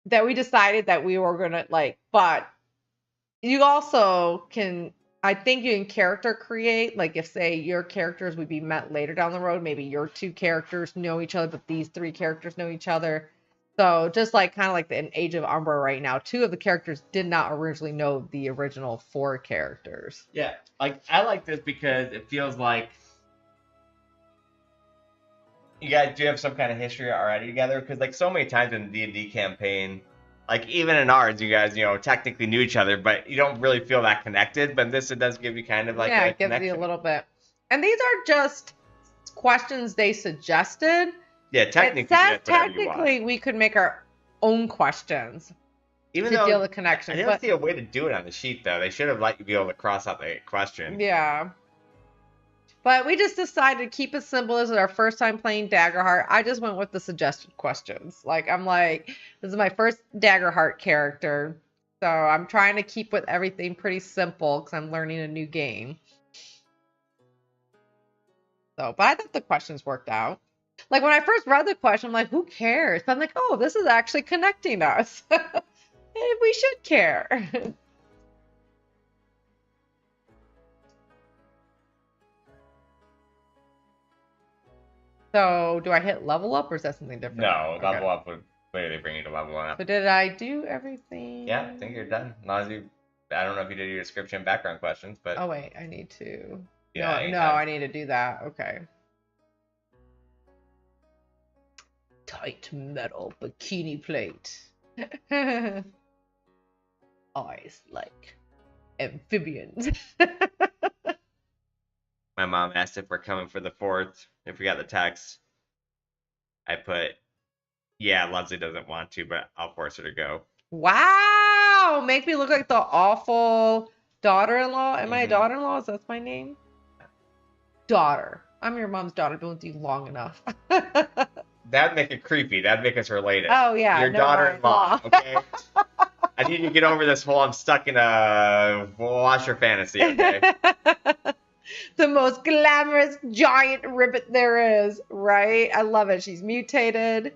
That we decided that we were gonna like, but you also can, I think you can character create, like if say your characters would be met later down the road, maybe your two characters know each other, but these three characters know each other. So just like kind of like in Age of Umbra right now, two of the characters did not originally know the original four characters. Yeah, like I like this because it feels like you guys do have some kind of history already together. Because like so many times in the D&D campaign, like even in ours, you guys, you know, technically knew each other, but you don't really feel that connected. But this, it does give you kind of like yeah, a it gives connection. you a little bit. And these are just questions they suggested. Yeah, technically, It says that's whatever you want. technically we could make our own questions Even to though deal with connections. I didn't see a way to do it on the sheet though. They should have let you be able to cross out the question. Yeah. But we just decided to keep it simple. This is our first time playing Daggerheart. I just went with the suggested questions. Like, I'm like, this is my first Daggerheart character. So I'm trying to keep with everything pretty simple because I'm learning a new game. So, but I thought the questions worked out. Like, when I first read the question, I'm like, who cares? But I'm like, oh, this is actually connecting us. We should care. So, do I hit level up or is that something different? No, Okay. level up would clearly bring you to level up. So, did I do everything? Yeah, I think you're done. As long as you, I don't know if you did your description and background questions, but Oh, wait, I need to. yeah, No, anytime. I need to do that. Okay. Tight metal bikini plate. Eyes like amphibians. My mom asked if we're coming for the 4th. If we got the text, I put, yeah, Leslie doesn't want to, but I'll force her to go. Wow! Make me look like the awful daughter-in-law. Am I a daughter-in-law? Is that my name? Daughter. I'm your mom's daughter. Been with you long enough. That'd make it creepy. That'd make us related. Oh, yeah. Your no, daughter-in-law, my-in-law. okay? I need you to get over this whole I'm stuck in a washer fantasy, okay? The most glamorous giant ribbit there is, right? I love it. She's mutated.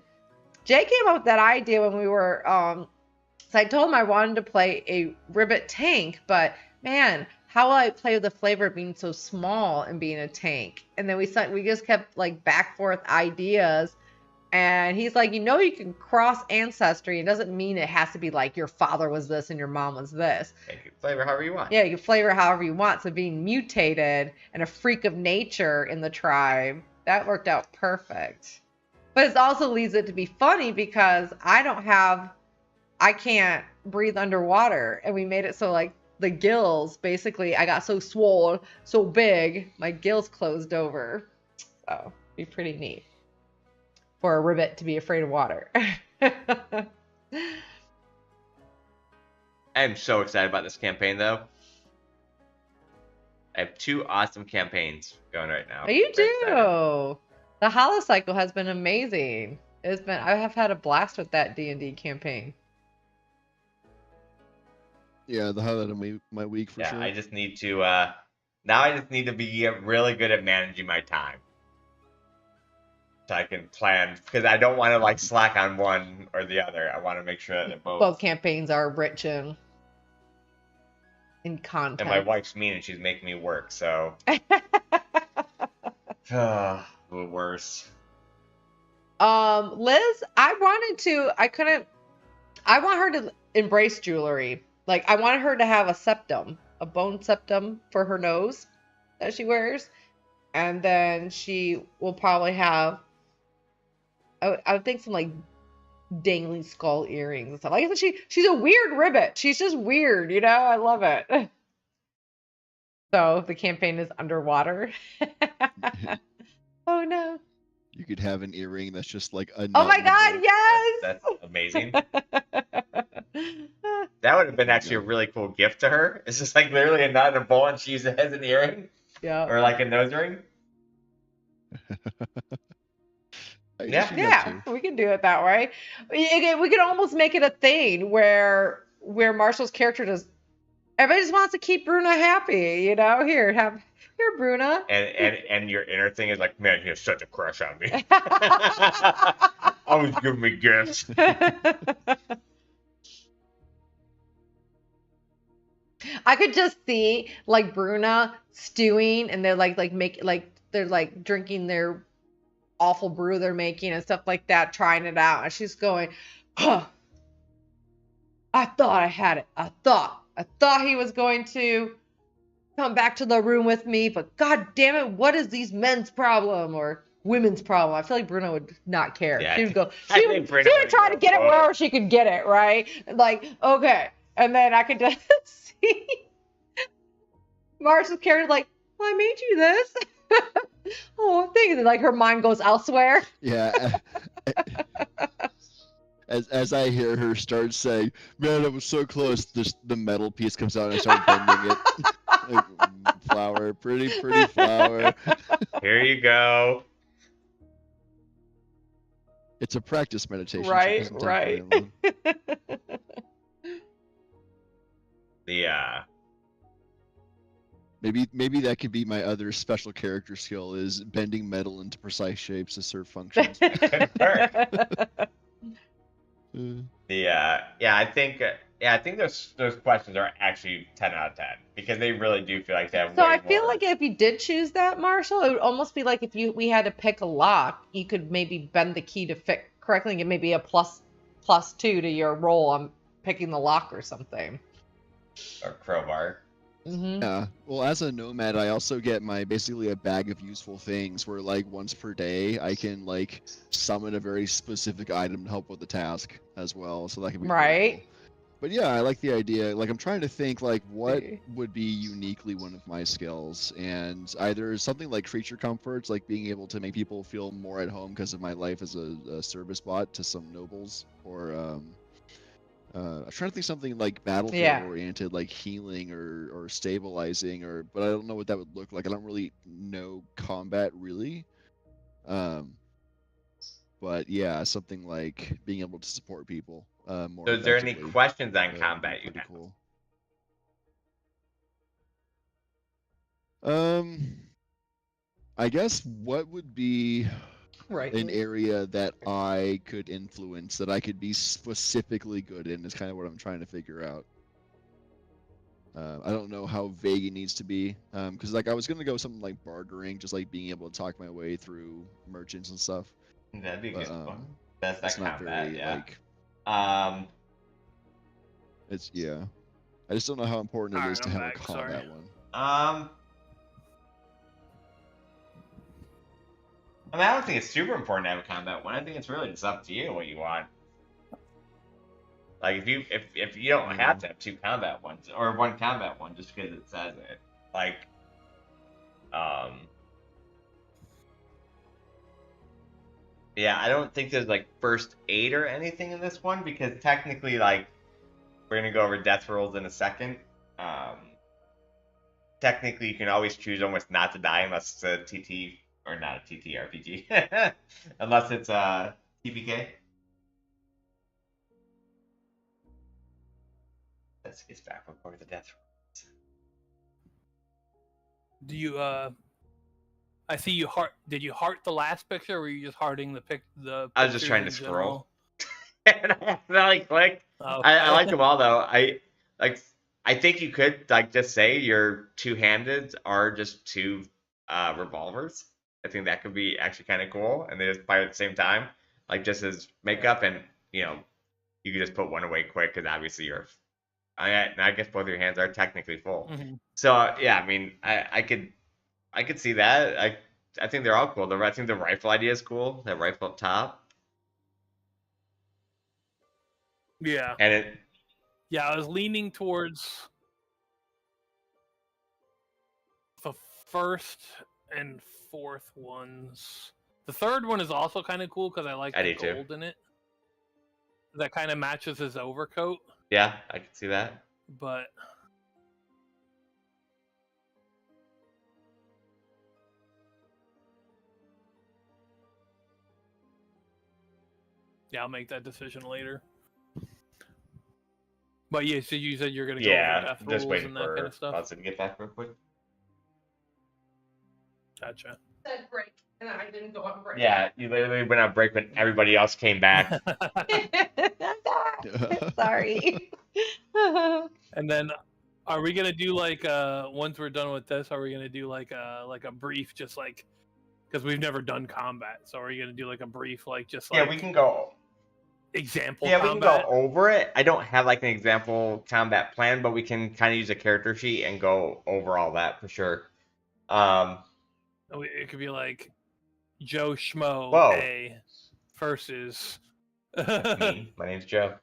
Jay came up with that idea when we were, so I told him I wanted to play a ribbit tank, but man, how will I play with the flavor of being so small and being a tank? And then we just kept like back forth ideas. And he's like, you know, you can cross ancestry. It doesn't mean it has to be like your father was this and your mom was this. You can flavor however you want. Yeah, you can flavor however you want. So being mutated and a freak of nature in the tribe, that worked out perfect. But it also leads it to be funny because I can't breathe underwater. And we made it so like the gills, basically, I got so swole, so big, my gills closed over. So be pretty neat for a ribbit to be afraid of water. I'm so excited about this campaign, though. I have 2 awesome campaigns going right now. You Very do. excited. The holocycle has been amazing. I have had a blast with that D&D campaign. Yeah, the highlight of my week for Yeah, sure. I just need to, now I just need to be really good at managing my time. So I can plan, because I don't want to like slack on one or the other. I want to make sure that they're Both campaigns are rich in content. And my wife's mean and she's making me work, so. The worst. Liz, I want her to embrace jewelry. Like, I wanted her to have a septum, a bone septum for her nose that she wears. And then she will probably have, I would think some like dangling skull earrings and stuff. Like I said, she's a weird ribbit. She's just weird, you know? I love it. So the campaign is underwater. Oh no. You could have an earring that's just like a. Oh nut my in the God, bolt. yes! That's amazing. That would have been actually a really cool gift to her. It's just like literally a nut and a bowl, and she uses it as an earring Yeah. or like a nose ring. Yeah. she got Yeah, two. we can do it that way. We could almost make it a thing where Marshall's character does. Everybody just wants to keep Bruna happy, you know. Here, Bruna. And your inner thing is like, man, he has such a crush on me. Always giving me gifts. I could just see like Bruna stewing, and they're they're like drinking their awful brew they're making and stuff like that, trying it out, and she's going, "Huh, I thought I had it. I thought he was going to come back to the room with me, but god damn it, what is these men's problem or women's problem?" I feel like Bruna would not care. Yeah, She would go. I She think would Bruna would try go, to get it "Oh." wherever she could get it, right? Like, okay, and then I could just see Marshall's character like, "Well, I made you this." Oh, thank you. Like her mind goes elsewhere. Yeah. As I hear her start saying, "Man, it was so close," the metal piece comes out and I start bending it. Like, flower, pretty flower. Here you go. It's a practice meditation. so it Right, doesn't take right. very long. Maybe that could be my other special character skill is bending metal into precise shapes to serve functions. I think those questions are actually 10 out of 10 because they really do feel like they have. So way I feel more. like if you did choose that, Marshall, it would almost be like if we had to pick a lock, you could maybe bend the key to fit correctly and get maybe a +2 to your roll on picking the lock or something. Or crowbar. Mm-hmm. Yeah. Well, as a nomad, I also get basically a bag of useful things where like once per day I can like summon a very specific item to help with the task as well. So that can be Right. cool. But yeah, I like the idea. Like I'm trying to think like what would be uniquely one of my skills, and either something like creature comforts, like being able to make people feel more at home because of my life as a service bot to some nobles, or I'm trying to think something like battlefield oriented, like healing or stabilizing, but I don't know what that would look like. I don't really know combat really. But yeah, something like being able to support people more. So is there any effectively, questions on combat you pretty have? Cool. I guess what would be an area that I could influence, that I could be specifically good in, is kind of what I'm trying to figure out. I don't know how vague it needs to be, because like I was gonna go something like bartering, just like being able to talk my way through merchants and stuff. That'd be a good one. That's not combat, very yeah. It's I just don't know how important it is to have a combat one. I mean, I don't think it's super important to have a combat one. I think it's really just up to you what you want. Like if you don't have to have 2 combat ones or 1 combat one just because it says it. Like yeah, I don't think there's like first aid or anything in this one because technically like we're gonna go over death rolls in a second. Technically you can always choose almost not to die unless it's a TT or not a TTRPG. Unless it's a TPK. Let's get back before the death rolls. Do you I see you heart. Did you heart the last picture, or were you just hearting the? I was just trying to pictures in scroll. general? And I accidentally clicked. Oh, I like them all though. I think you could like just say your 2-handed are just 2 revolvers. I think that could be actually kind of cool, and they just fire at the same time, like just as makeup, and you could just put one away quick because obviously you're. I guess both your hands are technically full. Mm-hmm. So yeah, I mean, I could see that. I think they're all cool. I think the rifle idea is cool. That rifle up top. Yeah. And I was leaning towards the first and fourth ones. The third one is also kind of cool because I like I the do too. gold in it. That kind of matches his overcoat, Yeah, I can see that. but yeah, I'll make that decision later. But yeah, so you said you're gonna go over Yeah, death just rules waiting and that for kind of stuff. Hudson to get back real quick. Gotcha. Said break, and I didn't go on break. Yeah, you literally went on break when everybody else came back. Sorry. And then, are we gonna do like once we're done with this? Are we gonna do like a brief, just like because we've never done combat? So are you gonna do like a brief, like just like Yeah, we can go. example? Yeah, combat? we can go over it. I don't have like an example combat plan, but we can kind of use a character sheet and go over all that for sure. It could be like Joe Schmo Whoa. A versus. That's me. My name's Joe.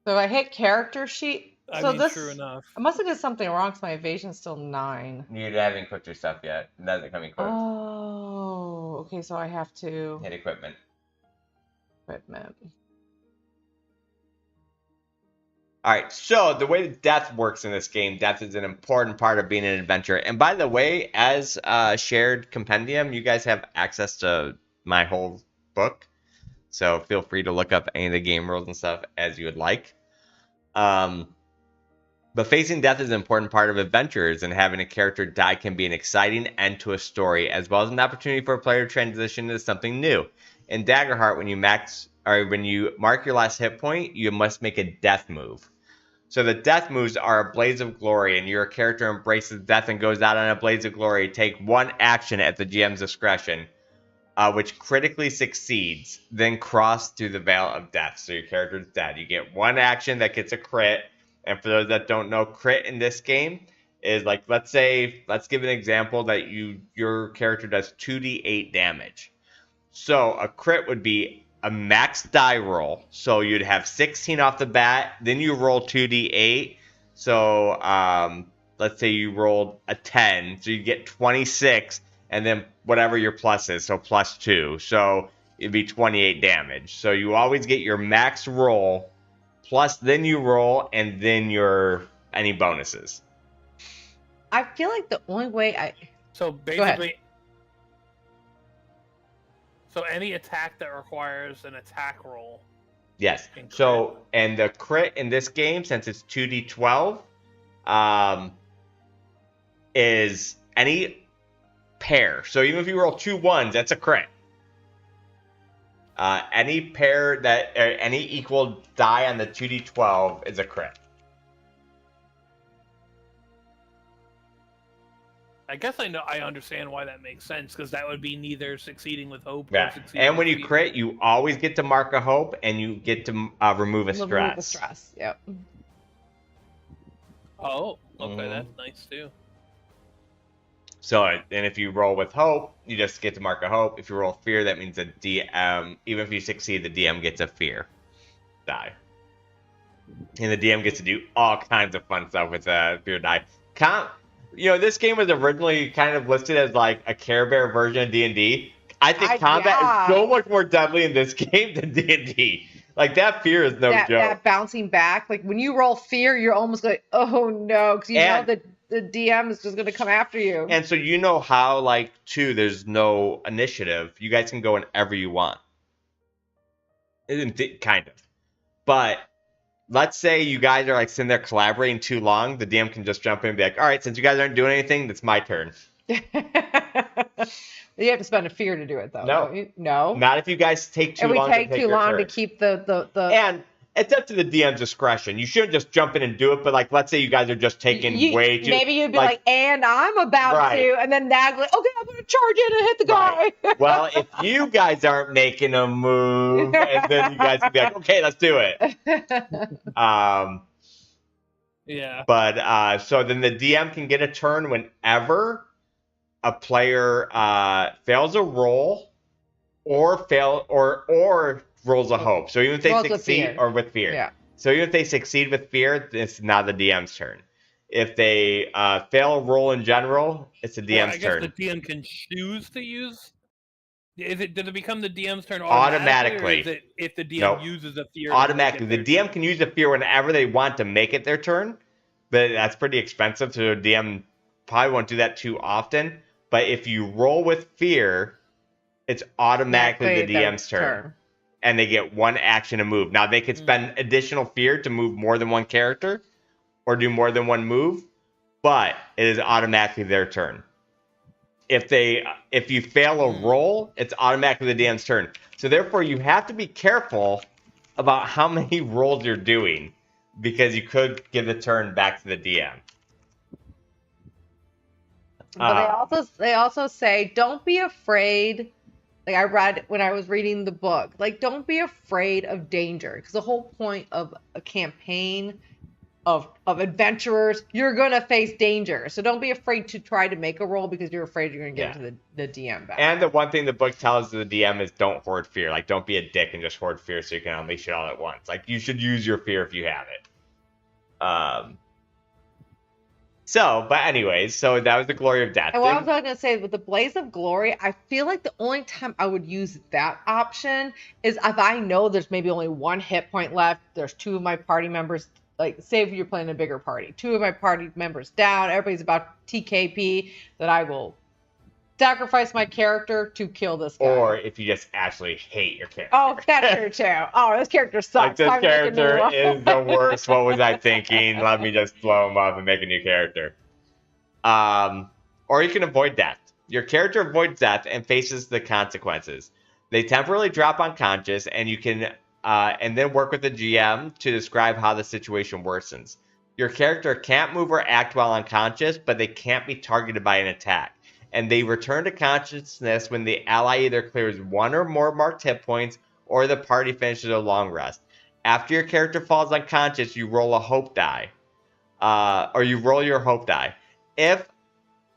So I hit character sheet. I So mean, this, true enough. I must have did something wrong because my evasion's still 9. You haven't equipped your stuff yet. It doesn't come equipped. Oh, okay. So I have to Hit equipment. equipment. All right, so the way that death works in this game, death is an important part of being an adventurer. And by the way, as a shared compendium, you guys have access to my whole book. So feel free to look up any of the game rules and stuff as you would like. But facing death is an important part of adventures, and having a character die can be an exciting end to a story, as well as an opportunity for a player to transition into something new. In Daggerheart, when you mark your last hit point, you must make a death move. So the death moves are a blaze of glory, and your character embraces death and goes out on a blaze of glory. Take one action at the GM's discretion, which critically succeeds, then cross through the veil of death. So your character is dead. You get one action that gets a crit, and for those that don't know, crit in this game is like, let's give an example that your character does 2d8 damage. So a crit would be a max die roll. So you'd have 16 off the bat, then you roll 2d8. So let's say you rolled a 10, so you get 26, and then whatever your plus is, so plus 2. So it'd be 28 damage. So you always get your max roll, plus then you roll, and then any bonuses. I feel like the only way So basically, so any attack that requires an attack roll. Yes. So, and the crit in this game, since it's 2d12, is any pair. So even if you roll 2 1s, that's a crit. Any pair any equal die on the 2d12 is a crit. I guess I understand why that makes sense, because that would be neither succeeding with hope Yeah. or succeeding And when with you fear. crit, you always get to mark a hope, and you get to remove a stress. remove the stress. Yep. Oh, okay, Mhm. that's nice too. So, and if you roll with hope, you just get to mark a hope. If you roll fear, that means the DM, even if you succeed, the DM gets a fear die. And the DM gets to do all kinds of fun stuff with fear die. This game was originally kind of listed as like a Care Bear version of D&D. I think combat is so much more deadly in this game than D&D. Like, that fear is no joke. That bouncing back, like when you roll fear, you're almost like, oh no, because you know that the DM is just going to come after you. And so you know how, like, there's no initiative. You guys can go whenever you want. Kind of. But let's say you guys are like sitting there collaborating too long, the DM can just jump in and be like, all right, since you guys aren't doing anything, it's my turn. You have to spend a fear to do it, though. No. No. Not if you guys take too long. It would take too long turn. to keep the. And it's up to the DM's discretion. You shouldn't just jump in and do it, but like, let's say you guys are just taking way too. Maybe you'd be like, and I'm about to, and then Nag like, okay, I'm gonna charge in and hit the guy. Right. Well, if you guys aren't making a move, and then you guys would be like, okay, let's do it. Yeah. But so then the DM can get a turn whenever a player fails a roll or rolls a hope. So even if they succeed or with fear. Yeah. So even if they succeed with fear, it's not the DM's turn. If they fail a roll in general, it's the DM's turn. I guess the DM can choose to use Does it become the DM's turn automatically? Or is it if the DM Nope. uses a fear? Automatically. The DM can use a fear whenever they want to make it their turn, but that's pretty expensive, so the DM probably won't do that too often. But if you roll with fear, it's automatically the DM's turn. And they get one action to move. Now, they could spend additional fear to move more than one character or do more than one move, but it is automatically their turn. If you fail a roll, it's automatically the DM's turn. So therefore, you have to be careful about how many rolls you're doing, because you could give the turn back to the DM. But they also say, don't be afraid. Like I read when I was reading the book, like don't be afraid of danger, because the whole point of a campaign of adventurers, you're gonna face danger. So don't be afraid to try to make a roll because you're afraid you're gonna give it to the DM back. And the one thing the book tells the DM is don't hoard fear. Like don't be a dick and just hoard fear so you can unleash it all at once. Like you should use your fear if you have it. But anyways, so that was the Glory of Death. And what I was going to say, with the Blaze of Glory, I feel like the only time I would use that option is if I know there's maybe only one hit point left, there's two of my party members, like say if you're playing a bigger party, two of my party members down, everybody's about TKP, that I will sacrifice my character to kill this guy. Or if you just actually hate your character. Oh, that's true too. Oh, this character sucks. Like, this character is the worst. What was I thinking? Let me just blow him up and make a new character. Or you can avoid death. Your character avoids death and faces the consequences. They temporarily drop unconscious, and you can and then work with the GM to describe how the situation worsens. Your character can't move or act while unconscious, but they can't be targeted by an attack. And they return to consciousness when the ally either clears one or more marked hit points or the party finishes a long rest. After your character falls unconscious, you roll a hope die. Or you roll your hope die. If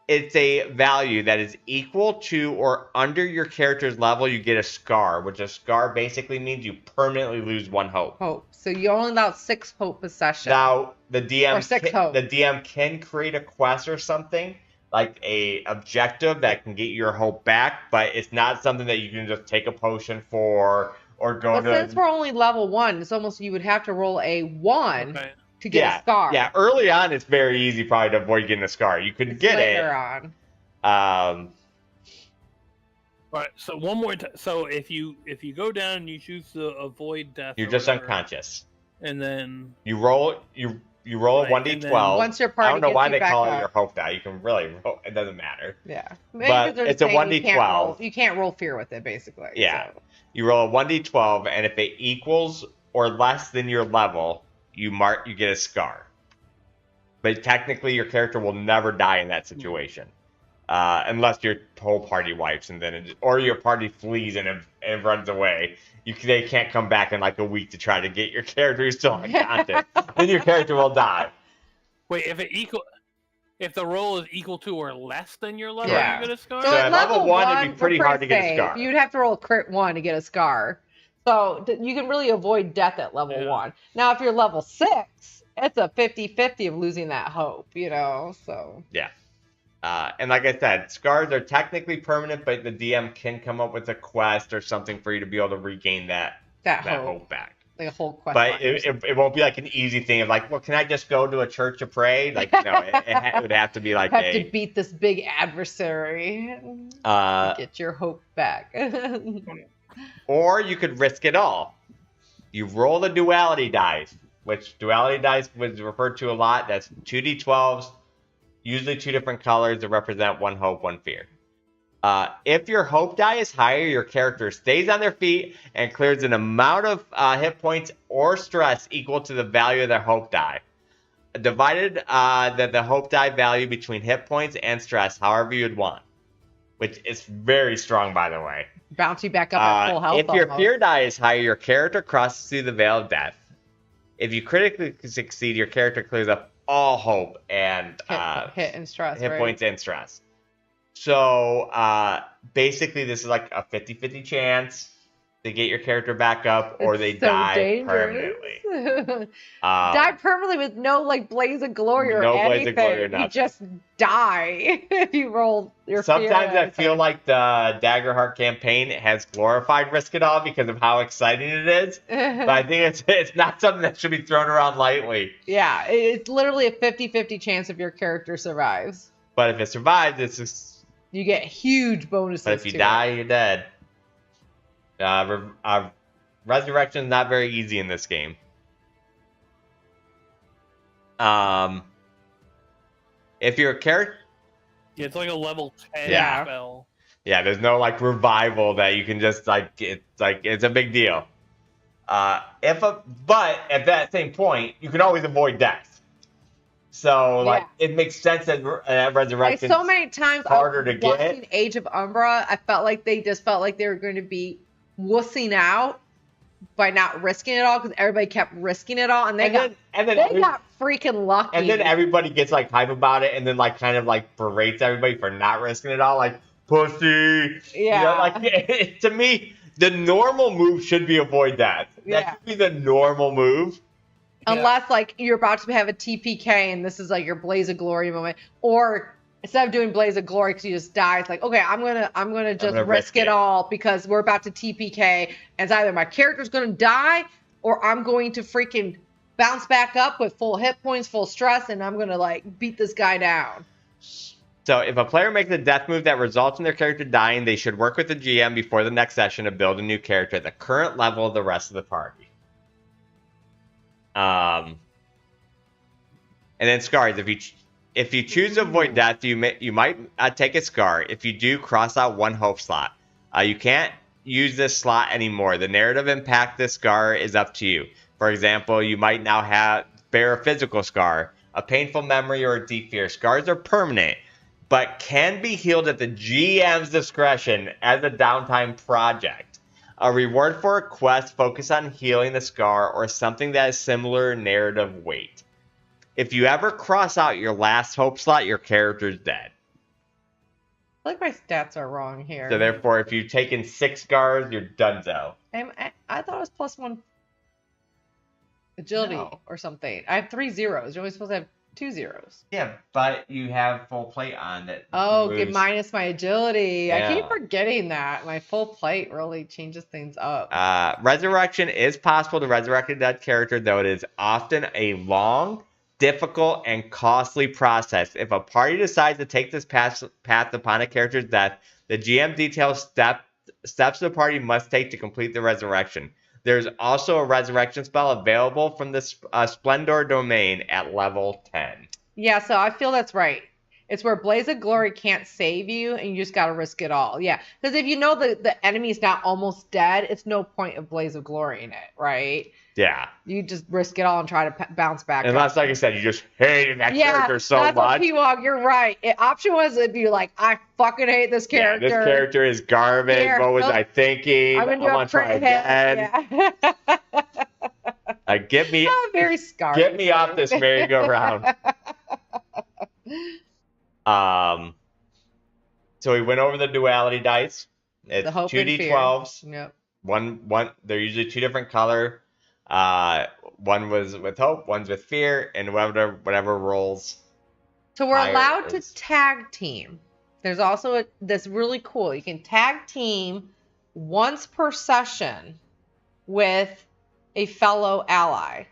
it's a value that is equal to or under your character's level, you get a scar, which a scar basically means you permanently lose one hope. So you're only allowed 6 hope a session. Now, the DM can create a quest or something, like a objective that can get your hope back, but it's not something that you can just take a potion for or go to. But since we're only level 1, it's almost you would have to roll a 1 to get a scar. Yeah, early on it's very easy probably to avoid getting a scar. You could get later it. on. All right, so one more time. So if you go down and you choose to avoid death, you're just unconscious. And then you roll a 1d12. Once your party I don't know why they call it up. your hope die. You can really roll. It doesn't matter. Yeah. But it's a 1d12. You can't roll fear with it, basically. Yeah. So. You roll a 1d12, and if it equals or less than your level, you get a scar. But technically, your character will never die in that situation. Unless your whole party wipes, or your party flees and runs away. They can't come back in like a week to try to get your character who's still unconscious. Then your character will die. Wait, if the roll is equal to or less than your level, you get a scar? So at level 1, it'd be pretty hard to get a scar. You'd have to roll a crit 1 to get a scar. So you can really avoid death at level 1. Now, if you're level 6, it's a 50-50 of losing that hope, so. Yeah. And like I said, scars are technically permanent, but the DM can come up with a quest or something for you to be able to regain that hope back. Like a whole quest. But it won't be like an easy thing of like, well, can I just go to a church to pray? Like, no, it would have to be like to beat this big adversary. Get your hope back. Or you could risk it all. You roll the duality dice, which duality dice was referred to a lot. That's 2d12s. Usually 2 different colors that represent 1 hope, 1 fear. If your hope die is higher, your character stays on their feet and clears an amount of hit points or stress equal to the value of their hope die. Divided the hope die value between hit points and stress, however you'd want. Which is very strong, by the way. Bounce you back up at full health. If your fear die is higher, your character crosses through the veil of death. If you critically succeed, your character clears up all hope and hit and stress, hit points and stress. So basically, this is like a 50-50 chance to get your character back up, or It's they so die dangerous. permanently. Die permanently with no like blaze of glory or No blaze anything. of glory or You nothing. just die if you roll your fear. Sometimes or I feel anything. like the Daggerheart campaign has glorified Risk It All because of how exciting it is. But I think it's not something that should be thrown around lightly. Yeah, it's literally a 50-50 chance if your character survives. But if it survives, it's just. You get huge bonuses. But if you to die, it. you're dead. Resurrection is not very easy in this game. If you're a character. Yeah, it's like a level 10 Yeah. spell. Yeah, there's no like revival that you can just it's a big deal. But at that same point, you can always avoid death. So like it makes sense that resurrection. Like so many times harder to watching get. Age of Umbra, I felt like they were going to be wussing out by not risking it all because everybody kept risking it all, and they got freaking lucky. And then everybody gets like hype about it, and then like kind of like berates everybody for not risking it all, like pussy. Yeah. You know, like to me, the normal move should be avoid death. Yeah. That should be the normal move. Unless like you're about to have a TPK and this is like your Blaze of Glory moment, or instead of doing Blaze of Glory because you just die, it's like, okay, I'm gonna just risk it all because we're about to TPK, and it's either my character's gonna die or I'm going to freaking bounce back up with full hit points, full stress, and I'm gonna like beat this guy down. So if a player makes a death move that results in their character dying, they should work with the GM before the next session to build a new character at the current level of the rest of the party. And then scars. If you choose to avoid death, you might take a scar. If you do, cross out one hope slot. You can't use this slot anymore. The narrative impact this scar is up to you. For example, you might now bear a physical scar, a painful memory, or a deep fear. Scars are permanent, but can be healed at the GM's discretion as a downtime project. A reward for a quest focus on healing the scar or something that has similar narrative weight. If you ever cross out your last hope slot, your character's dead. I feel like my stats are wrong here. So therefore, if you've taken 6 scars, you're donezo. I thought it was +1 agility or something. I have 3 zeros. You're only supposed to have 2 zeros. Yeah, but you have full plate on that. Oh, get minus my agility. Yeah. I keep forgetting that. My full plate really changes things up. Resurrection is possible to resurrect a dead character, though it is often a long, difficult, and costly process. If a party decides to take this path upon a character's death, the GM details steps the party must take to complete the resurrection. There's also a resurrection spell available from the Splendor domain at level 10. Yeah, so I feel that's right. It's where Blaze of Glory can't save you, and you just got to risk it all. Yeah, because if you know the enemy's not almost dead, it's no point of Blaze of Glory in it, right? Yeah. You just risk it all and try to bounce back. Unless, like I said, you just hated that character so much. Yeah, P-Wog, you're right. Option was if you're like, I fucking hate this character. Yeah, this character is garbage. Here, what was I thinking? I'm going to do a try again. Yeah. Get me, very scarred. Get me off this merry-go-round. So we went over the duality dice. It's 2d12s. Yep. One. They're usually 2 different color. One was with hope, one's with fear, and whatever rolls. So we're allowed to tag team. There's also that's really cool. You can tag team once per session with a fellow ally,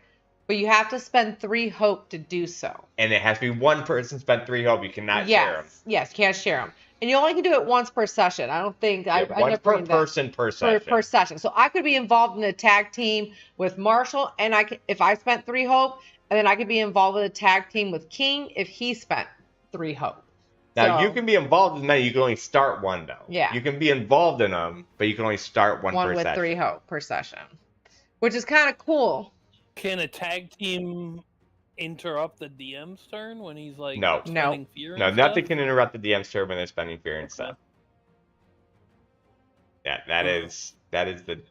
but you have to spend 3 hope to do so. And it has to be one person spend 3 hope. You cannot share them. Yes, you can't share them. And you only can do it once per session. I don't think once per person per session. Per session. So I could be involved in a tag team with Marshall, and if I spent 3 hope, and then I could be involved with a tag team with King if he spent 3 hope. Now you can be involved in many. You can only start one though. Yeah. You can be involved in them, but you can only start one per with session. 3 hope per session, which is kind of cool. Can a tag team interrupt the DM's turn when he's like spending fear and stuff? Nothing can interrupt the DM's turn when they're spending fear and stuff. Yeah, that is the.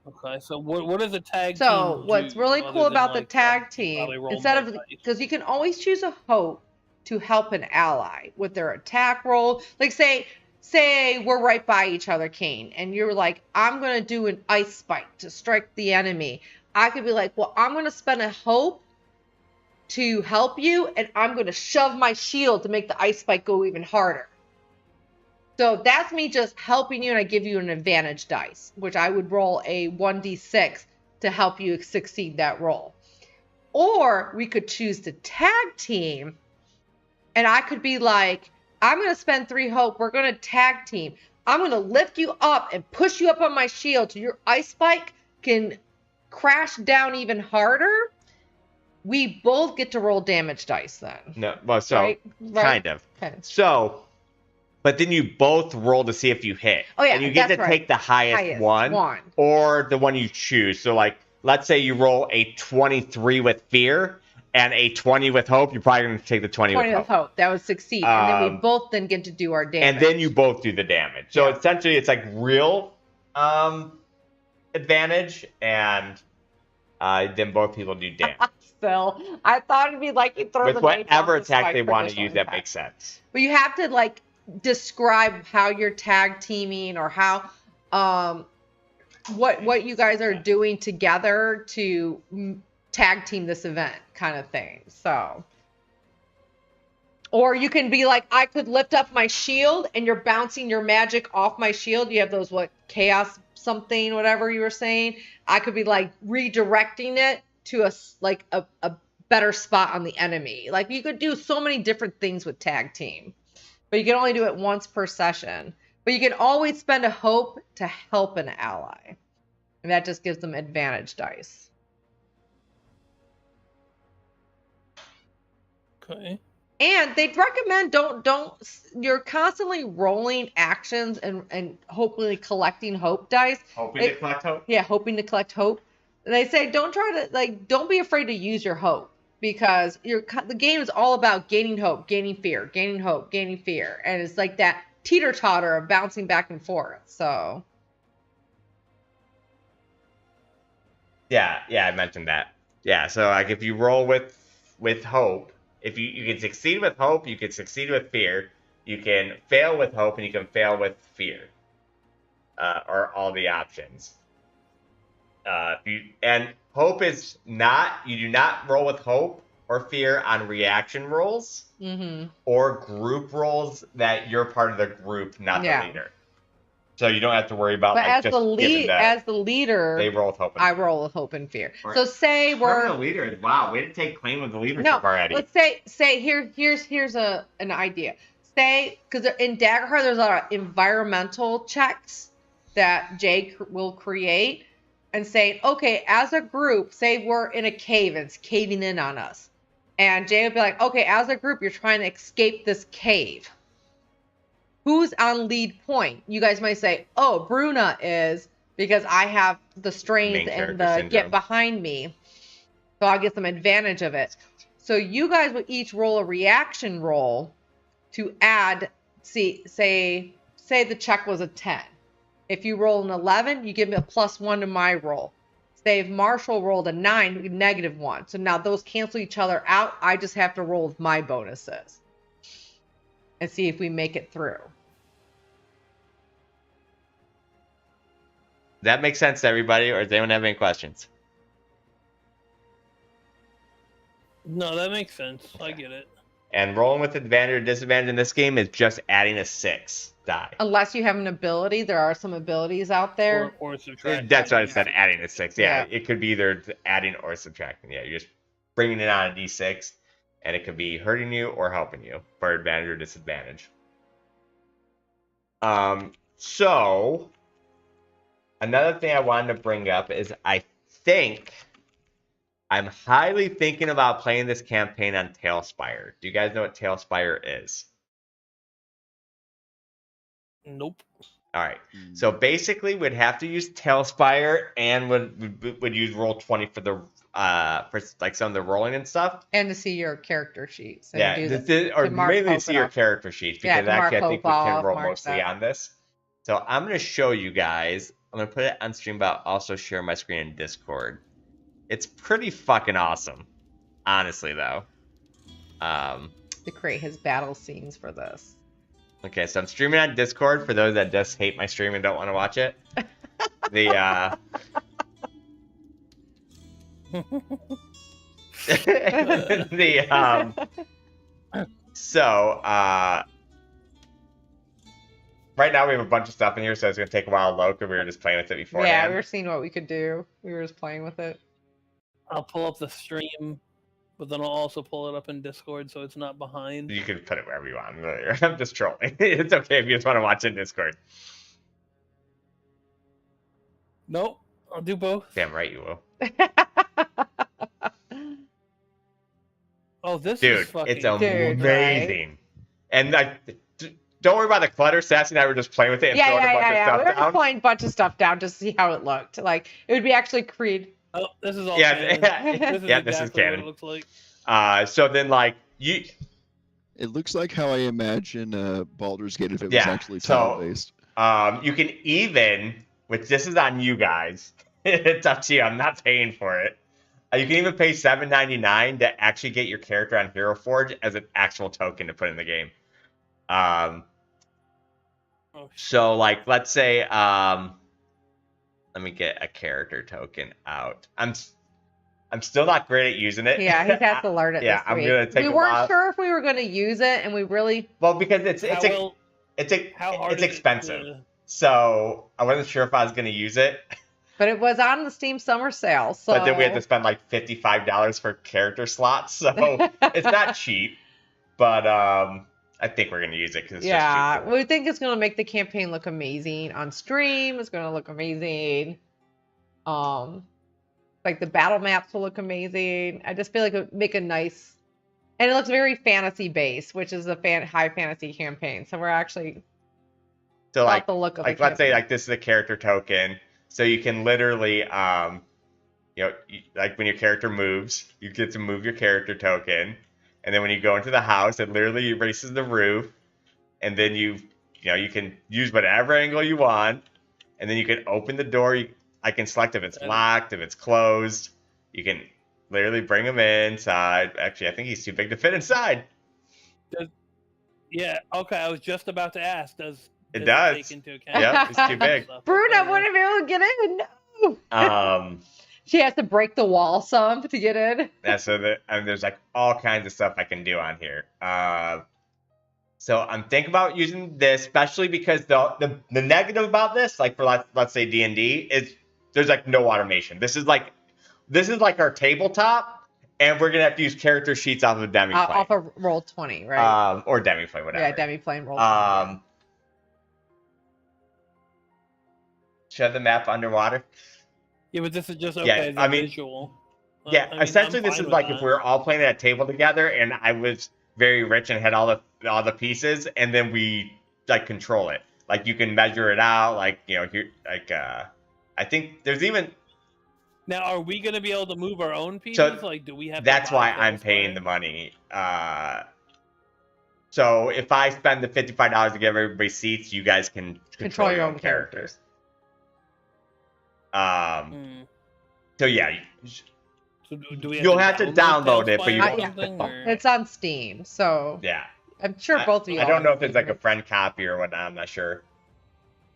Okay, so what is a tag team? So what's really cool about the tag team, instead of because you can always choose a hope to help an ally with their attack roll. Like say say we're right by each other, Kane, and you're like, I'm going to do an ice spike to strike the enemy. I could be like, well, I'm going to spend a hope to help you, and I'm going to shove my shield to make the ice spike go even harder. So that's me just helping you, and I give you an advantage dice, which I would roll a 1d6 to help you succeed that roll. Or we could choose to tag team, and I could be like, I'm going to spend 3 hope. We're going to tag team. I'm going to lift you up and push you up on my shield so your ice spike can crash down even harder. We both get to roll damage dice then. No, well, so right? kind of. Okay. So, but then you both roll to see if you hit. Oh yeah, and you get to take the highest one or the one you choose. So, like, let's say you roll a 23 with fear and a 20 with hope. You're probably going to take the 20 with hope. That would succeed, and then we both then get to do our damage. And then you both do the damage. So essentially, it's like real advantage, and then both people do damage. Still, I thought it'd be like you throw with the whatever attack they want to use that makes sense. But you have to like describe how you're tag teaming or how what you guys are doing together to tag team this event kind of thing. So, or you can be like, I could lift up my shield and you're bouncing your magic off my shield. You have those chaos something, whatever you were saying. I could be like redirecting it to a better spot on the enemy. Like you could do so many different things with tag team, but you can only do it once per session. But you can always spend a hope to help an ally, and that just gives them advantage dice. Okay. And they'd recommend don't you're constantly rolling actions and hopefully collecting hope dice. Hoping to collect hope? Yeah, hoping to collect hope. And they say don't be afraid to use your hope, because the game is all about gaining hope, gaining fear, gaining hope, gaining fear. And it's like that teeter-totter of bouncing back and forth. So Yeah, I mentioned that. Yeah, so like if you roll with hope, if you can succeed with hope, you can succeed with fear, you can fail with hope, and you can fail with fear, or all the options. And hope is not, you do not roll with hope or fear on reaction rolls or group rolls that you're part of the group, not the leader. So you don't have to worry about. But as the leader, they roll with hope. I roll with hope and fear. Right. So say we're the leader. Wow, way to take claim of the leadership already. Let's say here's an idea. Say, because in Daggerheart there's a lot of environmental checks that Jay will create, and say, okay, as a group, say we're in a cave and it's caving in on us, and Jay would be like, okay, as a group, you're trying to escape this cave. Who's on lead point? You guys might say, oh, Bruna is, because I have the strength and the syndrome. Get behind me. So I'll get some advantage of it. So you guys would each roll a reaction roll to add, say the check was a 10. If you roll an 11, you give me a +1 to my roll. Say if Marshall rolled a 9, -1. So now those cancel each other out. I just have to roll with my bonuses and see if we make it through. That makes sense to everybody, or does anyone have any questions? No, that makes sense. I get it. And rolling with advantage or disadvantage in this game is just adding a 6 die. Unless you have an ability. There are some abilities out there. Or subtracting. That's what I said, adding a 6. Yeah, it could be either adding or subtracting. Yeah, you're just bringing it on a d6, and it could be hurting you or helping you for advantage or disadvantage. So, another thing I wanted to bring up is I'm highly thinking about playing this campaign on Tailspire. Do you guys know what Tailspire is? Nope. All right. So basically, we'd have to use Tailspire and would use Roll20 for the for like some of the rolling and stuff. And to see your character sheets. Yeah, or mainly to see your character sheets, because actually I think we can roll mostly on this. So I'm going to show you guys. I'm going to put it on stream, but also share my screen in Discord. It's pretty fucking awesome, honestly, though. To create his battle scenes for this. Okay, so I'm streaming on Discord for those that just hate my stream and don't want to watch it. The so right now we have a bunch of stuff in here, so it's gonna take a while to load because we were just playing with it beforehand. Yeah, we were seeing what we could do. We were just playing with it. I'll pull up the stream, but then I'll also pull it up in Discord so it's not behind. You can put it wherever you want. I'm just trolling. It's okay if you just want to watch it in Discord. Nope, I'll do both. Damn right you will. Oh, this Dude, is fucking... it's amazing. And like, don't worry about the clutter. Sassy and I were just playing with it and throwing a bunch of stuff We were down. just playing a bunch of stuff down just to see how it looked. Like, it would be actually create. Oh, this is all Yeah, canon. this is exactly canon. What it looks like. So then like you. It looks like how I imagine Baldur's Gate if it was actually tile based. You can even, which this is on you guys. It's up to you. I'm not paying for it. You can even pay $7.99 to actually get your character on Hero Forge as an actual token to put in the game. So like, let's say, let me get a character token out. I'm still not great at using it. Yeah, he has to learn it. Yeah, this I'm week. gonna take. We weren't sure if we were going to use it, and we really. Well, because it's expensive. So I wasn't sure if I was going to use it. But it was on the Steam Summer Sale, so. But then we had to spend like $55 for character slots, so it's not cheap. But I think we're gonna use it because yeah, just too cool. we think it's gonna make the campaign look amazing on stream. It's gonna look amazing. Like the battle maps will look amazing. I just feel like it would make a nice, and it looks very fantasy based, which is a high fantasy campaign. So we're actually so like the look of like let's say like this is a character token. So you can literally, like when your character moves, you get to move your character token, and then when you go into the house, it literally erases the roof, and then you can use whatever angle you want, and then you can open the door. I can select if it's locked, if it's closed. You can literally bring him inside. Actually, I think he's too big to fit inside. Yeah. Okay. I was just about to ask. Does it does? Take into account yep, it's too big. Bruna wouldn't be able to get in. No. She has to break the wall some to get in. Yeah. So there's like all kinds of stuff I can do on here. So I'm thinking about using this, especially because the negative about this, like for let's say D&D, is there's like no automation. This is like our tabletop, and we're gonna have to use character sheets off of Demiplane. Off of Roll20, right? Or Demiplane, whatever. Yeah, Demiplane, Roll20. Show the map underwater. Yeah, but this is just visual. Essentially this is like if we were all playing at a table together, and I was very rich and had all the pieces, and then we like control it. Like you can measure it out, like here, like I think there's even. Now, are we going to be able to move our own pieces? So like, do we have? That's why I'm paying the money. So if I spend the $55 to give everybody seats, you guys can control your own characters. So yeah. So do we you'll have to download it, but you it's on Steam, so yeah. I'm sure both of you. I don't know if it's like a friend copy or whatnot. I'm not sure.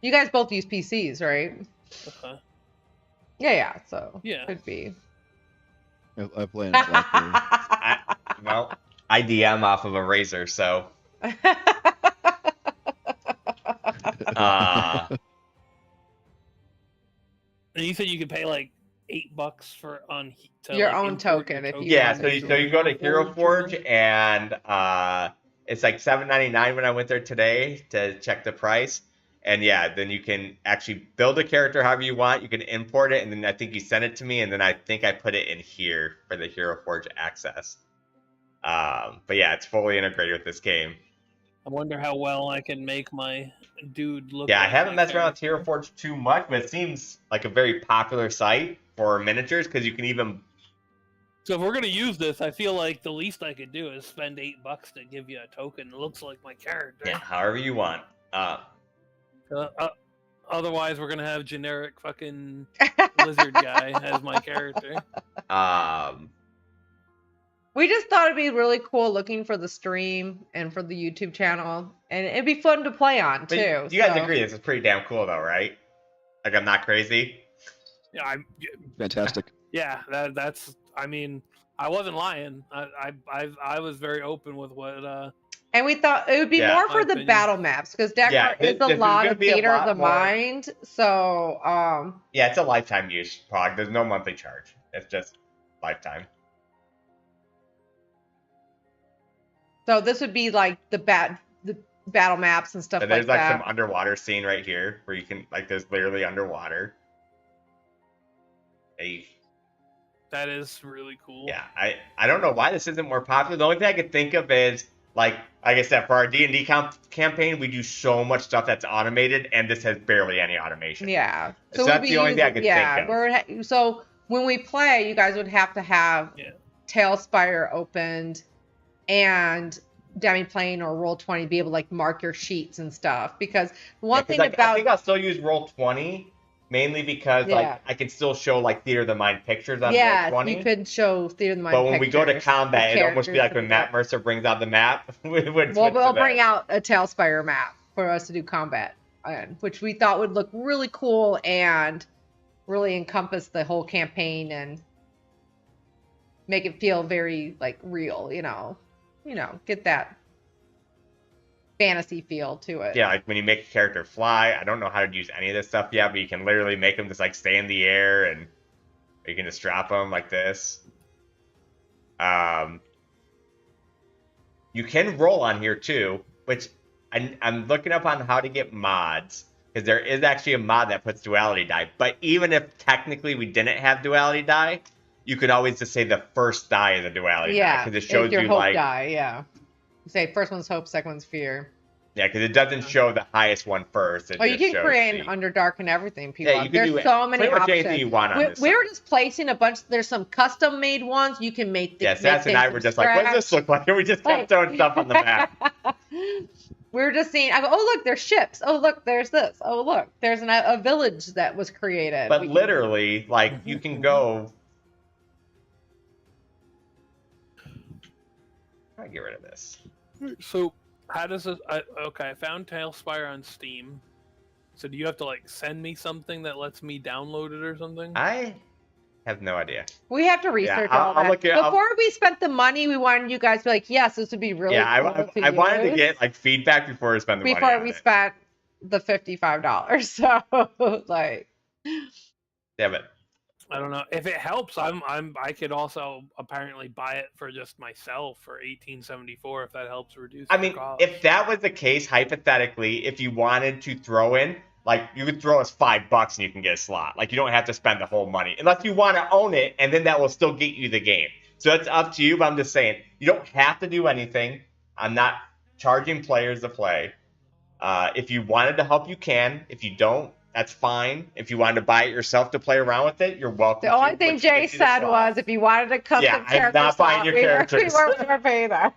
You guys both use PCs, right? Okay. Yeah. So yeah, could be. I play on a BlackBerry. I DM off of a Razer, so. And you said you could pay like $8 for your own token. If you so you go to Hero Forge, and it's like $7.99 when I went there today to check the price. And yeah, then you can actually build a character however you want. You can import it, and then I think you send it to me, and then I think I put it in here for the Hero Forge access. But yeah, it's fully integrated with this game. I wonder how well I can make my dude look. Yeah, I haven't messed around with Hero Forge too much, but it seems like a very popular site for miniatures because you can even. So if we're gonna use this, I feel like the least I could do is spend $8 to give you a token. It looks like my character. Yeah, however you want. Otherwise, we're gonna have generic fucking lizard guy as my character. Well, We just thought it'd be really cool looking for the stream and for the YouTube channel, and it'd be fun to play on But too. you guys agree this is pretty damn cool, though, right? Like, I'm not crazy. Yeah, Fantastic. yeah. That's. I mean, I wasn't lying. I was very open with what. And we thought it would be Yeah. more for My the opinion. battle maps because Daggerheart is this a is lot gonna of be a theater of lot the more. mind. So Yeah, it's a lifetime use product. There's no monthly charge. It's just lifetime. so this would be like the battle maps and stuff And like there's like that. some underwater scene right here where you can like there's literally underwater. That is really cool. Yeah, I don't know why this isn't more popular. The only thing I could think of is like I said, for our D&D campaign, we do so much stuff that's automated, and this has barely any automation. Yeah. So we'd that's be the only thing I using- could think of. So when we play, you guys would have to have Yeah. Tailspire opened and Demiplane or Roll20 be able to like mark your sheets and stuff. Because one thing I about think I'll still use Roll20 mainly because like I can still show like theater of the mind pictures on Roll20. you could show theater of the mind. But when we go to pictures combat, of it'd almost be like when characters Matt Mercer brings out the map. We'll we'll bring out a Tailspire map for us to do combat, which we thought would look really cool and really encompass the whole campaign and make it feel very like real, get that fantasy feel to it. Yeah, like when you make a character fly, I don't know how to use any of this stuff yet, but you can literally make them just like stay in the air, and you can just drop them like this. You can roll on here too, which I'm looking up on how to get mods, because there is actually a mod that puts duality die. But even if technically we didn't have duality die, you could always just say the first die is a duality die, because it shows your you hope like die, You say first one's hope, second one's fear. yeah, because it doesn't show the highest one first. It Oh, you just can shows create the- an Underdark and everything, people. Yeah, you can do There's so many pretty much options. anything you want on this We were site. just placing a bunch. There's some custom made ones you can make. Yeah, make Sass and things I from were just like, what does this look like? And we just kept throwing stuff on the map. We were just seeing. I go, oh look, there's ships. Oh look, there's this. Oh look, there's a village that was created. But We can- literally, like, you can go. I get rid of this. So how does this? Okay, I found Tailspire on Steam. So do you have to like send me something that lets me download it or something? I have no idea. We have to research I'll all that. look it- Before we spent the money, we wanted you guys to be like, yes, this would be really Yeah, cool I wanted to use get like feedback before we spend the money. before on we it. spent the $55. So like, Yeah, but I don't know if it helps. I could also apparently buy it for just myself for $18.74 if that helps reduce. I the mean, cost. if that was the case, hypothetically, if you wanted to throw in, like, you could throw us $5 and you can get a slot. Like, you don't have to spend the whole money unless you want to own it, and then that will still get you the game. So it's up to you. But I'm just saying, you don't have to do anything. I'm not charging players to play. If you wanted to help, you can. If you don't, that's fine. If you wanted to buy it yourself to play around with it, you're welcome. the only to, thing which Jay gets you the said slot. was if you wanted a custom Yeah, I'm character not buying slot, your we characters. weren't going to pay that.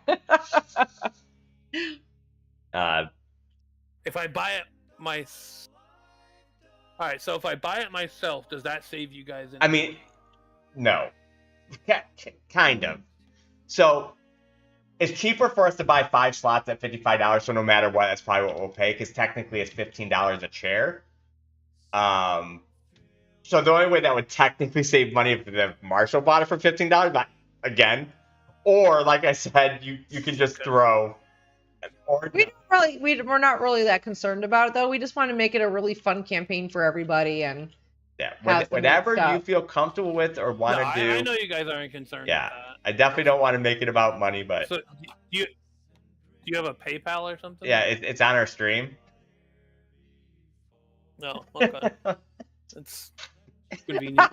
if I buy it all right. So if I buy it myself, does that save you guys? I mean, no. Kind of. So it's cheaper for us to buy 5 slots at $55, so no matter what, that's probably what we'll pay, because technically it's $15 a chair. So the only way that would technically save money if the Marshall bought it for $15, but again, or like I said, you can just throw. Or We're not really that concerned about it though. We just want to make it a really fun campaign for everybody and yeah, have some whatever stuff. you feel comfortable with or want to do. I know you guys aren't concerned. Yeah, With that. I definitely don't want to make it about money, but So do you have a PayPal or something? yeah, it's on our stream. No. Okay. It's convenient.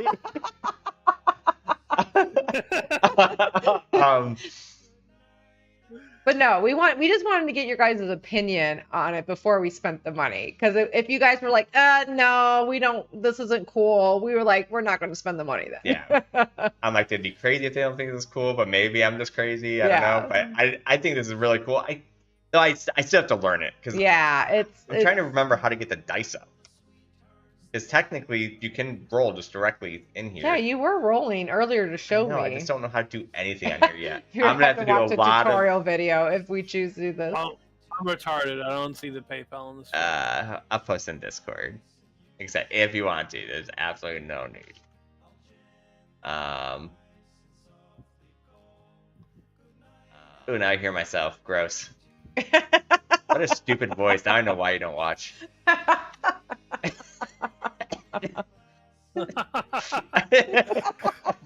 But no, we just wanted to get your guys' opinion on it before we spent the money. Because if you guys were like, no, we don't, this isn't cool, we were like, we're not going to spend the money then. Yeah. I'm like, they'd be crazy if they don't think this is cool, but maybe I'm just crazy. I don't know. But I think this is really cool. I still have to learn it. Cause yeah, I'm trying to remember how to get the dice up. Because technically, you can roll just directly in here. Yeah, you were rolling earlier to show No, me. I just don't know how to do anything on here yet. You're I'm gonna have to do watch a lot of. tutorial video if we choose to do this. I'm retarded. I don't see the PayPal on the screen. I'll post in Discord. Except if you want to, there's absolutely no need. Ooh, now I hear myself. Gross. What a stupid voice. Now I know why you don't watch.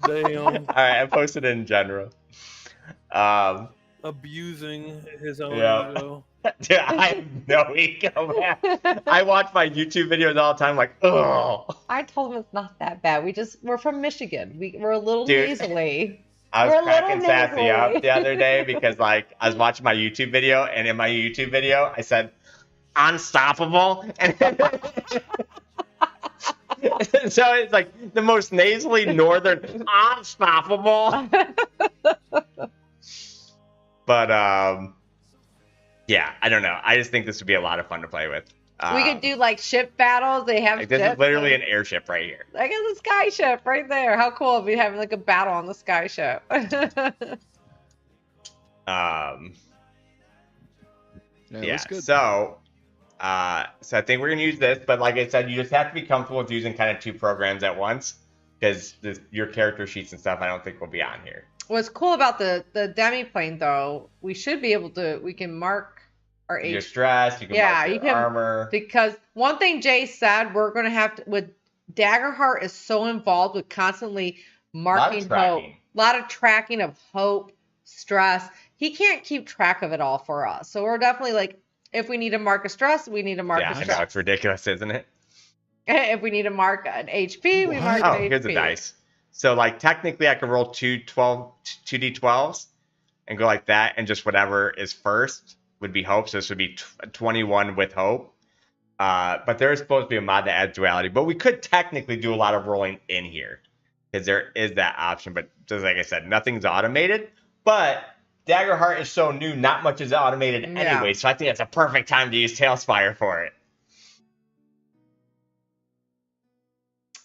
Damn. Alright, I posted it in general. Abusing his own ego. Dude, I have no ego, man. I watch my YouTube videos all the time, like, ugh. I told him it's not that bad. We're from Michigan. We're a little nasally. I was We're a cracking little Sassy nasally. up the other day because, like, I was watching my YouTube video, and in my YouTube video, I said, unstoppable. And so it's like the most nasally northern, unstoppable. But, yeah, I don't know. I just think this would be a lot of fun to play with. We could do like ship battles. They have like, this ships. is literally an airship right here. Like it's a sky ship right there. How cool if we having like a battle on the sky ship. Yeah. So I think we're gonna use this, but like I said, you just have to be comfortable with using kind of two programs at once because your character sheets and stuff I don't think will be on here. What's cool about the demiplane though, we should be able to. We can mark our Your HP. stress, you can mark your armor. Because one thing Jay said, we're gonna have to with Daggerheart is so involved with constantly marking hope, a lot of tracking of hope, stress. He can't keep track of it all for us. So we're definitely like, if we need to mark a stress, we need to mark a stress. Yeah, it's ridiculous, isn't it? If we need to mark an HP, we mark an HP. Here's the dice. So like technically I could roll 2d12s and go like that, and just whatever is first would be hope. So this would be 21 with hope. But there is supposed to be a mod that adds duality. But we could technically do a lot of rolling in here because there is that option. But just like I said, nothing's automated. But Daggerheart is so new, not much is automated anyway. So I think it's a perfect time to use Tailspire for it.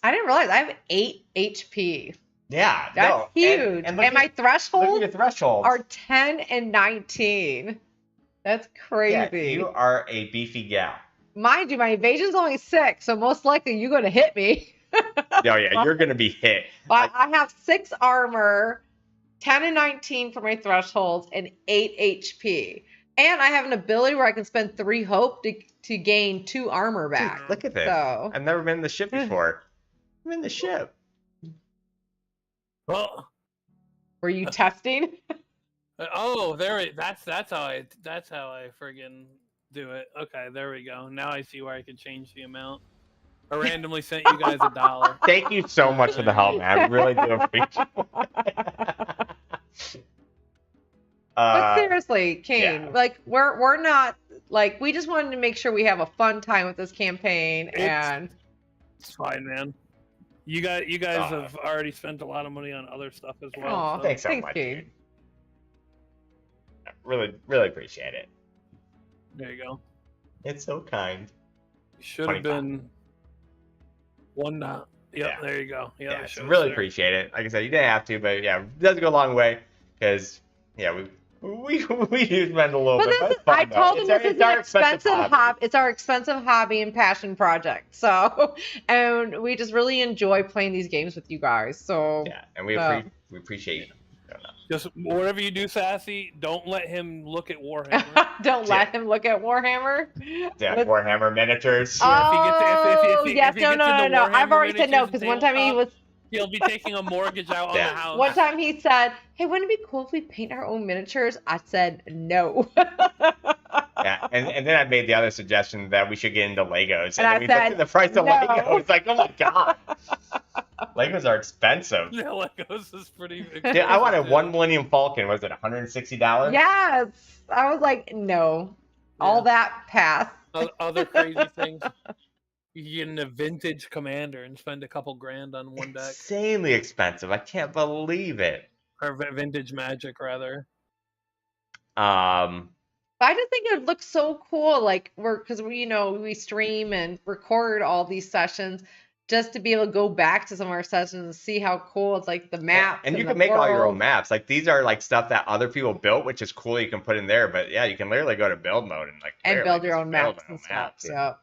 I didn't realize I have 8 HP. Yeah, that's huge. And my thresholds are 10 and 19. That's crazy. Yeah, you are a beefy gal. Mind you, my evasion's only 6, so most likely you're going to hit me. Oh yeah, you're going to be hit. I have 6 armor, 10 and 19 for my thresholds, and 8 HP. And I have an ability where I can spend 3 hope to gain 2 armor back. Dude, look at this. So. I've never been in the ship before. I'm in the ship. Well, were you testing? Oh, that's how I friggin' do it. Okay, there we go. Now I see where I can change the amount. I randomly sent you guys $1. Thank you so much for the help, man. I really do appreciate it. But seriously, Kane, like we're not like we just wanted to make sure we have a fun time with this campaign, and it's fine, man. You guys have already spent a lot of money on other stuff as well. Aw, so. Thanks so much, dude. Really, really appreciate it. There you go. It's so kind. Should have been one. Yep, yeah. There you go. Yeah, really appreciate it. Like I said, you didn't have to, but yeah, it does go a long way because we do spend a little bit. I told him this is an expensive hobby. It's our expensive hobby and passion project. So, and we just really enjoy playing these games with you guys. So yeah, and we appreciate you. Just whatever you do, Sassy, don't let him look at Warhammer. Don't let him look at Warhammer. Yeah, Warhammer miniatures. Oh, yes, no. I've already said no because one time he'll be taking a mortgage out on the house. One time he said, "Hey, wouldn't it be cool if we paint our own miniatures?" I said no. Yeah, and then I made the other suggestion that we should get into Legos. And I we said, looked at the price of no. Legos. It's like, oh my god. Legos are expensive. Yeah, Legos is pretty expensive. Dude, I wanted one Millennium Falcon. Was it $160? Yes. I was like, no. Yeah. All that path. Other crazy things. You get a vintage commander and spend a couple grand on one deck. Insanely expensive. I can't believe it. Or vintage magic, rather. But I just think it would look so cool, like because we stream and record all these sessions just to be able to go back to some of our sessions and see how cool it's like the maps And you the can make all your own world. maps. Like these are like stuff that other people built, which is cool. You can put in there, but yeah, you can literally go to build mode and like And literally build your just own build maps your own and stuff. maps. Yeah.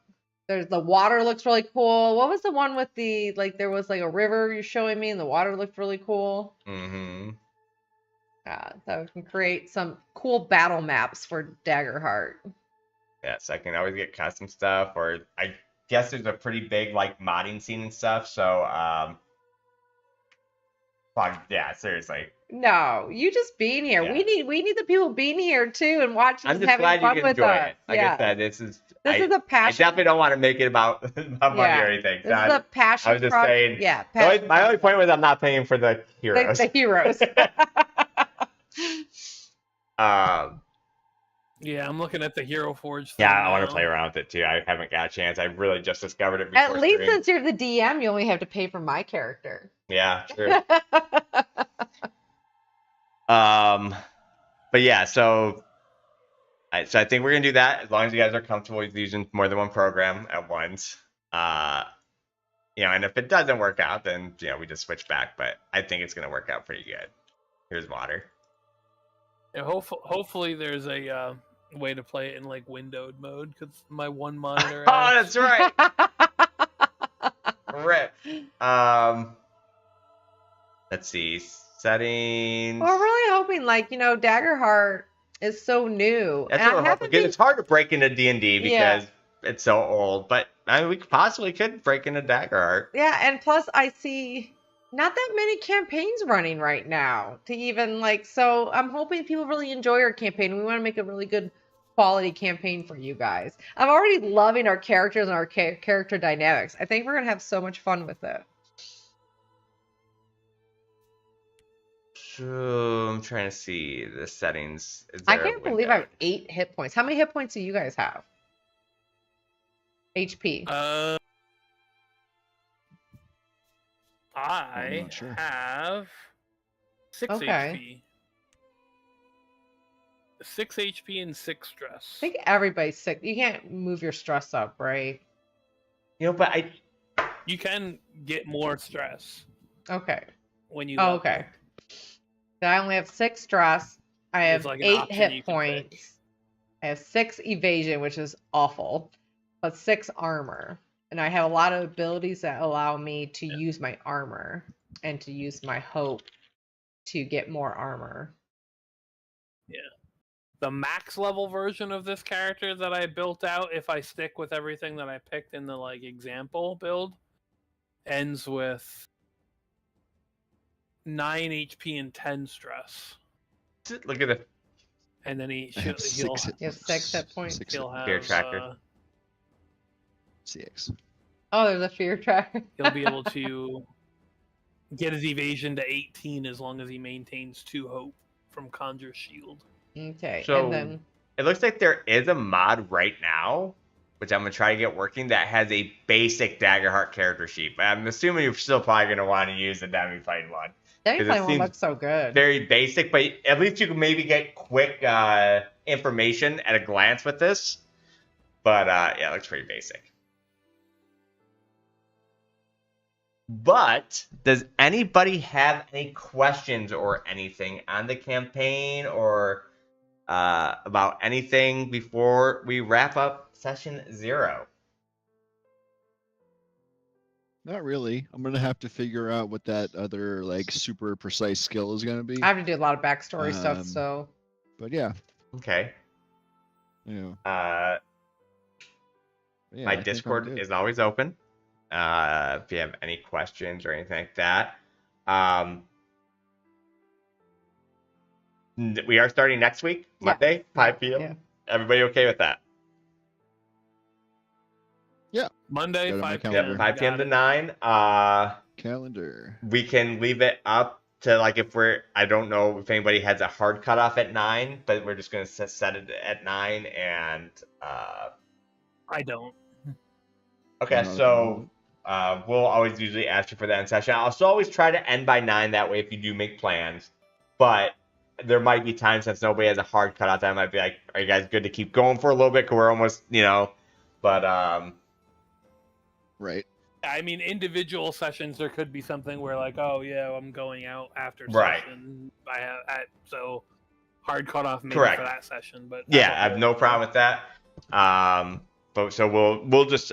There's the water looks really cool. What was the one with the like there was like a river you're showing me and the water looked really cool. Mm-hmm. So we can create some cool battle maps for Daggerheart. Yeah, so I can always get custom stuff, or I guess there's a pretty big like modding scene and stuff. So fuck yeah, seriously. No, you just being here. Yeah. We need the people being here too and watching I'm us just having glad you fun can with enjoy us. it. Like I said, this is a I passion. definitely don't want to make it about money or anything. This is a passion. I was just saying. Yeah. My only point was I'm not paying for the heroes. The heroes. Yeah, I'm looking at the Hero Forge. Yeah, I want to play around with it too. I haven't got a chance. I really just discovered it before. At least stream. since you're the DM, you only have to pay for my character. Yeah, true. But yeah, so I think we're gonna do that as long as you guys are comfortable with using more than one program at once. And if it doesn't work out, then we just switch back. But I think it's gonna work out pretty good. Here's water. Yeah, hopefully there's a way to play it in like windowed mode because my one monitor. Oh, that's right. Rip. Let's see. Settings. We're really hoping, Daggerheart is so new. That's what we're hoping, because it's hard to break into D&D because it's so old. But we possibly could break into Daggerheart. Yeah, and plus I see not that many campaigns running right now to even so I'm hoping people really enjoy our campaign. We want to make a really good quality campaign for you guys. I'm already loving our characters and our character dynamics. I think we're going to have so much fun with it. So I'm trying to see the settings. I can't believe I have 8 hit points. How many hit points do you guys have? HP. I have 6 HP. 6 HP and 6 stress. I think everybody's sick. You can't move your stress up, right? But you can get more stress. Okay. When you okay. So I only have 6 stress. I have 8 hit points. I have 6 evasion, which is awful, but 6 armor. And I have a lot of abilities that allow me to use my armor and to use my hope to get more armor. Yeah. The max level version of this character that I built out, if I stick with everything that I picked in the example build, ends with 9 HP and 10 stress. Look at it. And then he'll have 6 hit points. He'll have fear tracker. 6. Oh, there's a fear tracker. He'll be able to get his evasion to 18 as long as he maintains 2 hope from Conjure Shield. Okay. So and then it looks like there is a mod right now, which I'm gonna try to get working, that has a basic Daggerheart character sheet. But I'm assuming you're still probably gonna want to use the Demi Fight one. Demi Fight one looks so good. Very basic, but at least you can maybe get quick information at a glance with this. But yeah, it looks pretty basic. But does anybody have any questions or anything on the campaign or about anything before we wrap up session 0? Not really. I'm gonna have to figure out what that other super precise skill is gonna be. I have to do a lot of backstory stuff, so. But yeah. Okay. Yeah. My Discord is always open. If you have any questions or anything like that. We are starting next week, Monday, 5 p.m. Yeah. Everybody okay with that? Yeah. Monday, 5 p.m. Yep, 5 p.m. to 9. Calendar. We can leave it up to if I don't know if anybody has a hard cutoff at 9, but we're just going to set it at 9 and I don't. Okay, so we'll always usually ask you for that in session. I'll still always try to end by 9, that way if you do make plans. But there might be times since nobody has a hard cutoff that I might be like, are you guys good to keep going for a little bit? Because we're almost, but Right. I mean, individual sessions, there could be something where like, oh yeah, I'm going out after Right. session. So hard cutoff maybe Correct. for that session, but yeah, I have no problem with that. But so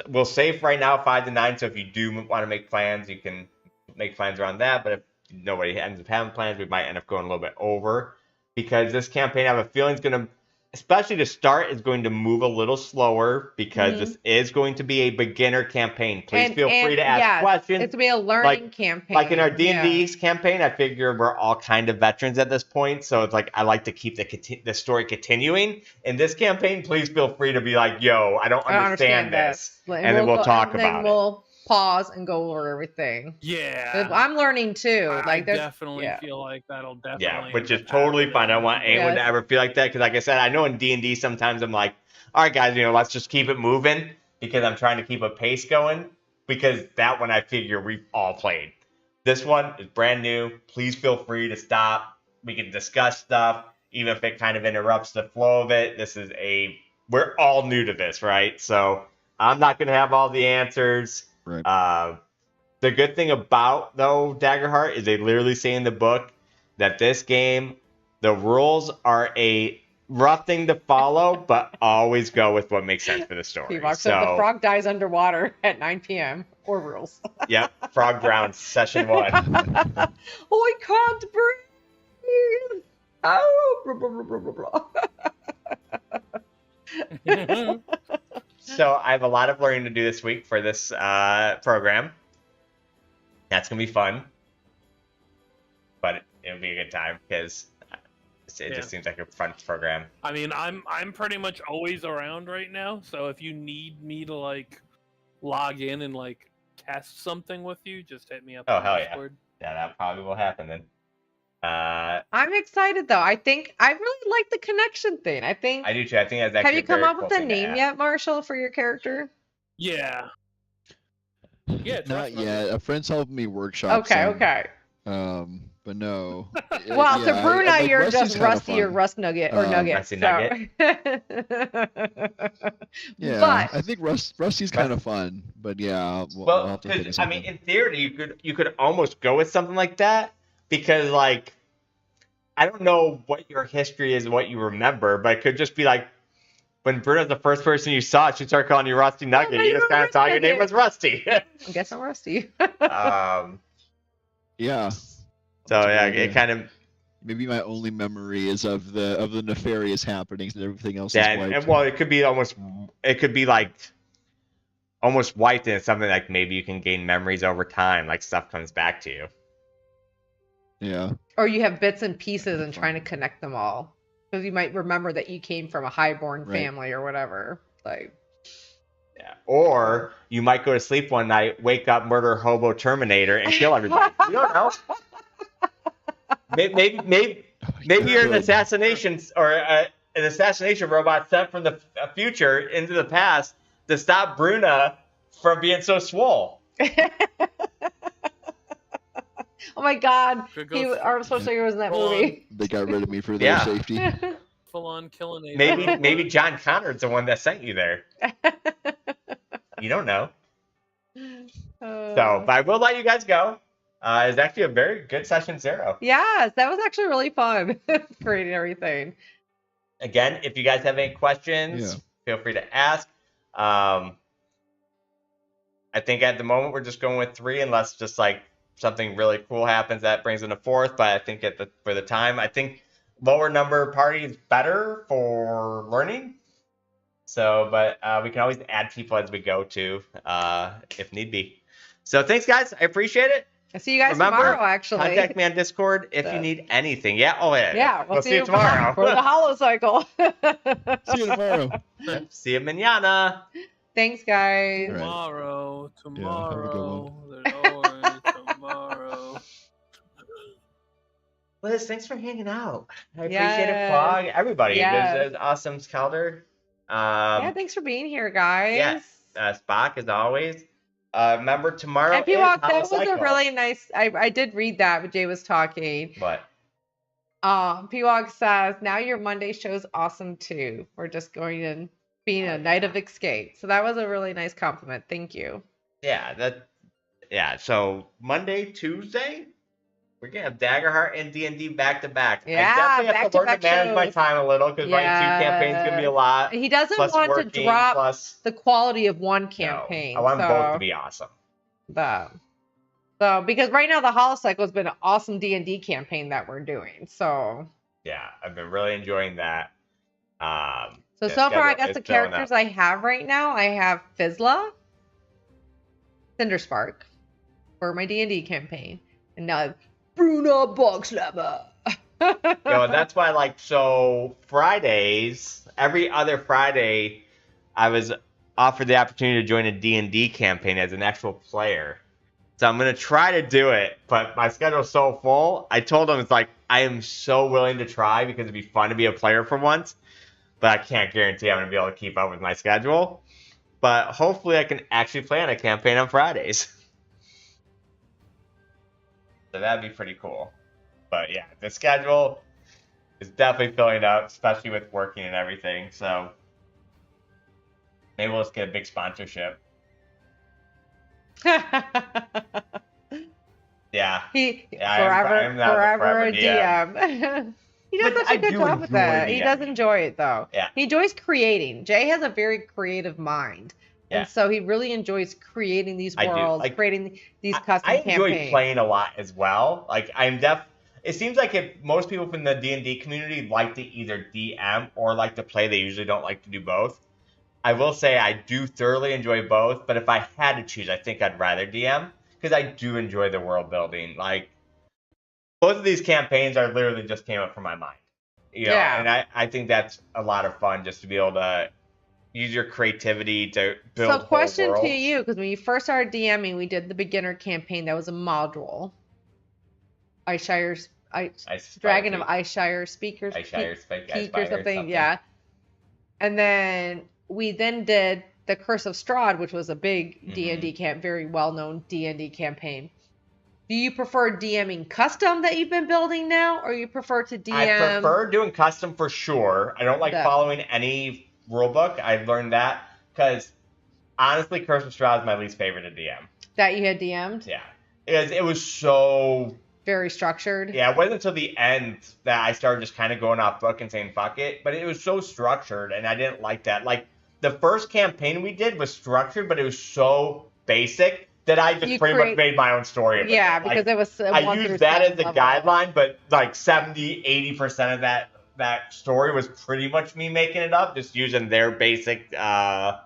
we'll save right now 5 to 9. So if you do want to make plans, you can make plans around that. But if nobody ends up having plans, we might end up going a little bit over, because this campaign, I have a feeling, is going to, especially to start, is going to move a little slower, because this is going to be a beginner campaign. Please feel free to ask questions. It's going to be a learning campaign. Like in our D&D campaign, I figure we're all kind of veterans at this point, so it's like I like to keep the story continuing. In this campaign, please feel free to be like, yo, I don't understand this. And then we'll talk about it. We'll pause and go over everything. Yeah. I'm learning too. I definitely feel like that'll definitely. Yeah, which is totally fine. I don't want anyone to ever feel like that, because like I said, I know in D&D sometimes I'm like, all right, guys, let's just keep it moving, because I'm trying to keep a pace going, because that one I figure we've all played. This one is brand new. Please feel free to stop. We can discuss stuff, even if it kind of interrupts the flow of it. We're all new to this, right? So I'm not going to have all the answers. Right. The good thing about, though, Daggerheart, is they literally say in the book that this game, the rules are a rough thing to follow, but always go with what makes sense for the story. So the frog dies underwater at 9 p.m. or rules. Yep, frog drowns, session 1. Oh, I can't breathe. Oh, blah, blah, blah, blah, blah. So I have a lot of learning to do this week for this program. That's going to be fun. But it'll be a good time, because it just seems like a fun program. I mean, I'm pretty much always around right now, so if you need me to like log in and like test something with you, just hit me up on Discord. Yeah, that probably will happen then. I'm excited though. I think I really like the connection thing. I do too. I think that's actually. Have you come up with a name yet, Marshall, for your character? Yeah. Yeah, not yet. A friend's helping me workshop. Okay. But no. Well, to Bruna, you're just Rusty or Rust Nugget or Nugget. Rusty Nugget. Yeah, but I think Rusty's kind of fun. But yeah, we'll have to think of something. I mean, in theory, you could almost go with something like that, because like, I don't know what your history is, what you remember, but it could just be like, when Bruna's the first person you saw, she'd start calling you Rusty Nugget. You just kind of thought your name was Rusty. I guess I'm Rusty. Yeah. So yeah, it kind of. Maybe my only memory is of the nefarious happenings, and everything else is wiped. And well, it could be like almost wiped, and it's something like maybe you can gain memories over time, like stuff comes back to you. Yeah. Or you have bits and pieces and trying to connect them all. Because you might remember that you came from a highborn family or whatever. Like. Yeah. Or you might go to sleep one night, wake up, murder Hobo Terminator, and kill everybody. You don't know. Maybe you're an assassination robot sent from the future into the past to stop Bruna from being so swole. Oh my God! Arnold Schwarzenegger was in that movie. They got rid of me for their safety. Full on killing it. Maybe John Connor's the one that sent you there. You don't know. But I will let you guys go. It's actually a very good session 0. Yes, that was actually really fun creating everything. Again, if you guys have any questions, feel free to ask. I think at the moment we're just going with 3, unless just like something really cool happens that brings in a 4th. But I think for the time, I think lower number party is better for learning. So, but we can always add people as we go too, if need be. So thanks, guys. I appreciate it. I'll see you guys tomorrow, actually. Contact me on Discord if you need anything. Yeah. Oh, yeah. Yeah. We'll see you tomorrow for the Hollow Cycle. See you tomorrow. See you mañana. Thanks, guys. Tomorrow. Yeah, There's always tomorrow. Liz, thanks for hanging out. I appreciate it. Plug everybody. There's awesome Calder. Thanks for being here, guys. Yes. Spock, as always. Remember tomorrow. That was a really nice. I did read that when Jay was talking. What? Pewog says, now your Monday show's awesome too. We're just going in being a night of escape. So that was a really nice compliment. Thank you. Yeah, so Monday, Tuesday, we're gonna have Daggerheart and D&D back to back. Yeah, I definitely have to learn to back-to-back manage my shows. time a little because running 2 campaigns gonna be a lot. He doesn't plus want to working, drop plus the quality of one no, campaign. I want them so, both to be awesome. So because right now the Holocycle has been an awesome D&D campaign that we're doing. So yeah, I've been really enjoying that. So far, I guess the characters I have right now, I have Fizzla, Cinderspark for my D&D campaign, and now I have Bruna Bogslabber. That's why, so Fridays, every other Friday, I was offered the opportunity to join a D&D campaign as an actual player. So I'm going to try to do it, but my schedule's so full. I told them, I am so willing to try because it'd be fun to be a player for once, but I can't guarantee I'm going to be able to keep up with my schedule. But hopefully I can actually play on a campaign on Fridays. So that'd be pretty cool. But yeah, the schedule is definitely filling up, especially with working and everything. So maybe we'll just get a big sponsorship. Yeah. Forever a DM. He does such a good job with that. He does enjoy it though. Yeah. He enjoys creating. Jay has a very creative mind. Yeah. And so he really enjoys creating these worlds, creating these custom campaigns. I enjoy playing a lot as well. It seems like if most people from the D&D community like to either DM or like to play, they usually don't like to do both. I will say I do thoroughly enjoy both, but if I had to choose, I think I'd rather DM because I do enjoy the world building. Both of these campaigns are literally just came up from my mind. And I think that's a lot of fun just to be able to use your creativity to build. So, question to you, because when you first started DMing, we did the beginner campaign. That was a module. Dragon of Iceshire Speakers. Peak or something. Yeah. And then we did the Curse of Strahd, which was a big D&D very well-known D&D campaign. Do you prefer DMing custom that you've been building now, or you prefer to DM? I prefer doing custom for sure. I don't like following any rulebook. I've learned that because honestly, Curse of Strahd is my least favorite to DM. That you had DM'd? Yeah. It was so... very structured? Yeah, it wasn't until the end that I started just kind of going off book and saying fuck it, but it was so structured, and I didn't like that. The first campaign we did was structured, but it was so basic that I just pretty much made my own story of it. Yeah, because it was... I used that as a guideline, but 70-80% of that story was pretty much me making it up, just using their basic... Well,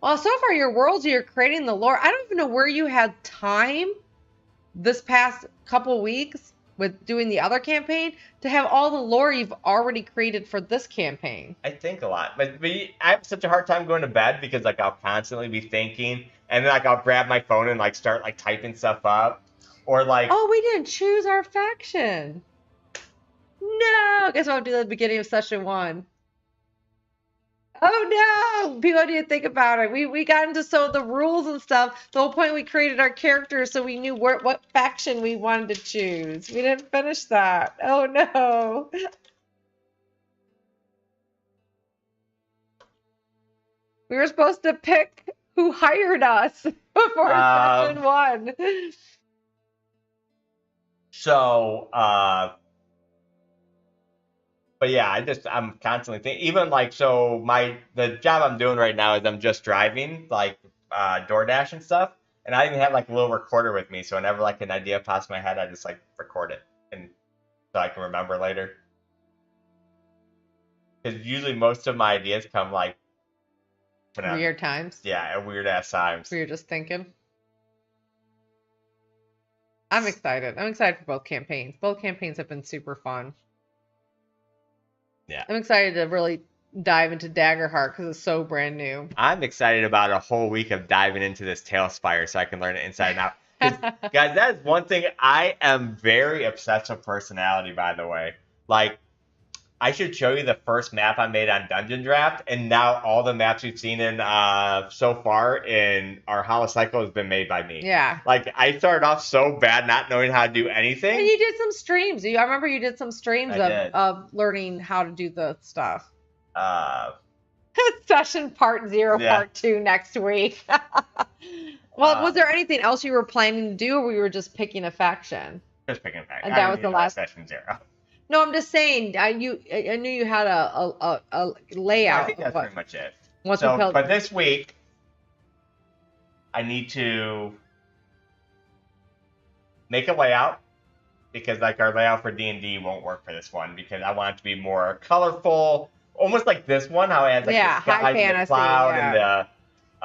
so far your worlds, you're creating the lore. I don't even know where you had time this past couple weeks with doing the other campaign to have all the lore you've already created for this campaign. I think a lot, but I have such a hard time going to bed because I'll constantly be thinking, and then I'll grab my phone and start typing stuff up, or oh, we didn't choose our faction. No, guess what I'll do at the beginning of session 1. Oh no! People didn't think about it. We got into the rules and stuff. The whole point we created our characters so we knew what faction we wanted to choose. We didn't finish that. Oh no! We were supposed to pick who hired us before session 1. So, but yeah, I'm constantly thinking, even the job I'm doing right now is I'm just driving, DoorDash and stuff. And I even have a little recorder with me. So whenever an idea pops in my head, I just record it. And so I can remember later. Because usually most of my ideas come weird times. Yeah, at weird ass times. Where you're just thinking. I'm excited. I'm excited for both campaigns. Both campaigns have been super fun. Yeah. I'm excited to really dive into Daggerheart because it's so brand new. I'm excited about a whole week of diving into this Tailspire so I can learn it inside and out. Guys, that is one thing. I am very obsessed with personality, by the way. I should show you the first map I made on Dungeon Draft, and now all the maps we've seen in so far in our Hollow Cycle has been made by me. Yeah. Like, I started off so bad not knowing how to do anything. And you did some streams. I remember you did some streams I did. of learning how to do the stuff. Uh, Session part 0, Yeah. part 2 next week. Well, was there anything else you were planning to do, or we were just picking a faction? just picking back. And that was the last Session 0. No, I'm just saying. I knew you had a layout. I think that's of pretty much it. Once So, we built, but this week, I need to make a layout because, like, our layout for D&D won't work for this one because I want it to be more colorful, almost like this one, how it has like Yeah, the sky high and the fantasy, cloud yeah. and the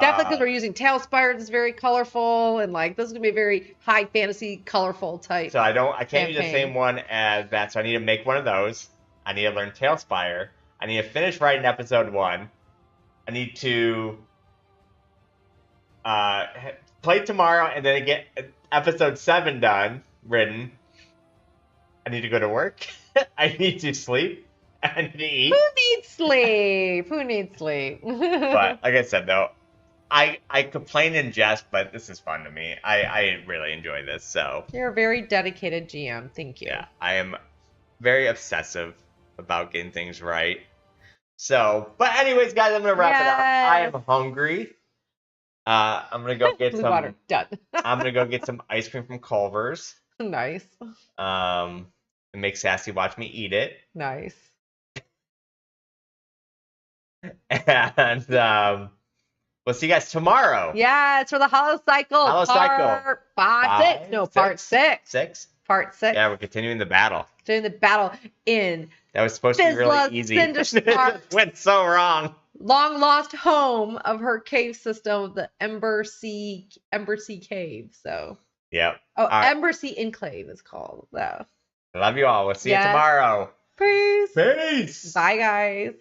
definitely because we're using tail spires. It's very colorful, and like this is gonna be a very high fantasy, colorful type. So I can't use the campaign. same one as that. So I need to make one of those. I need to learn Tailspire. I need to finish writing episode 1. I need to play tomorrow and then get episode 7 written. I need to go to work. I need to sleep. I need to eat. Who needs sleep? Who needs sleep? But like I said, though, I complain in jest, but this is fun to me. I really enjoy this. So You're a very dedicated GM. Thank you. yeah, I am very obsessive about getting things right. So, but anyways, guys, I'm gonna wrap it up. I am hungry. I'm gonna go get Blue some water. Done. I'm gonna go get some ice cream from Culver's. Nice. And make Sassy watch me eat it. Nice. And we'll see you guys tomorrow. Yeah, it's for the Hollow Cycle. Hollow Cycle. Part 5, 6. No, part 6. 6? Part 6. Yeah, we're continuing the battle. Doing the battle in That was supposed to be really Fizzla's easy. Cinder It Sparks. just went so wrong. long lost home of her cave system, the Ember Sea Cave. So, Yep. oh, right. Ember Sea Enclave is called. So, Love you all. We'll see you Yes. tomorrow. peace. Peace. Bye, guys.